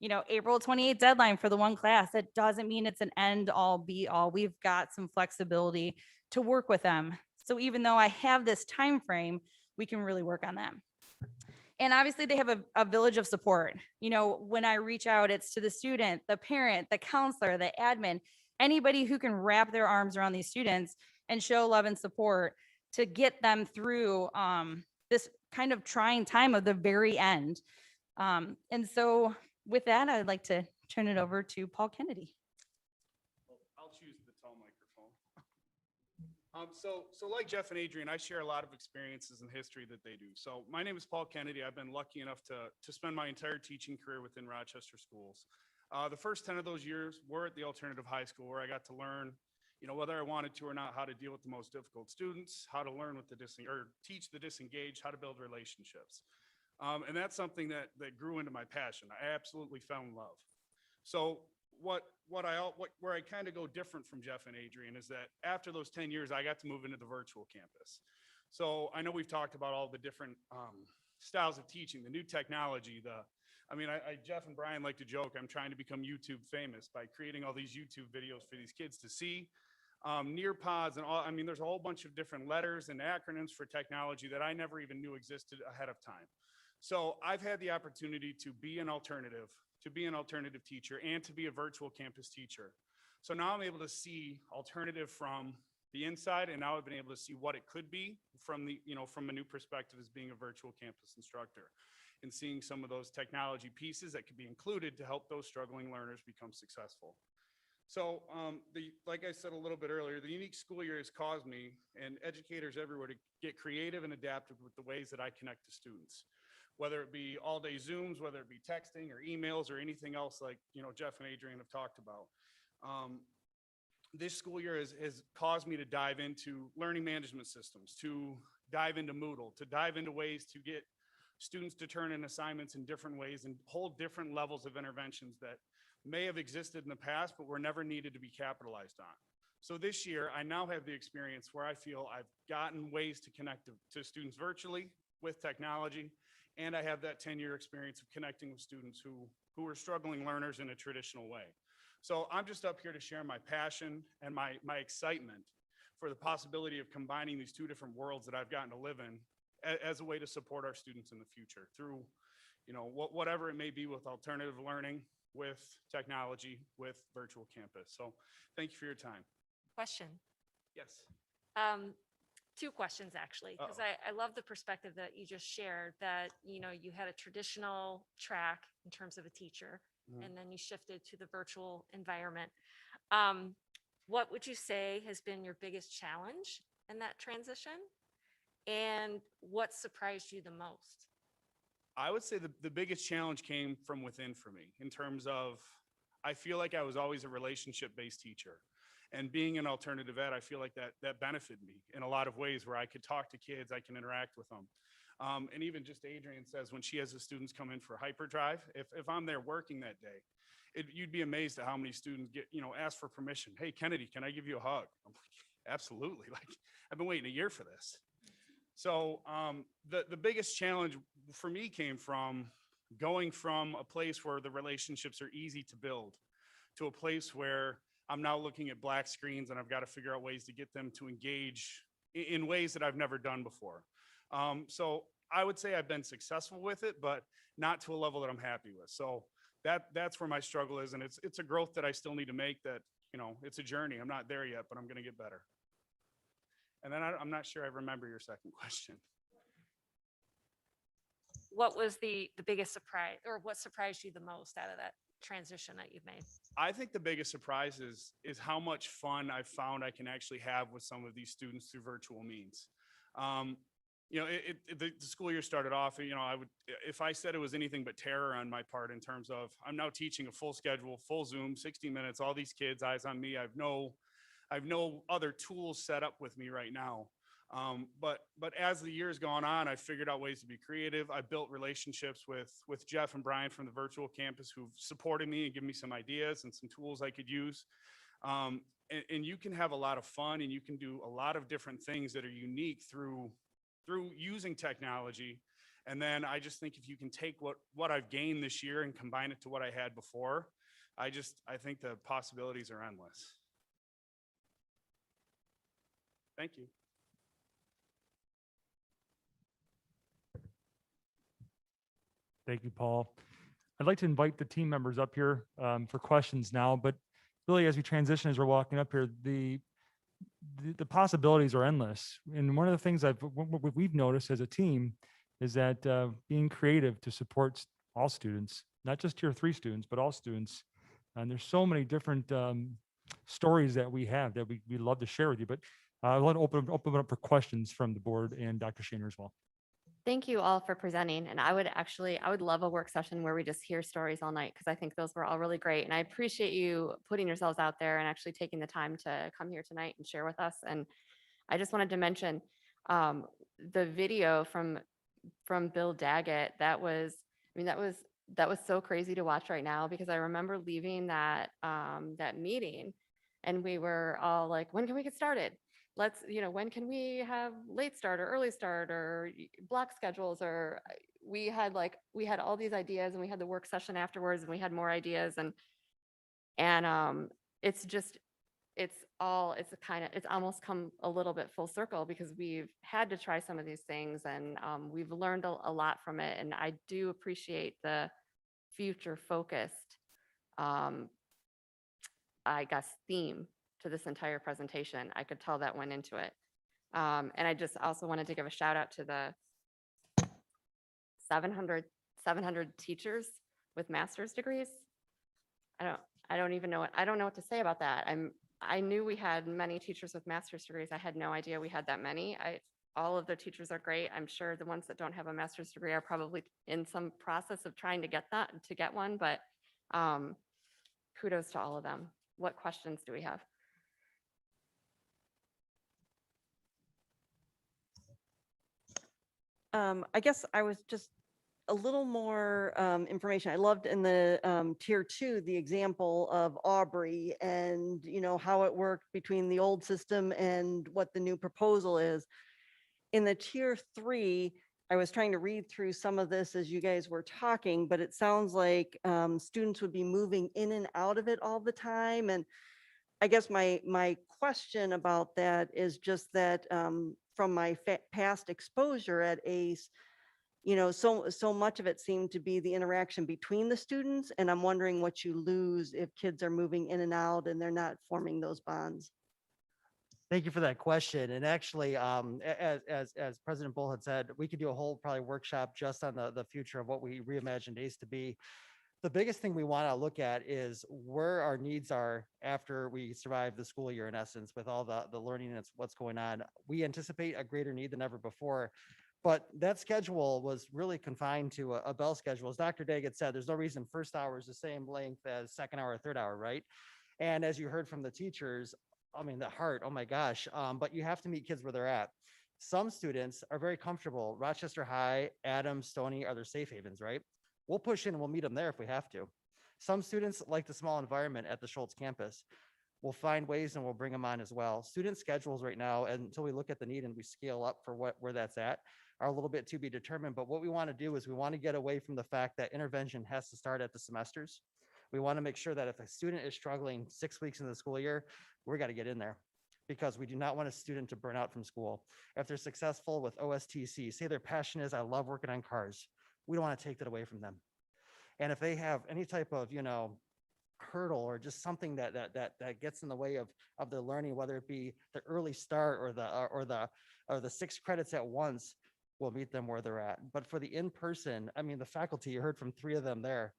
you know, April 28th deadline for the one class, that doesn't mean it's an end all be all. We've got some flexibility to work with them. So even though I have this time frame, we can really work on that. And obviously they have a village of support. You know, when I reach out, it's to the student, the parent, the counselor, the admin, anybody who can wrap their arms around these students and show love and support to get them through this kind of trying time of the very end. And so with that, I'd like to turn it over to Paul Kennedy. I'll choose the tall microphone. So like Jeff and Adrian, I share a lot of experiences and history that they do. So my name is Paul Kennedy. I've been lucky enough to spend my entire teaching career within Rochester schools. The first 10 of those years were at the alternative high school where I got to learn, you know, whether I wanted to or not, how to deal with the most difficult students, how to learn with teach the disengaged, how to build relationships. And that's something that grew into my passion. I absolutely fell in love. So where I kind of go different from Jeff and Adrian is that after those 10 years, I got to move into the virtual campus. So I know we've talked about all the different styles of teaching, the new technology, Jeff and Brian like to joke, I'm trying to become YouTube famous by creating all these YouTube videos for these kids to see. Nearpods and all, there's a whole bunch of different letters and acronyms for technology that I never even knew existed ahead of time. So I've had the opportunity to be an alternative teacher and to be a virtual campus teacher. So now I'm able to see alternative from the inside, and now I've been able to see what it could be from a new perspective as being a virtual campus instructor, and seeing some of those technology pieces that could be included to help those struggling learners become successful. So like I said a little bit earlier, the unique school year has caused me and educators everywhere to get creative and adaptive with the ways that I connect to students, whether it be all day Zooms, whether it be texting or emails or anything else like, Jeff and Adrian have talked about. This school year has caused me to dive into learning management systems, to dive into Moodle, to dive into ways to get students to turn in assignments in different ways and hold different levels of interventions that may have existed in the past, but were never needed to be capitalized on. So this year, I now have the experience where I feel I've gotten ways to connect to students virtually with technology, and I have that 10-year experience of connecting with students who are struggling learners in a traditional way. So I'm just up here to share my passion and my excitement for the possibility of combining these two different worlds that I've gotten to live in as a way to support our students in the future through, whatever it may be with alternative learning, with technology, with virtual campus. So thank you for your time. Question. Yes. Two questions, actually, because I love the perspective that you just shared, that, you had a traditional track in terms of a teacher, and then you shifted to the virtual environment. What would you say has been your biggest challenge in that transition? And what surprised you the most? I would say the biggest challenge came from within for me in terms of, I feel like I was always a relationship-based teacher. And being an alternative ed, I feel like that benefited me in a lot of ways where I could talk to kids, I can interact with them. And even just Adrian says when she has the students come in for hyperdrive, if I'm there working that day, you'd be amazed at how many students get, ask for permission. Hey, Kennedy, can I give you a hug? I'm like, absolutely. Like, I've been waiting a year for this. So the biggest challenge for me came from going from a place where the relationships are easy to build to a place where I'm now looking at black screens and I've got to figure out ways to get them to engage in ways that I've never done before. So I would say I've been successful with it, but not to a level that I'm happy with. So that's where my struggle is. And it's a growth that I still need to make that, it's a journey. I'm not there yet, but I'm going to get better. And then I'm not sure I remember your second question. What was the biggest surprise, or what surprised you the most out of that transition that you've made? I think the biggest surprise is how much fun I've found I can actually have with some of these students through virtual means. The school year started off, if I said it was anything but terror on my part in terms of I'm now teaching a full schedule, full Zoom, 60 minutes, all these kids, eyes on me. I've no other tools set up with me right now. But as the years gone on, I figured out ways to be creative. I built relationships with Jeff and Brian from the virtual campus who've supported me and given me some ideas and some tools I could use. And you can have a lot of fun and you can do a lot of different things that are unique through using technology. And then I just think if you can take what I've gained this year and combine it to what I had before, I think the possibilities are endless. Thank you. Thank you, Paul. I'd like to invite the team members up here for questions now, but really as we transition, as we're walking up here, the possibilities are endless. And one of the things we've noticed as a team is that being creative to support all students, not just tier 3 students, but all students. And there's so many different stories that we have that we love to share with you, but I'd like to open it up for questions from the board and Dr. Shaner as well. Thank you all for presenting. And I would love a work session where we just hear stories all night, because I think those were all really great. And I appreciate you putting yourselves out there and actually taking the time to come here tonight and share with us. And I just wanted to mention the video from Bill Daggett. That was so crazy to watch right now, because I remember leaving that meeting and we were all like, when can we get started? When can we have late start or early start or block schedules? Or we had all these ideas, and we had the work session afterwards and we had more ideas, and it's almost come a little bit full circle, because we've had to try some of these things, and we've learned a lot from it. And I do appreciate the future focused, theme to this entire presentation. I could tell that went into it. And I just also wanted to give a shout out to the 700 teachers with master's degrees. I don't know what to say about that. I knew we had many teachers with master's degrees. I had no idea we had that many. All of the teachers are great. I'm sure the ones that don't have a master's degree are probably in some process of trying to get one, but kudos to all of them. What questions do we have? I guess I was just a little more information. I loved in the tier 2, the example of Aubrey and, how it worked between the old system and what the new proposal is. In the tier 3, I was trying to read through some of this as you guys were talking, but it sounds like students would be moving in and out of it all the time. And I guess my question about that is just that from my past exposure at ACE, so much of it seemed to be the interaction between the students, and I'm wondering what you lose if kids are moving in and out and they're not forming those bonds. Thank you for that question. And actually, as President Bull had said, we could do a whole probably workshop just on the future of what we reimagined ACE to be. The biggest thing we want to look at is where our needs are after we survive the school year, in essence, with all the learning and what's going on. We anticipate a greater need than ever before. But that schedule was really confined to a bell schedule. As Dr. Daggett said, there's no reason first hour is the same length as second hour or third hour, right? And as you heard from the teachers, I mean, the heart, oh my gosh. But you have to meet kids where they're at. Some students are very comfortable. Rochester High, Adams, Stony are their safe havens, right? We'll push in and we'll meet them there if we have to. Some students like the small environment at the Schultz campus. We'll find ways and we'll bring them on as well. Student schedules right now, and until we look at the need and we scale up for where that's at, are a little bit to be determined. But what we want to do is we want to get away from the fact that intervention has to start at the semesters. We want to make sure that if a student is struggling 6 weeks into the school year, we got to get in there, because we do not want a student to burn out from school. If they're successful with OSTC, say their passion is, I love working on cars, we don't want to take that away from them. And if they have any type of, hurdle or just something that gets in the way of their learning, whether it be the early start or the 6 credits at once, we'll meet them where they're at. But for the in-person, I mean, the faculty, you heard from 3 of them there,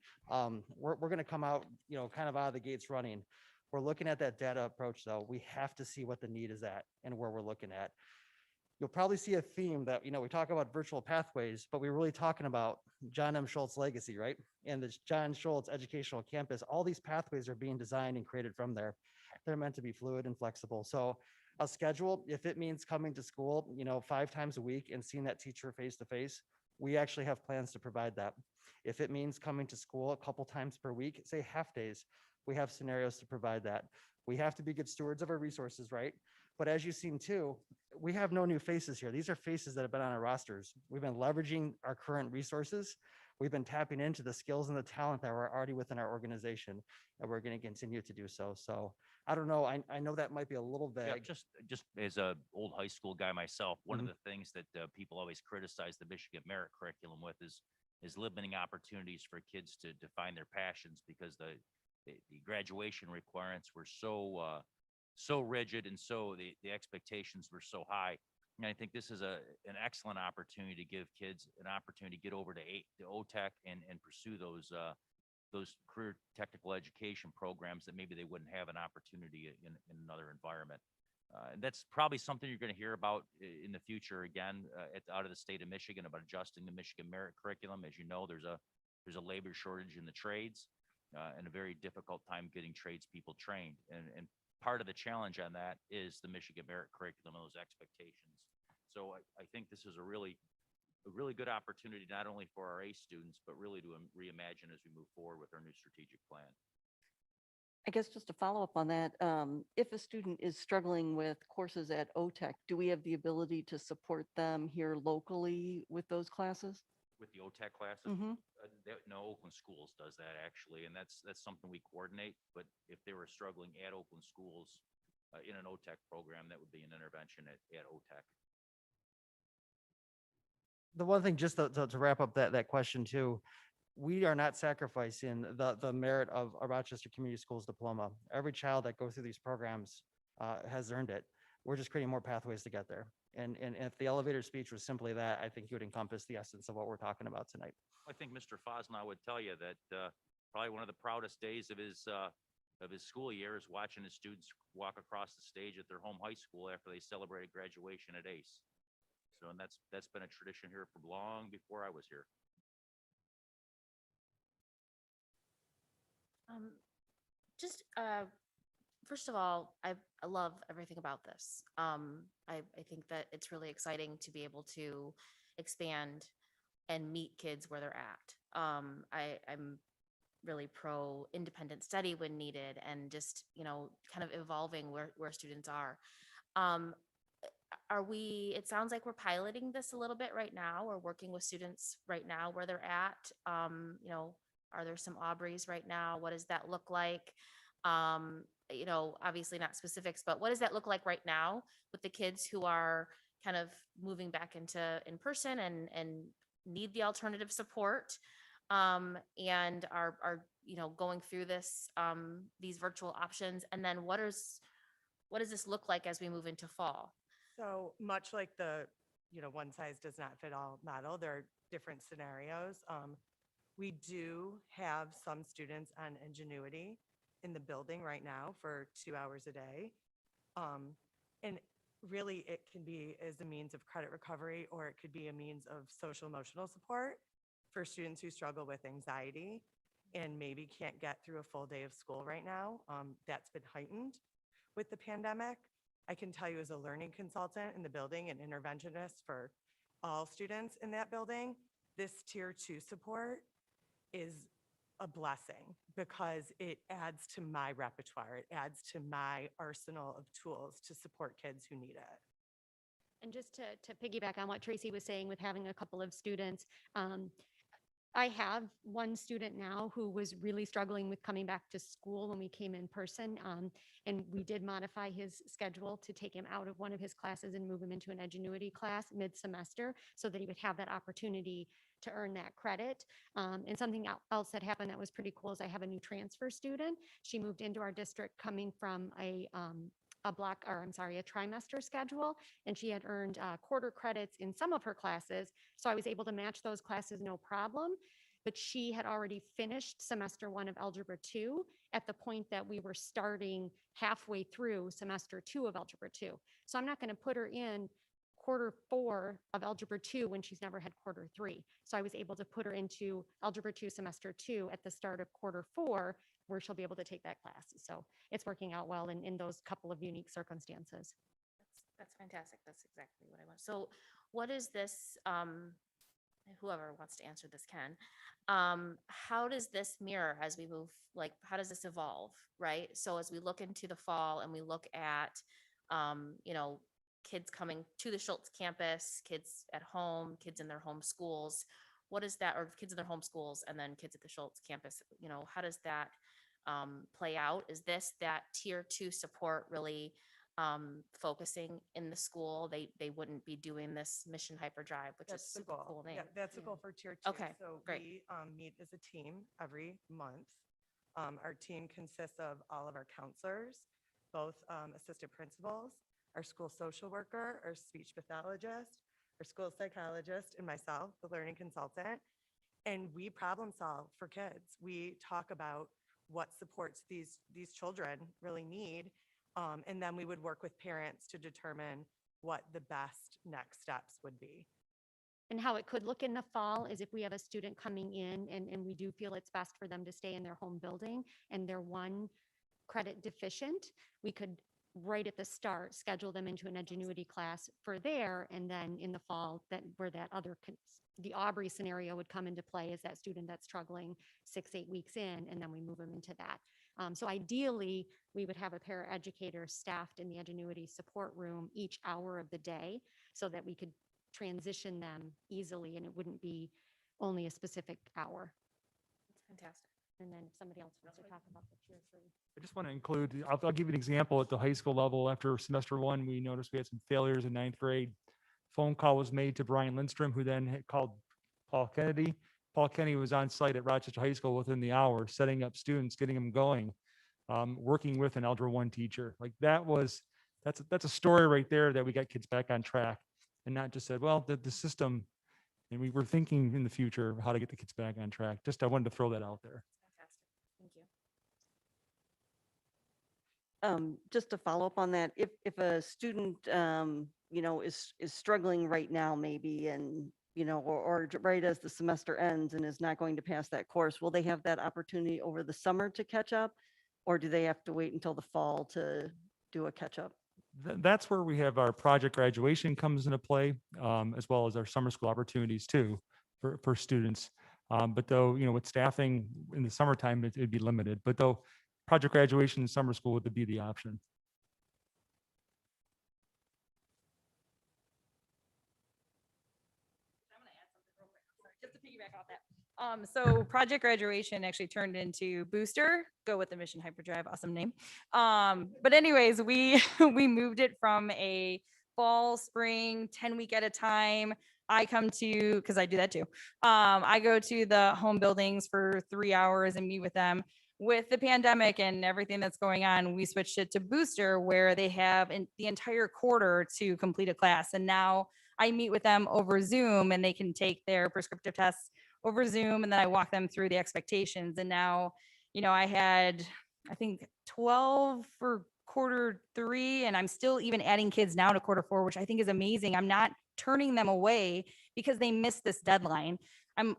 we're going to come out, kind of out of the gates running. We're looking at that data approach, though. We have to see what the need is at and where we're looking at. You'll probably see a theme that, we talk about virtual pathways, but we're really talking about John M. Schultz legacy, right? And the John Schultz Educational Campus, all these pathways are being designed and created from there. They're meant to be fluid and flexible. So a schedule, if it means coming to school, 5 times a week and seeing that teacher face to face, we actually have plans to provide that. If it means coming to school a couple times per week, say half days, we have scenarios to provide that. We have to be good stewards of our resources, right? But as you've seen too, we have no new faces here. These are faces that have been on our rosters. We've been leveraging our current resources. We've been tapping into the skills and the talent that were already within our organization, and we're going to continue to do so. So I don't know. I know that might be a little Yeah, vague. just as a old high school guy myself, one of the things that people always criticize the Michigan Merit Curriculum with is limiting opportunities for kids to define their passions, because the graduation requirements were so rigid, and so the expectations were so high. And I think this is an excellent opportunity to give kids an opportunity to get over to OTech and pursue those career technical education programs that maybe they wouldn't have an opportunity in another environment. And that's probably something you're going to hear about in the future again out of the state of Michigan, about adjusting the Michigan Merit Curriculum. As you know, there's a labor shortage in the trades and a very difficult time getting tradespeople trained. And part of the challenge on that is the Michigan Merit Curriculum and those expectations. So I think this is a really good opportunity, not only for our ACE students, but really to reimagine as we move forward with our new strategic plan. I guess just to follow up on that, if a student is struggling with courses at OTech, do we have the ability to support them here locally with those classes? With the OTech classes? No, Oakland Schools does that actually, and that's something we coordinate. But if they were struggling at Oakland Schools in an OTech program, that would be an intervention at OTech. The one thing, just to wrap up that question too, we are not sacrificing the merit of a Rochester Community Schools diploma. Every child that goes through these programs has earned it. We're just creating more pathways to get there. And if the elevator speech was simply that, I think it would encompass the essence of what we're talking about tonight. I think Mr. Fosnow would tell you that probably one of the proudest days of his school year is watching his students walk across the stage at their home high school after they celebrated graduation at ACE. So, and that's been a tradition here from long before I was here. First of all, I love everything about this. I think that it's really exciting to be able to expand and meet kids where they're at. I'm really pro independent study when needed, and just, kind of evolving where students are. It sounds like we're piloting this a little bit right now. We're working with students right now where they're at. Are there some Aubreys right now? What does that look like? Obviously not specifics, but what does that look like right now with the kids who are kind of moving back into in person and need the alternative support, and are going through these virtual options? And then what does this look like as we move into fall? So much like the, one size does not fit all model, there are different scenarios. We do have some students on Ingenuity in the building right now for 2 hours a day. And really it can be as a means of credit recovery, or it could be a means of social emotional support for students who struggle with anxiety and maybe can't get through a full day of school right now. That's been heightened. with the pandemic. I can tell you as a learning consultant in the building and interventionist for all students in that building, this tier 2 support is a blessing because it adds to my repertoire. It adds to my arsenal of tools to support kids who need it. And just to piggyback on what Tracy was saying with having a couple of students, I have one student now who was really struggling with coming back to school when we came in person. And we did modify his schedule to take him out of one of his classes and move him into an Edgenuity class mid-semester so that he would have that opportunity to earn that credit. And something else that happened that was pretty cool is I have a new transfer student. She moved into our district coming from a trimester schedule, and she had earned quarter credits in some of her classes. So I was able to match those classes no problem, but she had already finished semester 1 of Algebra 2 at the point that we were starting halfway through semester 2 of Algebra 2. So I'm not going to put her in quarter 4 of Algebra 2 when she's never had quarter 3. So I was able to put her into Algebra 2 semester 2 at the start of quarter 4, where she'll be able to take that class. So it's working out well in those couple of unique circumstances. That's fantastic. That's exactly what I want. So what is this, whoever wants to answer this can, how does this mirror as we move, like, how does this evolve, right? So as we look into the fall and we look at, kids coming to the Schultz campus, kids at home, kids in their home schools, what is that, or kids in their home schools and then kids at the Schultz campus, how does that play out? Is this that tier 2 support really focusing in the school? They wouldn't be doing this mission hyperdrive, which is the super goal. cool name. Yeah, that's the goal for tier 2. Okay, So great. we meet as a team every month. Our team consists of all of our counselors, both assistant principals, our school social worker, our speech pathologist, our school psychologist, and myself, the learning consultant. And we problem solve for kids. We talk about what supports these children really need. And then we would work with parents to determine what the best next steps would be. And how it could look in the fall is if we have a student coming in and we do feel it's best for them to stay in their home building and they're 1 credit deficient, we could right at the start schedule them into an Edgenuity class for there, and then in the fall the Aubrey scenario would come into play as that student that's struggling 6-8 weeks in, and then we move them into that. So ideally, we would have a paraeducator staffed in the Edgenuity support room each hour of the day so that we could transition them easily and it wouldn't be only a specific hour. That's fantastic. And then if somebody else wants to talk about the tier 3. I just want to include, I'll give you an example at the high school level. After semester 1, we noticed we had some failures in 9th grade. Phone call was made to Brian Lindstrom, who then had called Paul Kennedy. Paul Kennedy was on site at Rochester High School within the hour, setting up students, getting them going, working with an Algebra 1 teacher. Like that's a story right there that we got kids back on track and not just said, well, the system, and we were thinking in the future of how to get the kids back on track. I wanted to throw that out there. Fantastic. Thank you. Just to follow up on that, if a student, is struggling right now, maybe, and, or right as the semester ends and is not going to pass that course, will they have that opportunity over the summer to catch up? Or do they have to wait until the fall to do a catch up? That's where we have our project graduation comes into play, as well as our summer school opportunities too for students. But though, with staffing in the summertime, it'd be limited. But though project graduation and summer school would be the option. Just to piggyback off that. So project graduation actually turned into Booster, go with the Mission Hyperdrive, awesome name. But anyways, we moved it from a fall, spring, 10-week at a time. I come to, because I do that too. I go to the home buildings for 3 hours and meet with them. With the pandemic and everything that's going on, we switched it to Booster, where they have the entire quarter to complete a class. And now I meet with them over Zoom and they can take their prescriptive tests over Zoom, and then I walk them through the expectations. And now, I had, I think 12 for quarter 3, and I'm still even adding kids now to quarter 4, which I think is amazing. I'm not turning them away because they missed this deadline. I'm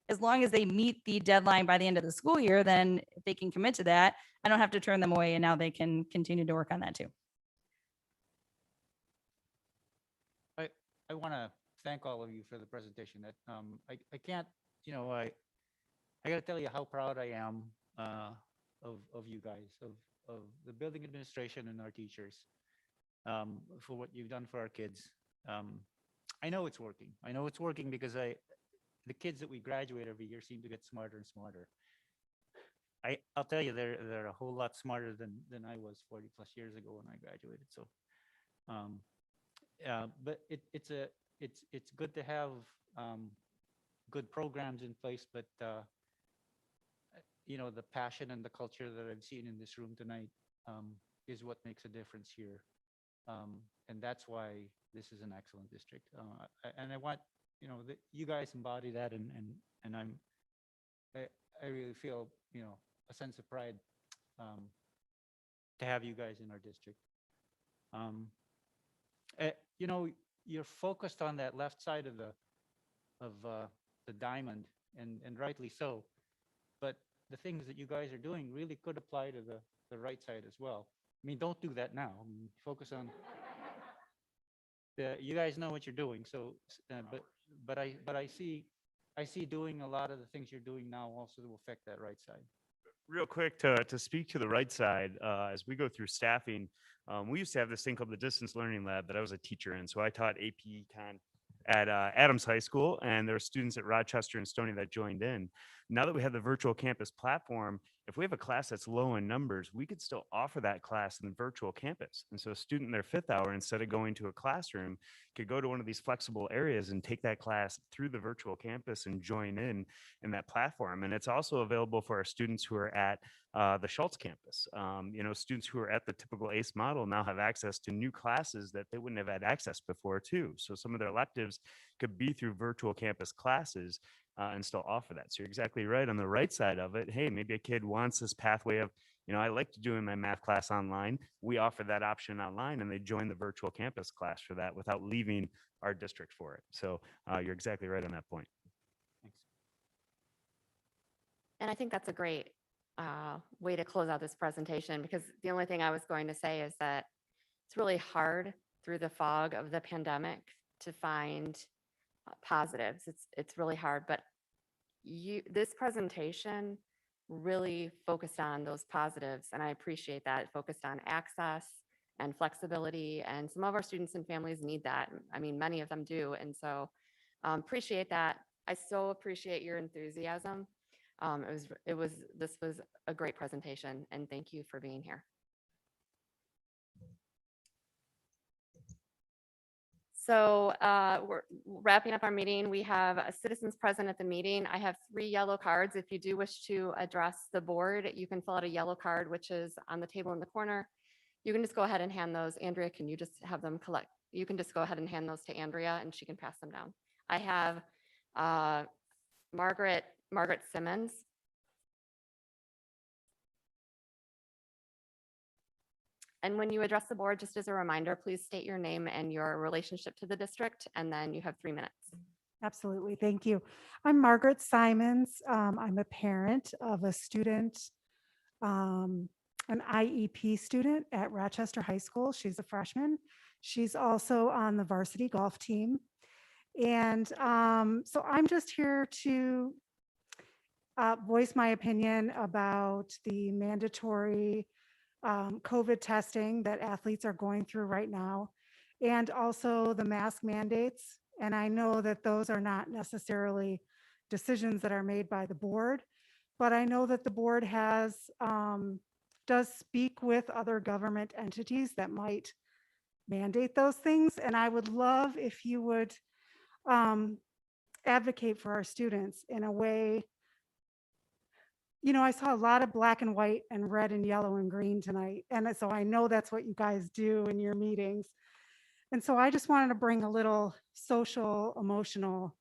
as long as they meet the deadline by the end of the school year, then if they can commit to that, I don't have to turn them away, and now they can continue to work on that too. I want to thank all of you for the presentation. That I can't, I got to tell you how proud I am of you guys, of the building administration and our teachers, for what you've done for our kids. I know it's working. I know it's working because the kids that we graduate every year seem to get smarter and smarter. I'll tell you, they're a whole lot smarter than I was 40 plus years ago when I graduated. So, but it's good to have good programs in place, but the passion and the culture that I've seen in this room tonight is what makes a difference here. And that's why this is an excellent district. And I want, that you guys embody that, and I really feel, a sense of pride to have you guys in our district. You're focused on that left side of the diamond, and rightly so. But the things that you guys are doing really could apply to the right side as well. I mean, don't do that now. I mean, focus on you guys know what you're doing. So, but I see doing a lot of the things you're doing now also will affect that right side. Real quick to speak to the right side, as we go through staffing, we used to have this thing called the distance learning lab that I was a teacher in. So I taught AP Econ at Adams High School, and there were students at Rochester and Stony that joined in. Now that we have the virtual campus platform, if we have a class that's low in numbers, we could still offer that class in the virtual campus. And so a student in their 5th hour, instead of going to a classroom, could go to one of these flexible areas and take that class through the virtual campus and join in that platform. And it's also available for our students who are at the Schultz campus. Students who are at the typical ACE model now have access to new classes that they wouldn't have had access before too. So some of their electives could be through virtual campus classes and still offer that. So you're exactly right. On the right side of it, hey, maybe a kid wants this pathway of, I like to do my math class online. We offer that option online, and they join the virtual campus class for that without leaving our district for it. So you're exactly right on that point. Thanks. And I think that's a great way to close out this presentation, because the only thing I was going to say is that it's really hard through the fog of the pandemic to find positives. It's really hard, but this presentation really focused on those positives, and I appreciate that. It focused on access and flexibility, and some of our students and families need that. I mean, many of them do, and so appreciate that. I so appreciate your enthusiasm. This was a great presentation, and thank you for being here. So we're wrapping up our meeting. We have citizens present at the meeting. I have 3 yellow cards. If you do wish to address the board, you can fill out a yellow card, which is on the table in the corner. You can just go ahead and hand those. Andrea, can you just have them collect? You can just go ahead and hand those to Andrea, and she can pass them down. I have Margaret Simmons. And when you address the board, just as a reminder, please state your name and your relationship to the district, and then you have 3 minutes. Absolutely. Thank you. I'm Margaret Simons. I'm a parent of a student, an IEP student at Rochester High School. She's a freshman. She's also on the varsity golf team. And so I'm just here to voice my opinion about the mandatory COVID testing that athletes are going through right now, and also the mask mandates. And I know that those are not necessarily decisions that are made by the board, but I know that the board does speak with other government entities that might mandate those things. And I would love if you would advocate for our students in a way. I saw a lot of black and white and red and yellow and green tonight. And so I know that's what you guys do in your meetings. And so I just wanted to bring a little social, emotional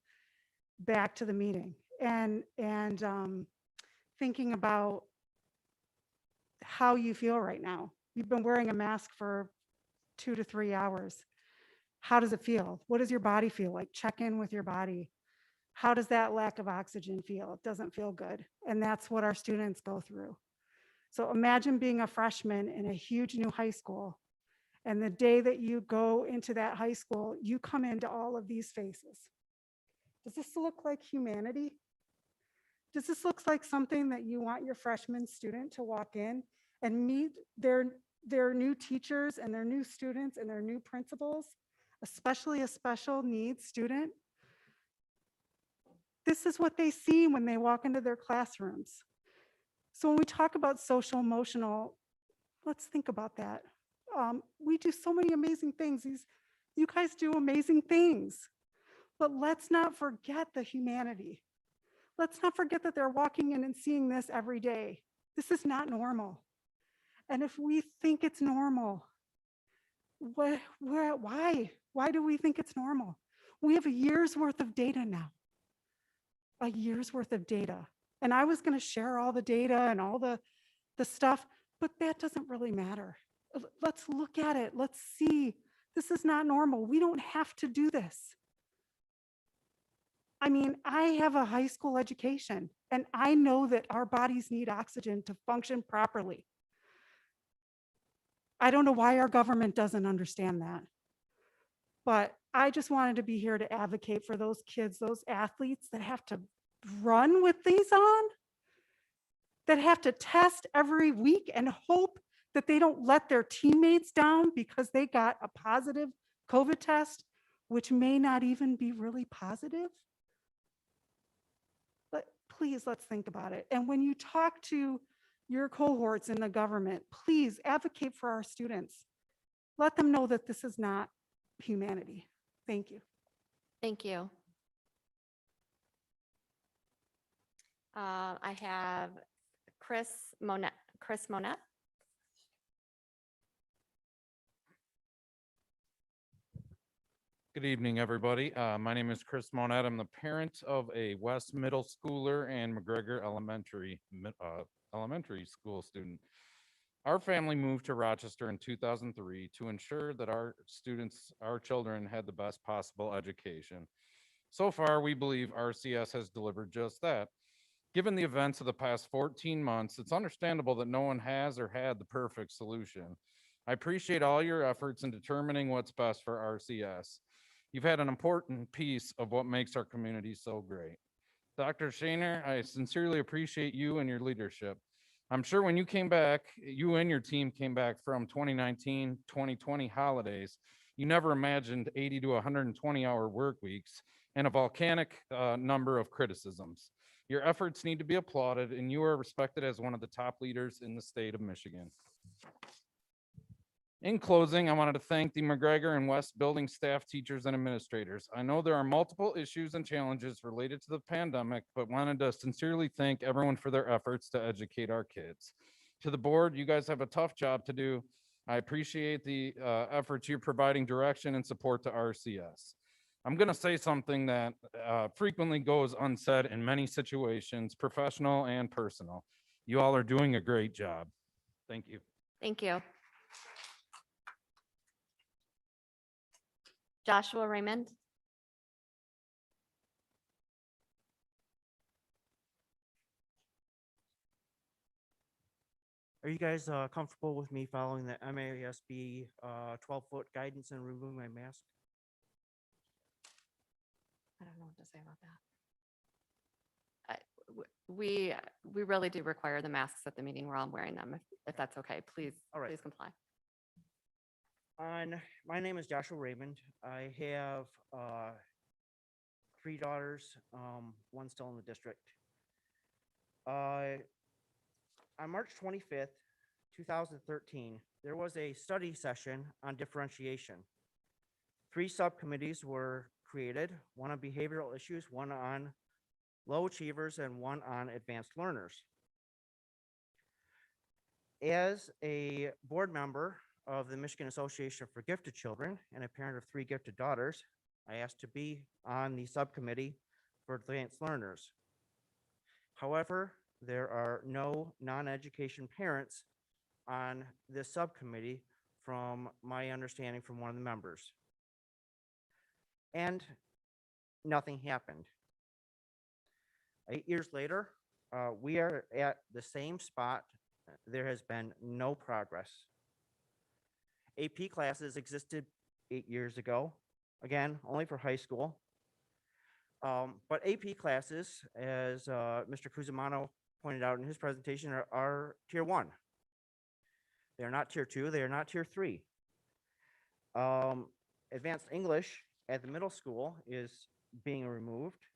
back to the meeting, and thinking about how you feel right now. You've been wearing a mask for 2 to 3 hours. How does it feel? What does your body feel like? Check in with your body. How does that lack of oxygen feel? It doesn't feel good. And that's what our students go through. So imagine being a freshman in a huge new high school. And the day that you go into that high school, you come into all of these faces. Does this look like humanity? Does this look like something that you want your freshman student to walk in and meet their new teachers and their new students and their new principals, especially a special needs student? This is what they see when they walk into their classrooms. So when we talk about social emotional, let's think about that. We do so many amazing things. You guys do amazing things, but let's not forget the humanity. Let's not forget that they're walking in and seeing this every day. This is not normal. And if we think it's normal, why? Why do we think it's normal? We have a year's worth of data now. A year's worth of data. And I was going to share all the data and all the stuff, but that doesn't really matter. Let's look at it. Let's see. This is not normal. We don't have to do this. I mean, I have a high school education, and I know that our bodies need oxygen to function properly. I don't know why our government doesn't understand that. But I just wanted to be here to advocate for those kids, those athletes that have to run with these on, that have to test every week and hope that they don't let their teammates down because they got a positive COVID test, which may not even be really positive. But please, let's think about it. And when you talk to your cohorts in the government, please advocate for our students. Let them know that this is not humanity. Thank you. Thank you. I have Chris Monette. Chris Monette. Good evening, everybody. My name is Chris Monette. I'm the parent of a West Middle Schooler and McGregor Elementary School student. Our family moved to Rochester in 2003 to ensure that our children had the best possible education. So far, we believe RCS has delivered just that. Given the events of the past 14 months, it's understandable that no one has or had the perfect solution. I appreciate all your efforts in determining what's best for RCS. You've had an important piece of what makes our community so great. Dr. Shaner, I sincerely appreciate you and your leadership. I'm sure when you came back, you and your team came back from 2019, 2020 holidays, you never imagined 80 to 120 hour work weeks and a volcanic number of criticisms. Your efforts need to be applauded, and you are respected as one of the top leaders in the state of Michigan. In closing, I wanted to thank the McGregor and West building staff, teachers, and administrators. I know there are multiple issues and challenges related to the pandemic, but wanted to sincerely thank everyone for their efforts to educate our kids. To the board, you guys have a tough job to do. I appreciate the efforts you're providing direction and support to RCS. I'm going to say something that frequently goes unsaid in many situations, professional and personal. You all are doing a great job. Thank you. Thank you. Joshua Raymond. Are you guys comfortable with me following the MASB 12-foot guidance and removing my mask? I don't know what to say about that. We really do require the masks at the meeting. We're all wearing them. If that's okay, please, please comply. My name is Joshua Raymond. I have 3 daughters, one still in the district. On March 25th, 2013, there was a study session on differentiation. 3 subcommittees were created, one on behavioral issues, one on low achievers, and one on advanced learners. As a board member of the Michigan Association for Gifted Children and a parent of 3 gifted daughters, I asked to be on the subcommittee for advanced learners. However, there are no non-education parents on this subcommittee from my understanding from one of the members. And nothing happened. 8 years later, we are at the same spot. There has been no progress. AP classes existed 8 years ago, again, only for high school. But AP classes, as Mr. Cusimano pointed out in his presentation, are tier 1. They are not tier 2, they are not tier 3. Advanced English at the middle school is being removed.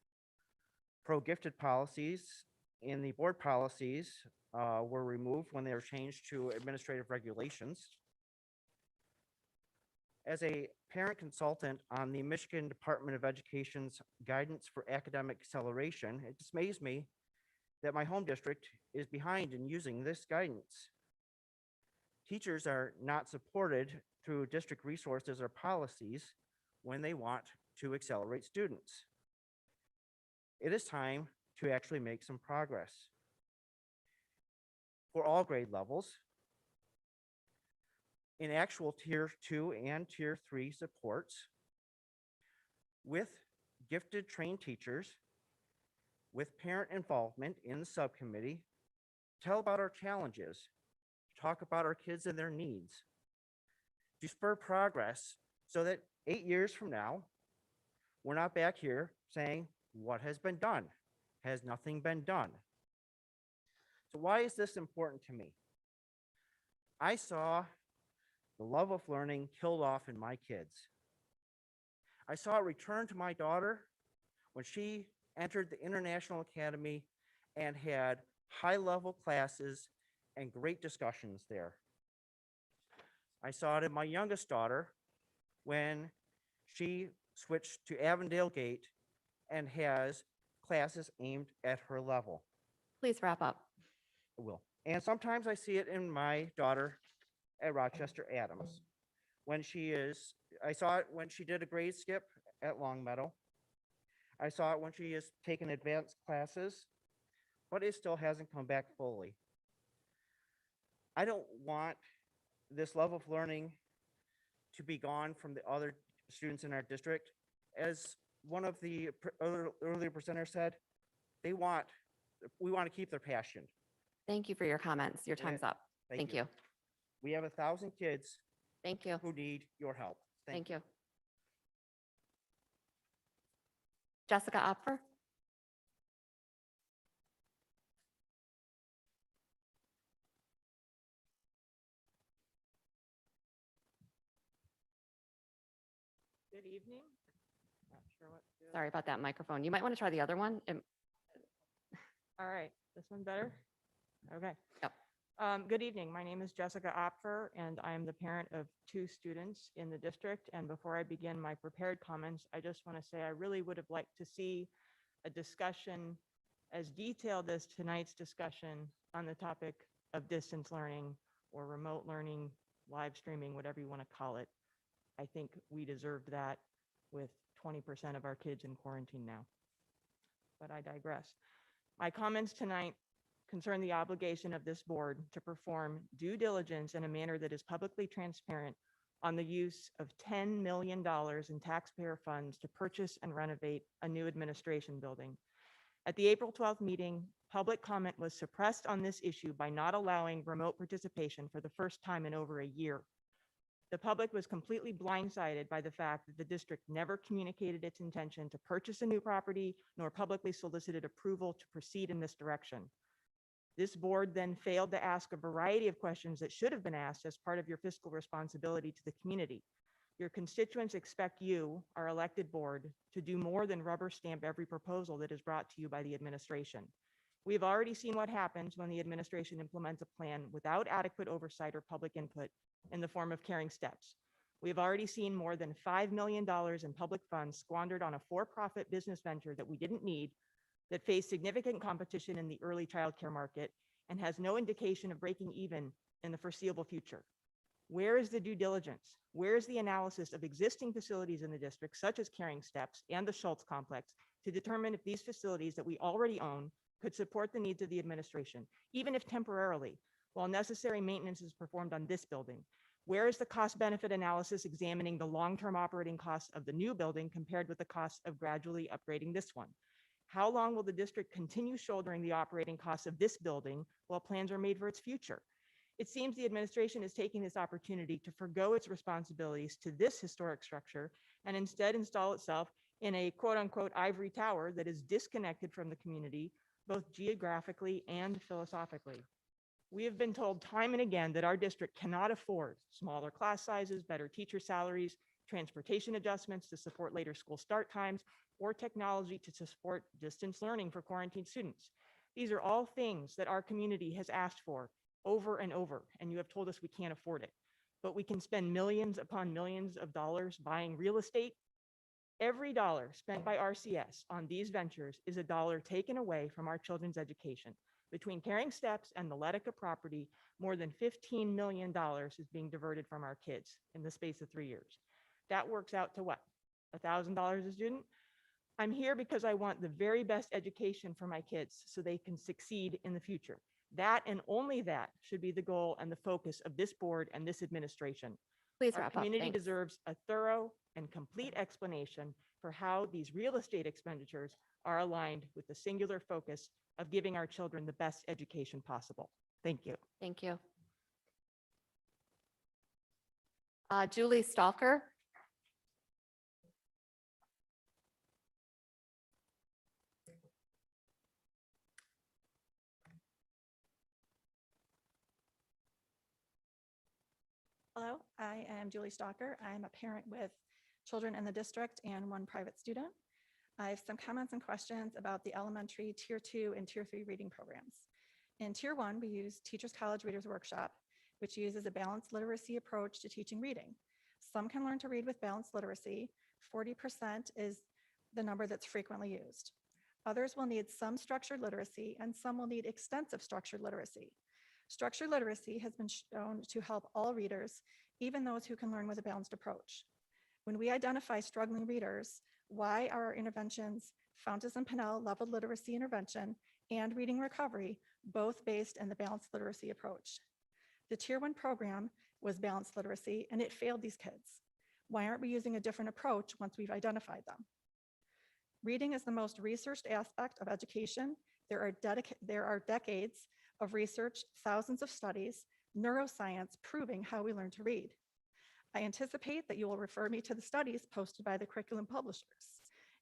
Pro-gifted policies in the board policies were removed when they were changed to administrative regulations. As a parent consultant on the Michigan Department of Education's guidance for academic acceleration, it dismays me that my home district is behind in using this guidance. Teachers are not supported through district resources or policies when they want to accelerate students. It is time to actually make some progress. For all grade levels, in actual tier 2 and tier 3 supports, with gifted trained teachers, with parent involvement in the subcommittee, tell about our challenges, talk about our kids and their needs, to spur progress so that 8 years from now, we're not back here saying, what has been done? Has nothing been done? So why is this important to me? I saw the love of learning killed off in my kids. I saw it return to my daughter when she entered the International Academy and had high-level classes and great discussions there. I saw it in my youngest daughter when she switched to Avondale Gate and has classes aimed at her level. Please wrap up. I will. And sometimes I see it in my daughter at Rochester Adams. I saw it when she did a grade skip at Longmeadow. I saw it when she has taken advanced classes, but it still hasn't come back fully. I don't want this level of learning to be gone from the other students in our district. As one of the earlier presenters said, we want to keep their passion. Thank you for your comments. Your time's up. Thank you. We have 1,000 kids. Thank you. Who need your help. Thank you. Jessica Opfer. Good evening. Not sure what to do. Sorry about that microphone. You might want to try the other one. All right, this one better? Okay. Yep. Good evening. My name is Jessica Opfer, and I am the parent of 2 students in the district. And before I begin my prepared comments, I just want to say I really would have liked to see a discussion as detailed as tonight's discussion on the topic of distance learning or remote learning, live streaming, whatever you want to call it. I think we deserved that with 20% of our kids in quarantine now. But I digress. My comments tonight concern the obligation of this board to perform due diligence in a manner that is publicly transparent on the use of $10 million in taxpayer funds to purchase and renovate a new administration building. At the April 12th meeting, public comment was suppressed on this issue by not allowing remote participation for the first time in over a year. The public was completely blindsided by the fact that the district never communicated its intention to purchase a new property, nor publicly solicited approval to proceed in this direction. This board then failed to ask a variety of questions that should have been asked as part of your fiscal responsibility to the community. Your constituents expect you, our elected board, to do more than rubber stamp every proposal that is brought to you by the administration. We have already seen what happens when the administration implements a plan without adequate oversight or public input in the form of Caring Steps. We have already seen more than $5 million in public funds squandered on a for-profit business venture that we didn't need, that faced significant competition in the early childcare market and has no indication of breaking even in the foreseeable future. Where is the due diligence? Where is the analysis of existing facilities in the district, such as Caring Steps and the Schultz Complex, to determine if these facilities that we already own could support the needs of the administration, even if temporarily, while necessary maintenance is performed on this building? Where is the cost-benefit analysis examining the long-term operating costs of the new building compared with the cost of gradually upgrading this one? How long will the district continue shouldering the operating costs of this building while plans are made for its future? It seems the administration is taking this opportunity to forgo its responsibilities to this historic structure and instead install itself in a quote unquote ivory tower that is disconnected from the community, both geographically and philosophically. We have been told time and again that our district cannot afford smaller class sizes, better teacher salaries, transportation adjustments to support later school start times, or technology to support distance learning for quarantined students. These are all things that our community has asked for over and over, and you have told us we can't afford it. But we can spend millions upon millions of dollars buying real estate. Every dollar spent by RCS on these ventures is a dollar taken away from our children's education. Between Caring Steps and the Letica property, more than $15 million is being diverted from our kids in the space of 3 years. That works out to what? $1,000 a student? I'm here because I want the very best education for my kids so they can succeed in the future. That and only that should be the goal and the focus of this board and this administration. Please Our wrap up. community Thanks. deserves a thorough and complete explanation for how these real estate expenditures are aligned with the singular focus of giving our children the best education possible. Thank you. Thank you. Julie Stalker. Hello, I am Julie Stalker. I'm a parent with children in the district and one private student. I have some comments and questions about the elementary Tier 2 and Tier 3 reading programs. In Tier 1, we use Teachers College Readers Workshop, which uses a balanced literacy approach to teaching reading. Some can learn to read with balanced literacy. 40% is the number that's frequently used. Others will need some structured literacy, and some will need extensive structured literacy. Structured literacy has been shown to help all readers, even those who can learn with a balanced approach. When we identify struggling readers, why are our interventions, Fountas and Pinnell leveled literacy intervention and reading recovery, both based in the balanced literacy approach? The Tier 1 program was balanced literacy and it failed these kids. Why aren't we using a different approach once we've identified them? Reading is the most researched aspect of education. There are decades of research, thousands of studies, neuroscience proving how we learn to read. I anticipate that you will refer me to the studies posted by the curriculum publishers.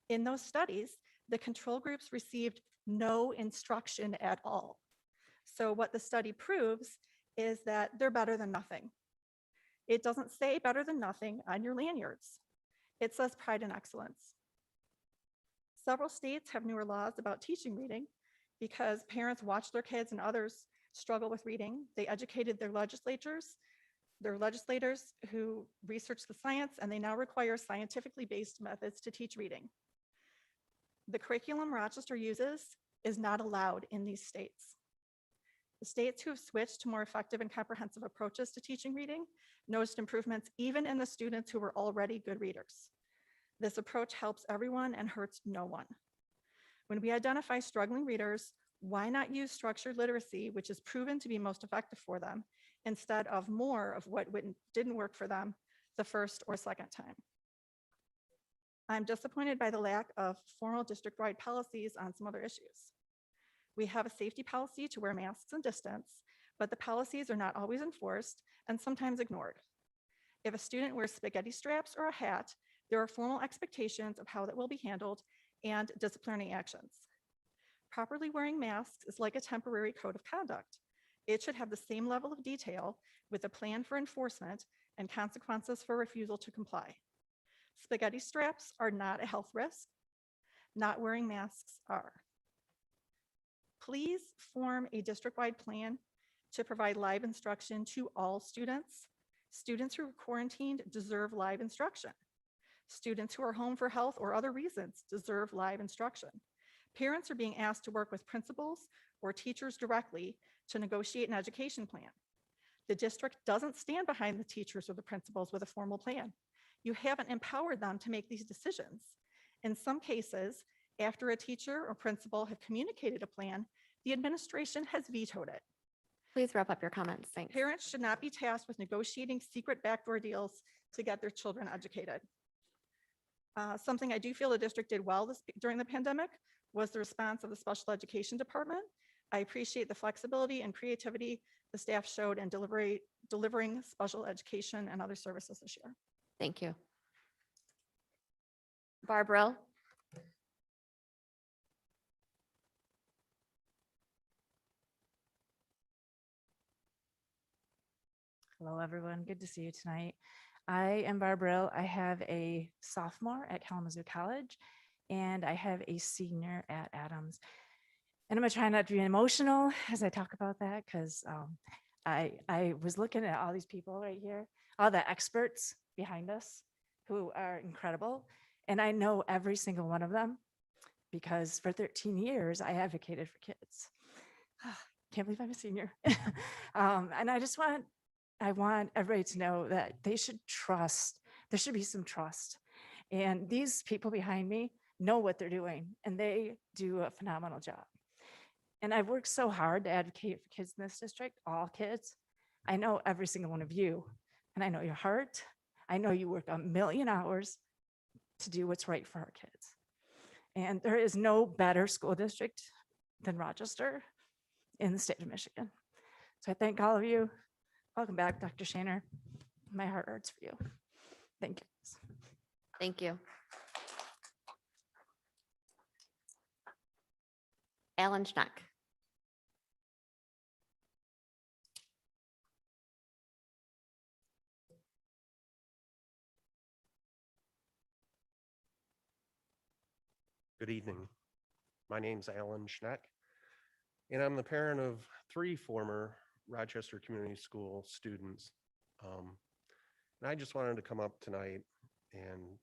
In those studies, the control groups received no instruction at all. So what the study proves is that they're better than nothing. It doesn't say better than nothing on your lanyards. It says pride and excellence. Several states have newer laws about teaching reading because parents watch their kids and others struggle with reading. They educated their legislators who research the science, and they now require scientifically based methods to teach reading. The curriculum Rochester uses is not allowed in these states. The states who have switched to more effective and comprehensive approaches to teaching reading noticed improvements even in the students who were already good readers. This approach helps everyone and hurts no one. When we identify struggling readers, why not use structured literacy, which is proven to be most effective for them, instead of more of what didn't work for them the first or second time? I'm disappointed by the lack of formal district-wide policies on some other issues. We have a safety policy to wear masks and distance, but the policies are not always enforced and sometimes ignored. If a student wears spaghetti straps or a hat, there are formal expectations of how that will be handled and disciplinary actions. Properly wearing masks is like a temporary code of conduct. It should have the same level of detail with a plan for enforcement and consequences for refusal to comply. Spaghetti straps are not a health risk. Not wearing masks are. Please form a district-wide plan to provide live instruction to all students. Students who are quarantined deserve live instruction. Students who are home for health or other reasons deserve live instruction. Parents are being asked to work with principals or teachers directly to negotiate an education plan. The district doesn't stand behind the teachers or the principals with a formal plan. You haven't empowered them to make these decisions. In some cases, after a teacher or principal have communicated a plan, the administration has vetoed it. Please wrap up your comments. Thanks. Parents should not be tasked with negotiating secret backdoor deals to get their children educated. Something I do feel the district did well during the pandemic was the response of the special education department. I appreciate the flexibility and creativity the staff showed in delivering special education and other services this year. Thank you. Barbara. Hello, everyone. Good to see you tonight. I am Barbara. I have a sophomore at Kalamazoo College, and I have a senior at Adams. And I'm gonna try not to be emotional as I talk about that, because I was looking at all these people right here, all the experts behind us who are incredible. And I know every single one of them because for 13 years, I advocated for kids. Can't believe I'm a senior. And I want everybody to know that they should trust. There should be some trust. And these people behind me know what they're doing, and they do a phenomenal job. And I've worked so hard to advocate for kids in this district, all kids. I know every single one of you, and I know your heart. I know you work 1,000,000 hours to do what's right for our kids. And there is no better school district than Rochester in the state of Michigan. So I thank all of you. Welcome back, Dr. Shaner. My heart hurts for you. Thank you. Thank you. Alan Schneck. Good evening. My name's Alan Schneck, and I'm the parent of 3 former Rochester Community School students. And I just wanted to come up tonight and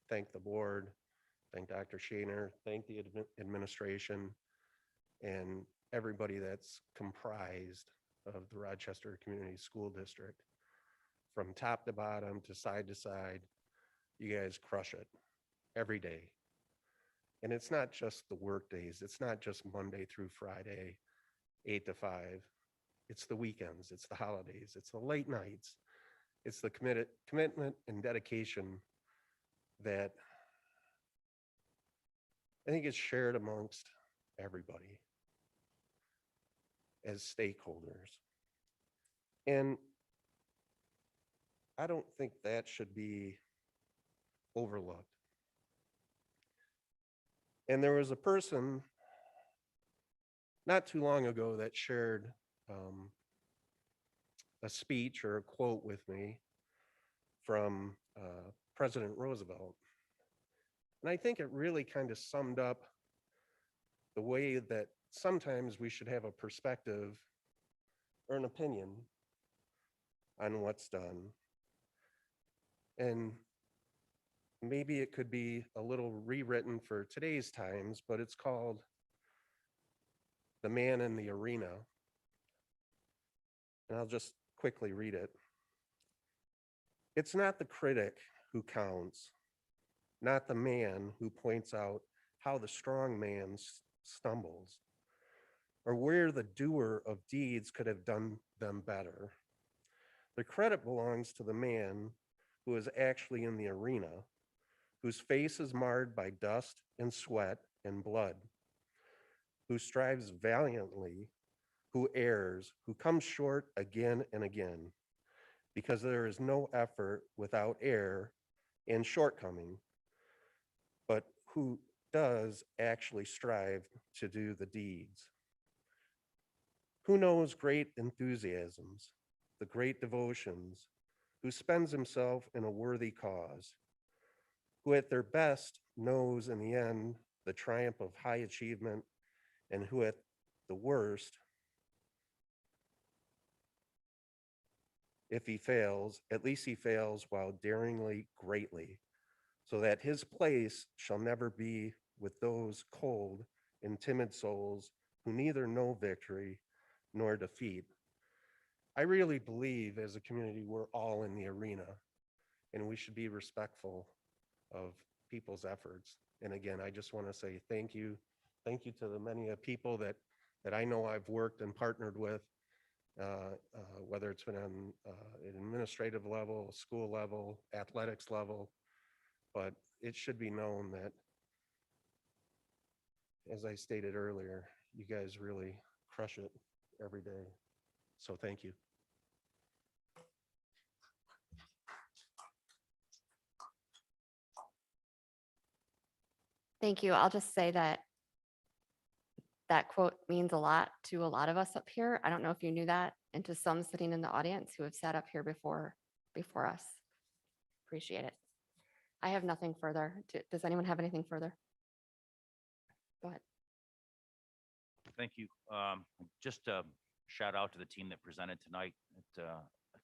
thank the board, thank Dr. Shaner, thank the administration, and everybody that's comprised of the Rochester Community School District. From top to bottom to side, you guys crush it every day. And it's not just the work days. It's not just Monday through Friday, 8 to 5. It's the weekends. It's the holidays. It's the late nights. It's the commitment and dedication that I think is shared amongst everybody as stakeholders. And I don't think that should be overlooked. And there was a person not too long ago that shared a speech or a quote with me from President Roosevelt. And I think it really kind of summed up the way that sometimes we should have a perspective or an opinion on what's done. And maybe it could be a little rewritten for today's times, but it's called The Man in the Arena. And I'll just quickly read it. It's not the critic who counts, not the man who points out how the strong man stumbles, or where the doer of deeds could have done them better. The credit belongs to the man who is actually in the arena, whose face is marred by dust and sweat and blood, who strives valiantly, who errs, who comes short again and again, because there is no effort without error and shortcoming, but who does actually strive to do the deeds. Who knows great enthusiasms, the great devotions, who spends himself in a worthy cause, who at their best knows in the end the triumph of high achievement, and who at the worst, if he fails, at least he fails while daringly greatly, so that his place shall never be with those cold and timid souls who neither know victory nor defeat. I really believe as a community, we're all in the arena, and we should be respectful of people's efforts. And again, I just want to say thank you. Thank you to the many people that I know I've worked and partnered with, whether it's been on an administrative level, school level, athletics level. but it should be known that, as I stated earlier, you guys really crush it every day. So thank you. Thank you. I'll just say that that quote means a lot to a lot of us up here. I don't know if you knew that, and to some sitting in the audience who have sat up here before us. Appreciate it. I have nothing further. Does anyone have anything further? Go ahead. Thank you. Just a shout out to the team that presented tonight. A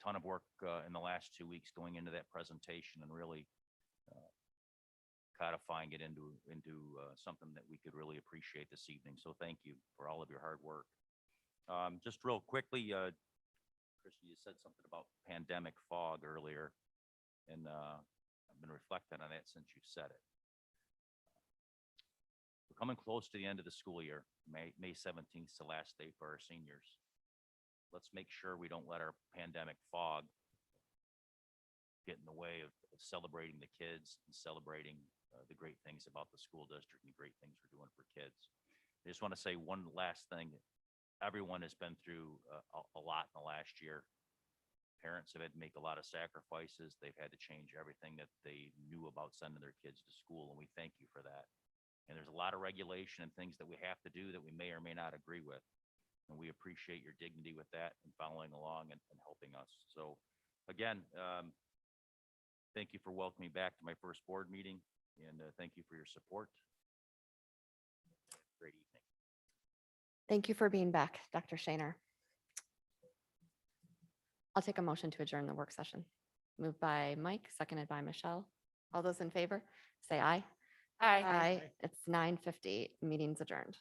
ton of work in the last 2 weeks going into that presentation and really codifying it into something that we could really appreciate this evening. So thank you for all of your hard work. Just real quickly, Christy, you said something about pandemic fog earlier, and I've been reflecting on that since you said it. We're coming close to the end of the school year. May 17th is the last day for our seniors. Let's make sure we don't let our pandemic fog get in the way of celebrating the kids and celebrating the great things about the school district and the great things we're doing for kids. I just want to say one last thing. Everyone has been through a lot in the last year. Parents have had to make a lot of sacrifices. They've had to change everything that they knew about sending their kids to school, and we thank you for that. And there's a lot of regulation and things that we have to do that we may or may not agree with. And we appreciate your dignity with that and following along and helping us. So again, thank you for welcoming me back to my first board meeting, and thank you for your support. Great evening. Thank you for being back, Dr. Shaner. I'll take a motion to adjourn the work session. Moved by Mike, seconded by Michelle. All those in favor, say aye. Aye. Aye. It's 9:50. Meeting's adjourned.